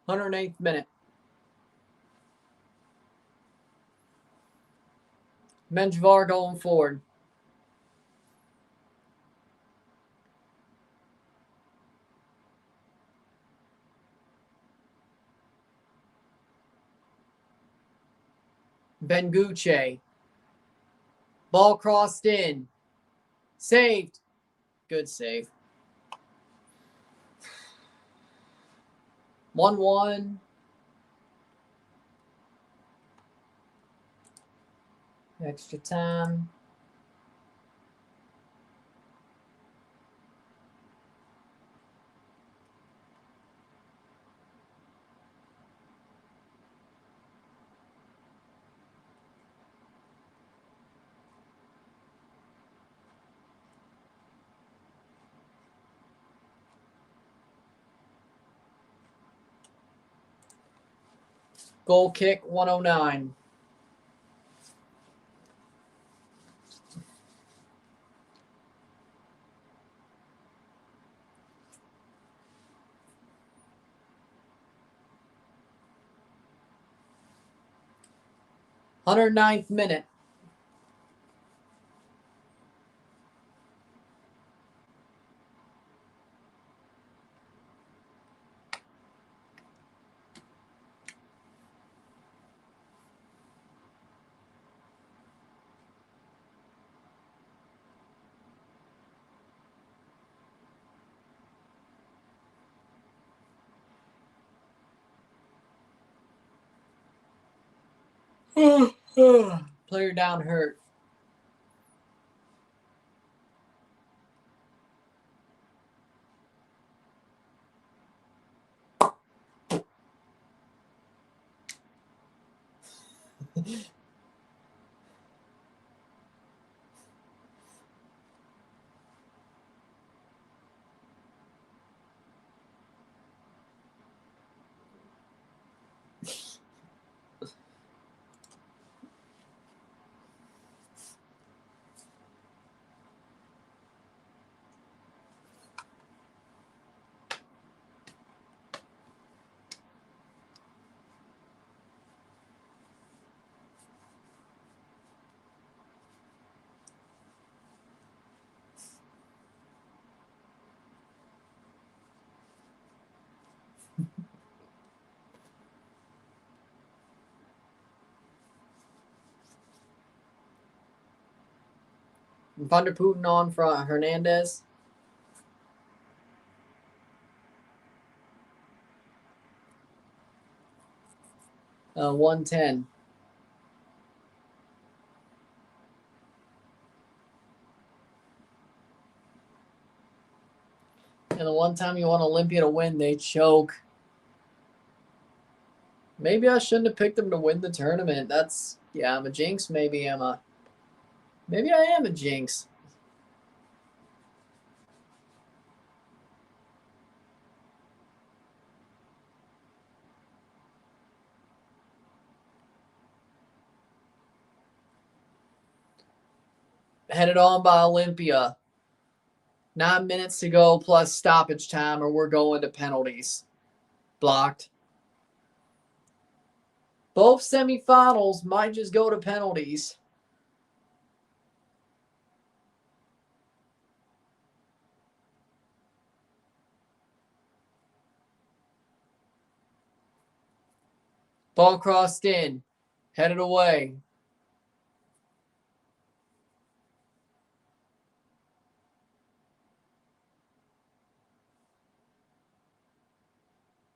(108th minute). Menjivar going forward. Benguche. Ball crossed in. Saved. Good save. 1-1. Extra time. Goal kick 109. (109th minute). Player down hurt. Van der Putten on for Hernandez. Uh, 110. And the one time you want Olympia to win, they choke. Maybe I shouldn't have picked them to win the tournament. I'm a jinx. Maybe I am a jinx. Headed on by Olympia. 9 minutes to go plus stoppage time, or we're going to penalties. Blocked. Both semifinals might just go to penalties. Ball crossed in. Headed away.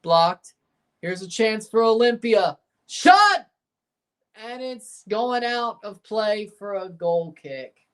Blocked. Here's a chance for Olympia. Shot! And it's going out of play for a goal kick.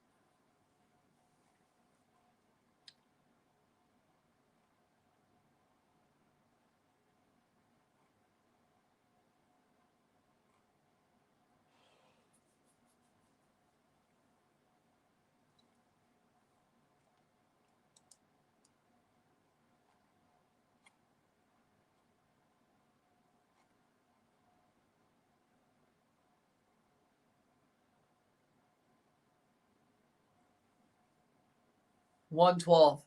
$112.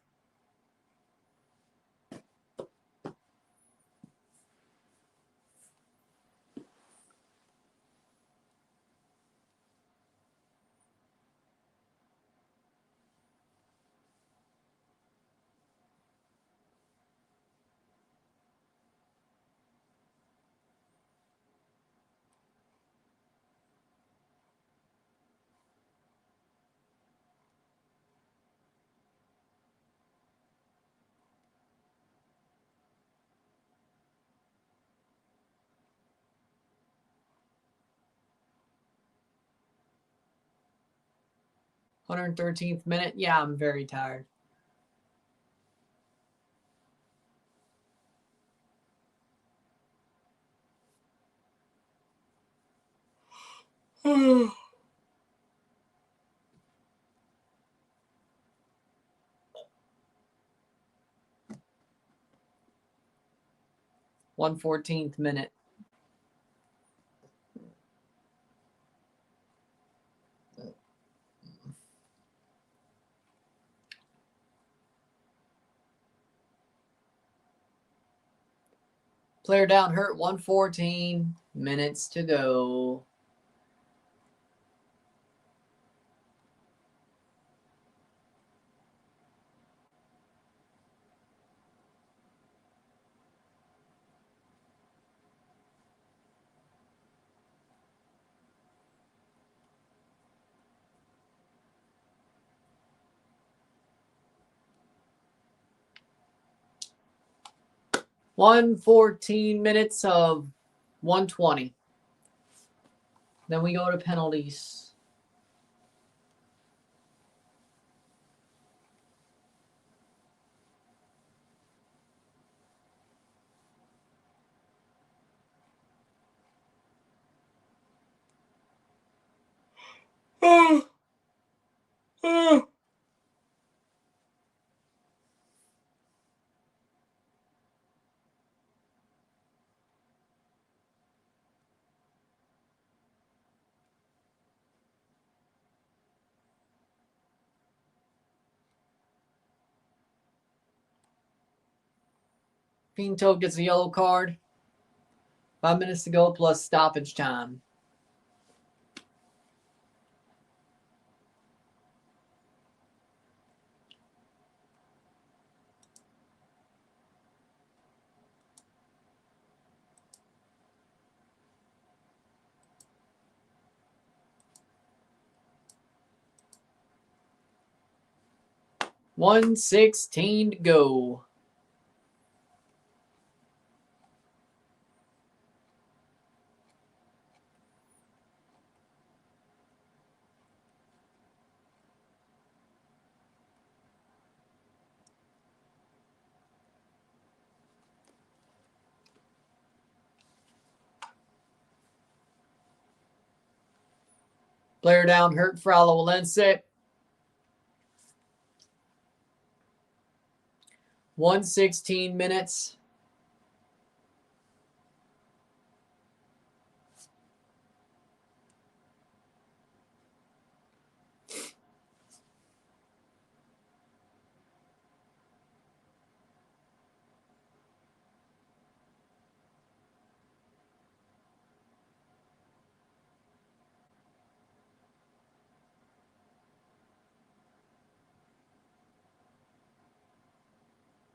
$113th minute. Yeah, I'm very tired. $114th minute. Player down hurt. 114 minutes to go. $114 minutes of 120. Then we go to penalties. Pinto gets a yellow card. 5 minutes to go plus stoppage time. $1:16 to go. Player down, hurt for Alajuelense. 1:16 minutes.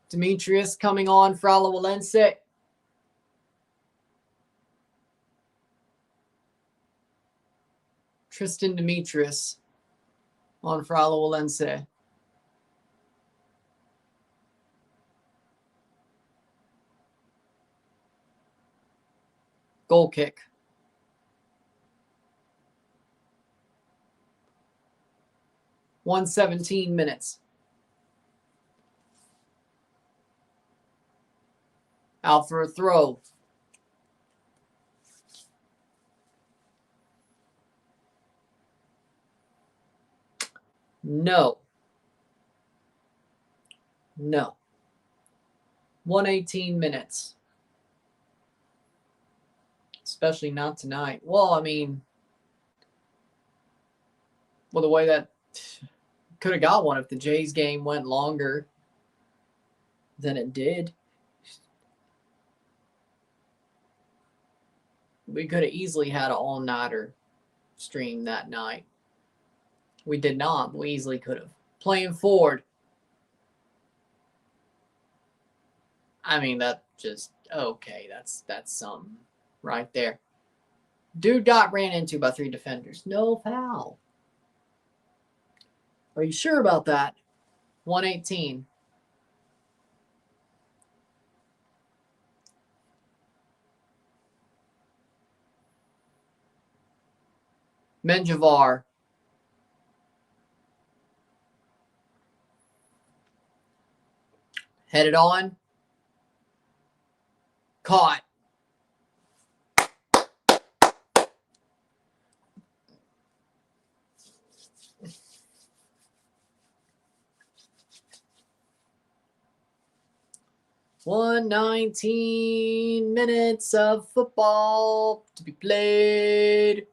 Demetrius coming on for Alajuelense. Tristan Demetrius on for Alajuelense. Goal kick. $1:17 minutes. Out for a throw. No. 1:18 minutes. Especially not tonight. Well, I mean, the way that could have got one if the Jays game went longer than it did. We could have easily had an all-nighter stream that night. We did not, but we easily could have. Playing forward. I mean, that just, okay, that's something right there. Dude got ran into by 3 defenders. No foul. Are you sure about that? 1:18. Menjivar. Headed on. Caught. $1:19 minutes of football to be played.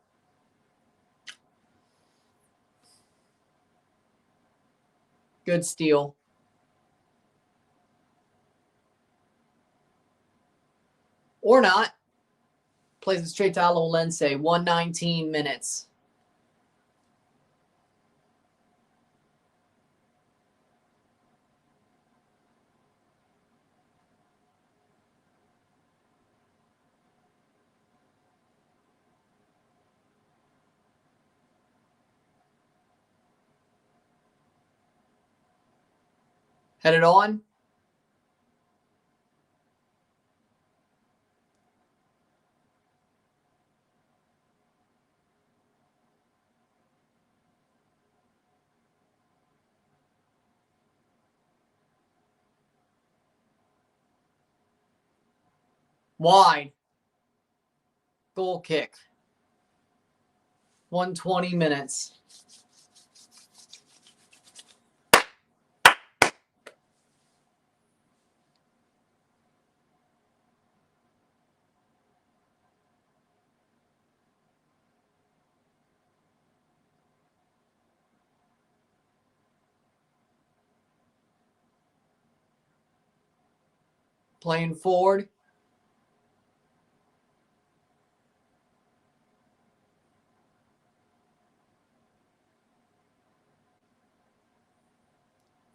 Good steal. Or not. Plays it straight to Alajuelense. 1:19 minutes. Headed on. Wide. Goal kick. 120 minutes. Playing forward.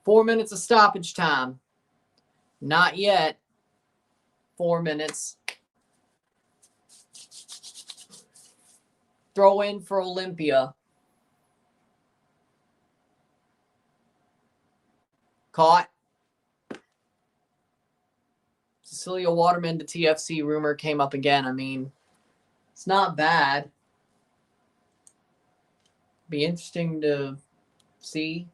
Four minutes of stoppage time. Not yet. 4 minutes. Throw in for Olimpia. Caught. Cecilia Waterman to TFC rumor came up again. I mean, it's not bad. Be interesting to see.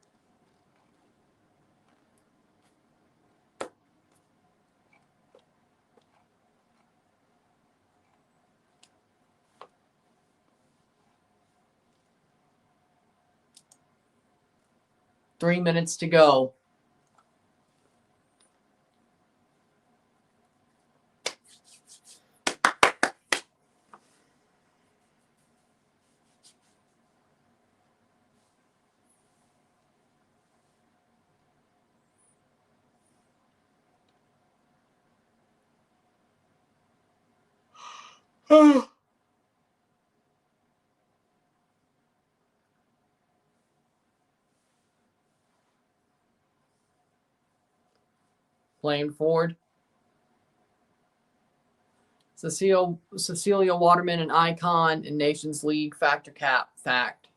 Three minutes to go. Playing forward. Cecilia Waterman, an icon in Nations League factor cap fact.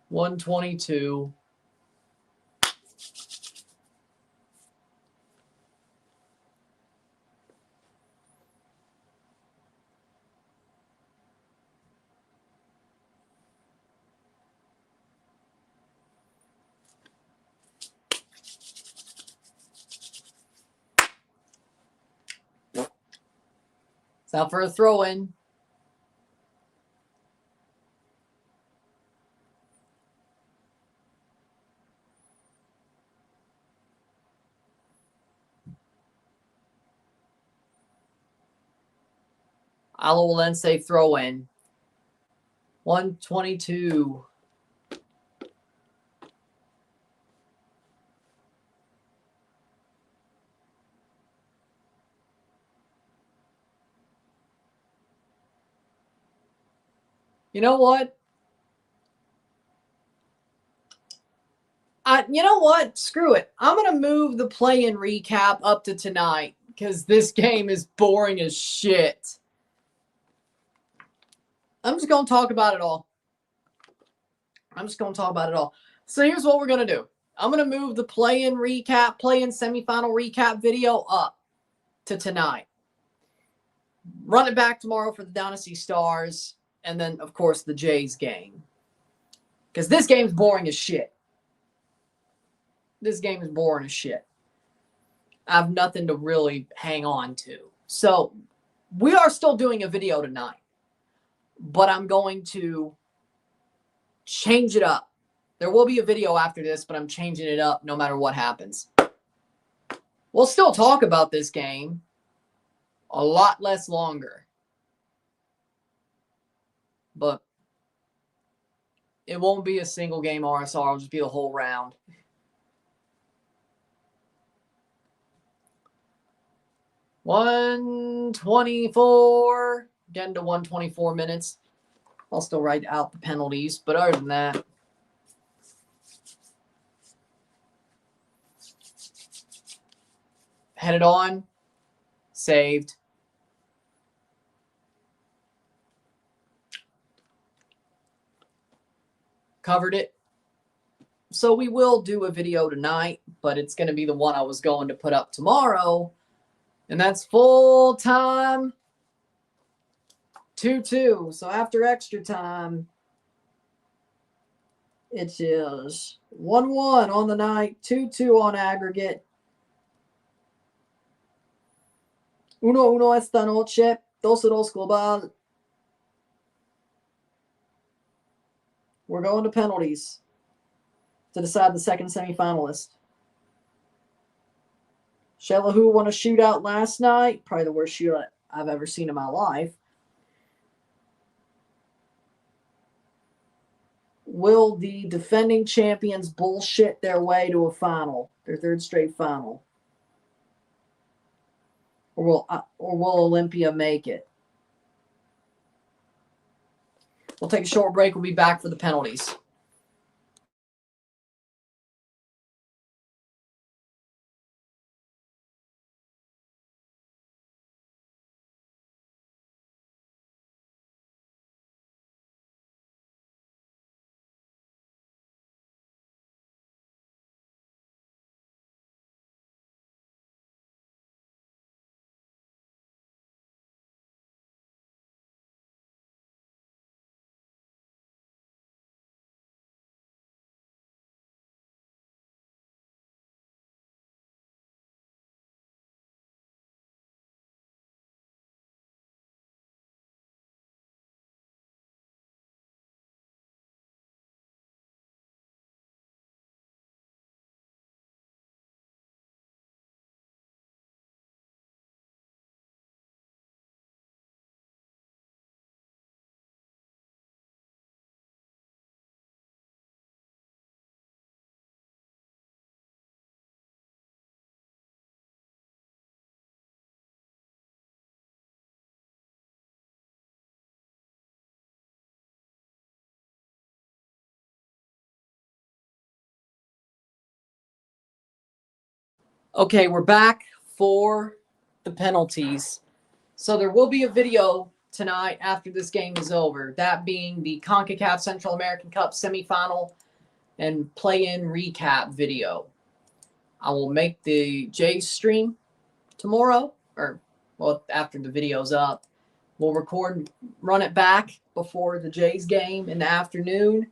122. It's out for a throw-in. Alajuelense throw-in. 122. You know what? You know what? Screw it. I'm going to move the play-in recap up to tonight because this game is boring as shit. I'm just going to talk about it all. So here's what we're going to do. I'm going to move the play-in semifinal recap video up to tonight. Run it back tomorrow for the Dynasty Stars. And then, of course, the Jays game. Because this game's boring as shit. I have nothing to really hang on to. So we are still doing a video tonight. But I'm going to change it up. There will be a video after this, but I'm changing it up no matter what happens. We'll still talk about this game a lot less longer. But it won't be a single game RSR. It'll just be the whole round. $124. Getting to 124 minutes. I'll still write out the penalties, but other than that, headed on, saved. Covered it. So we will do a video tonight, but it's going to be the one I was going to put up tomorrow. And that's full time 2-2. So after extra time, it is 1-1 on the night, 2-2 on aggregate. 1-1 esta noche. 2-2 global. We're going to penalties to decide the second semifinalist. Shelahu won a shootout last night. Probably the worst shootout I've ever seen in my life. Will the defending champions bullshit their way to a final, their third straight final? Or will Olimpia make it? We'll take a short break. We'll be back for the penalties. Okay, we're back for the penalties. So there will be a video tonight after this game is over, that being the CONCACAF Central American Cup semifinal and play-in recap video. I will make the Jays stream tomorrow, or well, after the video's up. We'll record, run it back before the Jays game in the afternoon,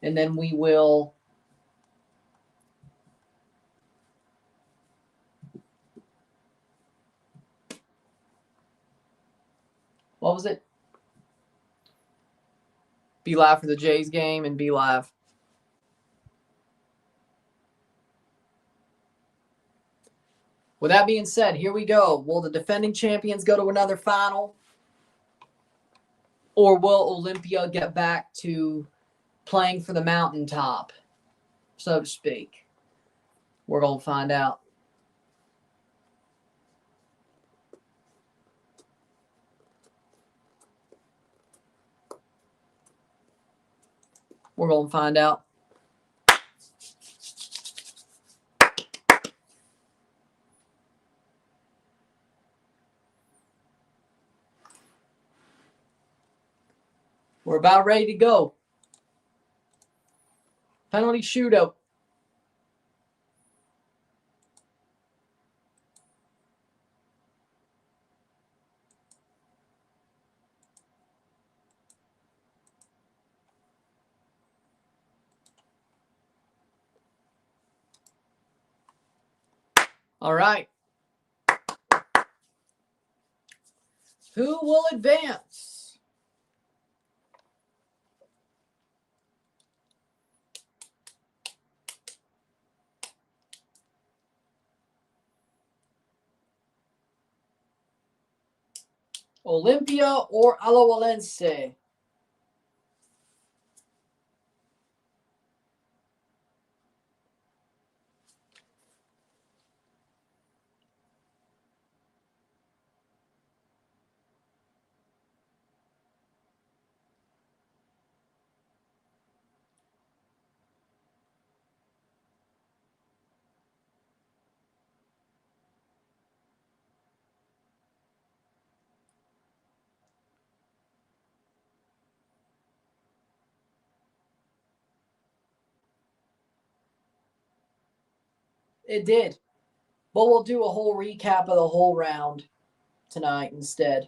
and then we will what was it? Be live for the Jays game and be live. With that being said, here we go. Will the defending champions go to another final? Or will Olimpia get back to playing for the mountaintop, so to speak? We're going to find out. We're going to find out. We're about ready to go. Penalty shootout. All right. Who will advance? Olimpia or Alajuelense? It did. But we'll do a whole recap of the whole round tonight instead.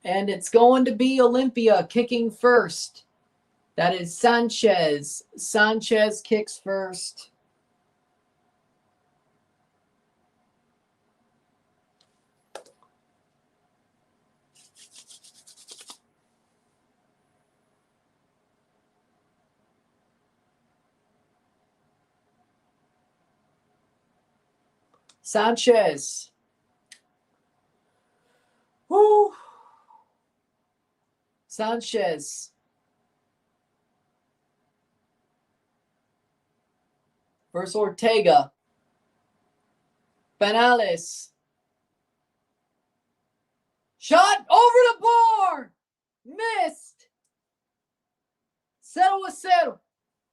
And it's going to be Olimpia kicking first. That is Sanchez. Sanchez kicks first. Sanchez. Woo. Sanchez. Versus Ortega. Penales. Shot over the bar. Missed. 0-0.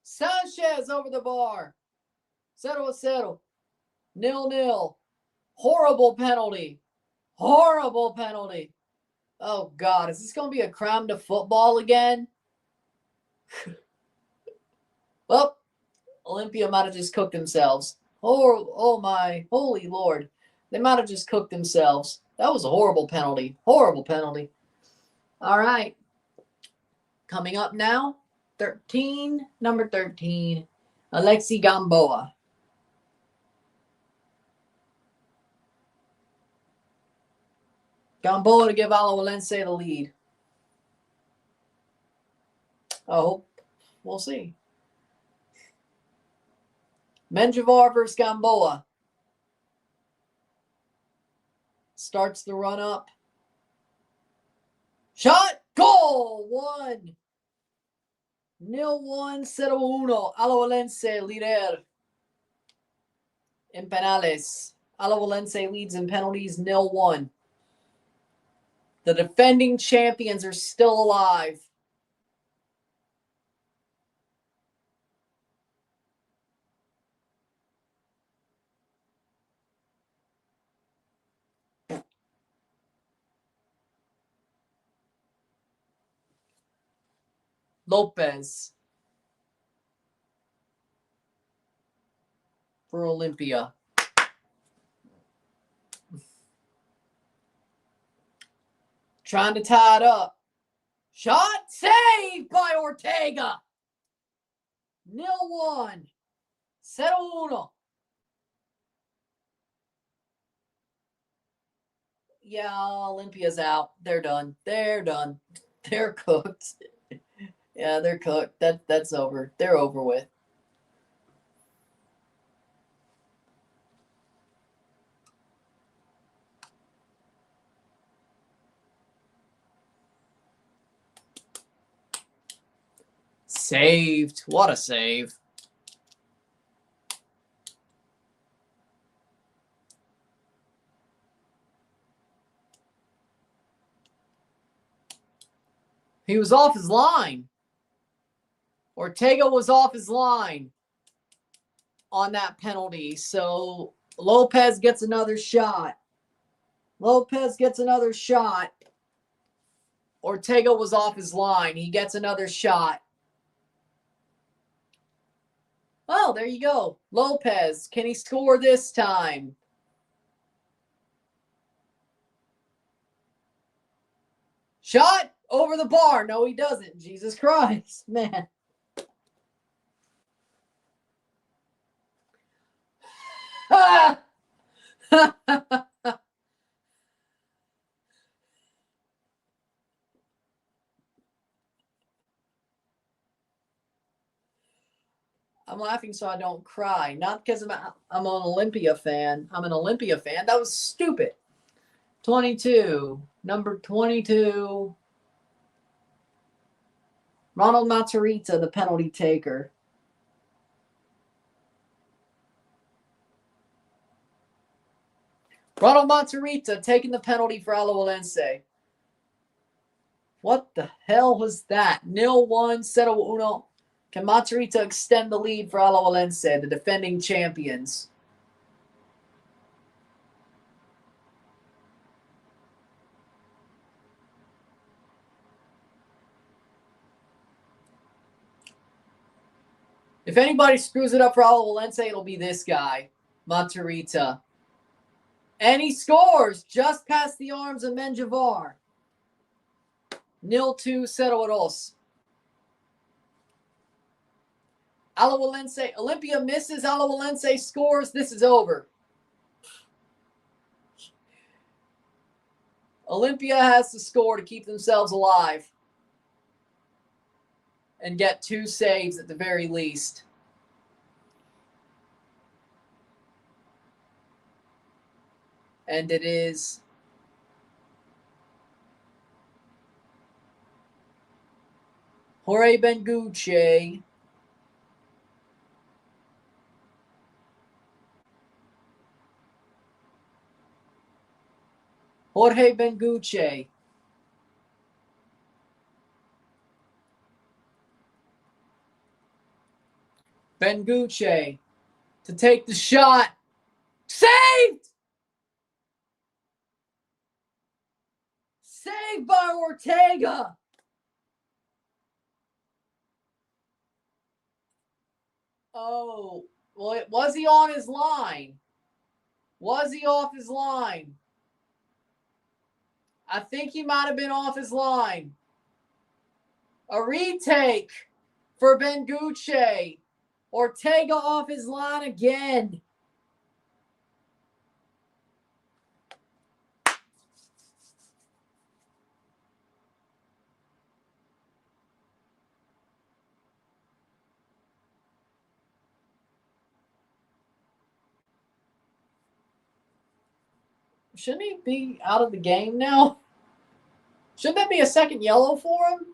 Sanchez over the bar. 0-0. 0-0. Horrible penalty. Horrible penalty. Oh, God. Is this going to be a crime to football again? Well, Olimpia might have just cooked themselves. Oh, my holy Lord. They might have just cooked themselves. That was a horrible penalty. Horrible penalty. All right. Coming up now, number 13, Alexi Gamboa. Gamboa to give Alajuelense the lead. Oh, we'll see. Menjivar versus Gamboa. Starts the run up. Shot! Goal! 1-0-1, 0-1. Alajuelense líder en penales. Alajuelense leads in penalties 0-1. The defending champions are still alive. Lopez for Olimpia. Trying to tie it up. Shot saved by Ortega. 0-1. 0-1. Yeah, Olympia's out. They're done. They're done. They're cooked. Yeah, they're cooked. That's over. They're over with. Saved. What a save. He was off his line. Ortega was off his line on that penalty. So Lopez gets another shot. Lopez gets another shot. Ortega was off his line. He gets another shot. Oh, there you go. Lopez. Can he score this time? Shot over the bar. No, he doesn't. Jesus Christ, man. I'm laughing so I don't cry. Not because I'm an Olimpia fan. I'm an Olimpia fan. That was stupid. 22. Number 22. Ronald Matarrita, the penalty taker. Ronald Matarrita taking the penalty for Alajuelense. What the hell was that? 0-1, 0-1. Can Matarrita extend the lead for Alajuelense, the defending champions? If anybody screws it up for Alajuelense, it'll be this guy, Matarrita. And he scores just past the arms of Menjivar. 0-2, 0-2. Alajuelense, Olimpia misses, Alajuelense scores. This is over. Olimpia has to score to keep themselves alive and get 2 saves at the very least. And it is Jorge Benguche. Jorge Benguche. Benguche to take the shot. Saved! Saved by Ortega. Oh, well, was he on his line? Was he off his line? I think he might have been off his line. A retake for Benguche. Ortega off his line again. Shouldn't he be out of the game now? Shouldn't that be a second yellow for him?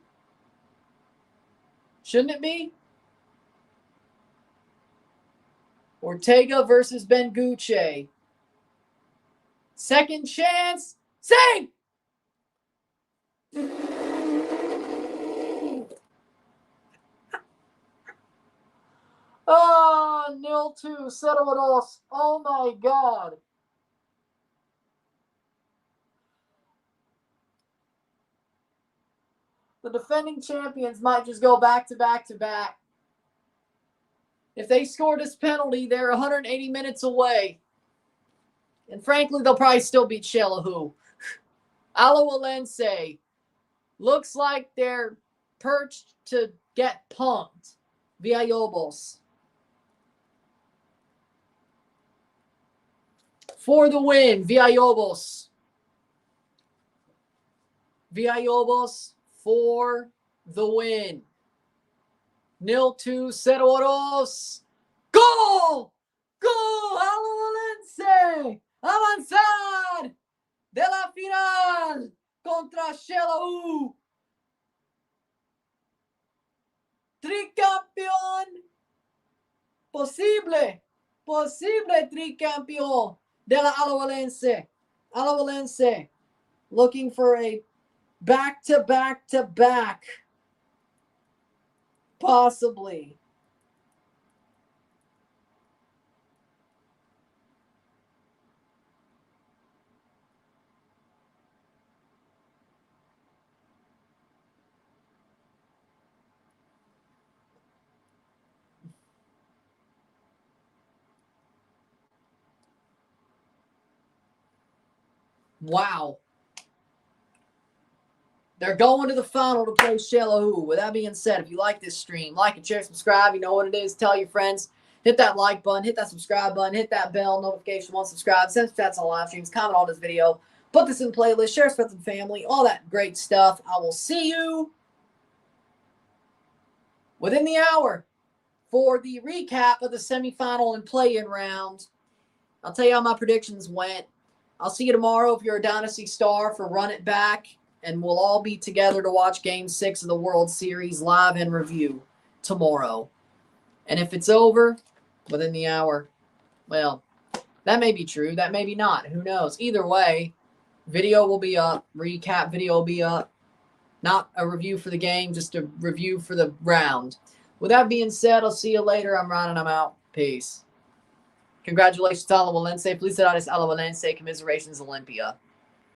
Shouldn't it be? Ortega versus Benguche. Second chance. Save! Oh, 0-2. Settle it off. Oh, my God. The defending champions might just go back to back to back. If they score this penalty, they're 180 minutes away. And frankly, they'll probably still beat Xelajú. Alajuelense looks like they're perched to get punked. Villalobos. For the win, Villalobos. Villalobos for the win. 0-2, 0-2. Goal! Goal! Alajuelense! Avanzar de la final contra Xelajú. Tricampeón. Posible tricampeón de la Alajuelense. Alajuelense looking for a back-to-back-to-back. Possibly. Wow. They're going to the final to play Xelajú. With that being said, if you like this stream, like and share, subscribe. You know what it is. Tell your friends. Hit that like button. Hit that subscribe button. Hit that bell notification once subscribed. Send chats on live streams. Comment on this video. Put this in playlist. Share with friends and family. All that great stuff. I will see you within the hour for the recap of the semifinal and play-in round. I'll tell you how my predictions went. I'll see you tomorrow if you're a Dynasty star for Run It Back. And we'll all be together to watch Game 6 of the World Series live and review tomorrow. And if it's over within the hour, well, that may be true. That may be not. Who knows? Either way, video will be up. Recap video will be up. Not a review for the game, just a review for the round. With that being said, I'll see you later. I'm Ron and I'm out. Peace. Congratulations to Alajuelense. Felicidades Alajuelense. Commiserations Olimpia.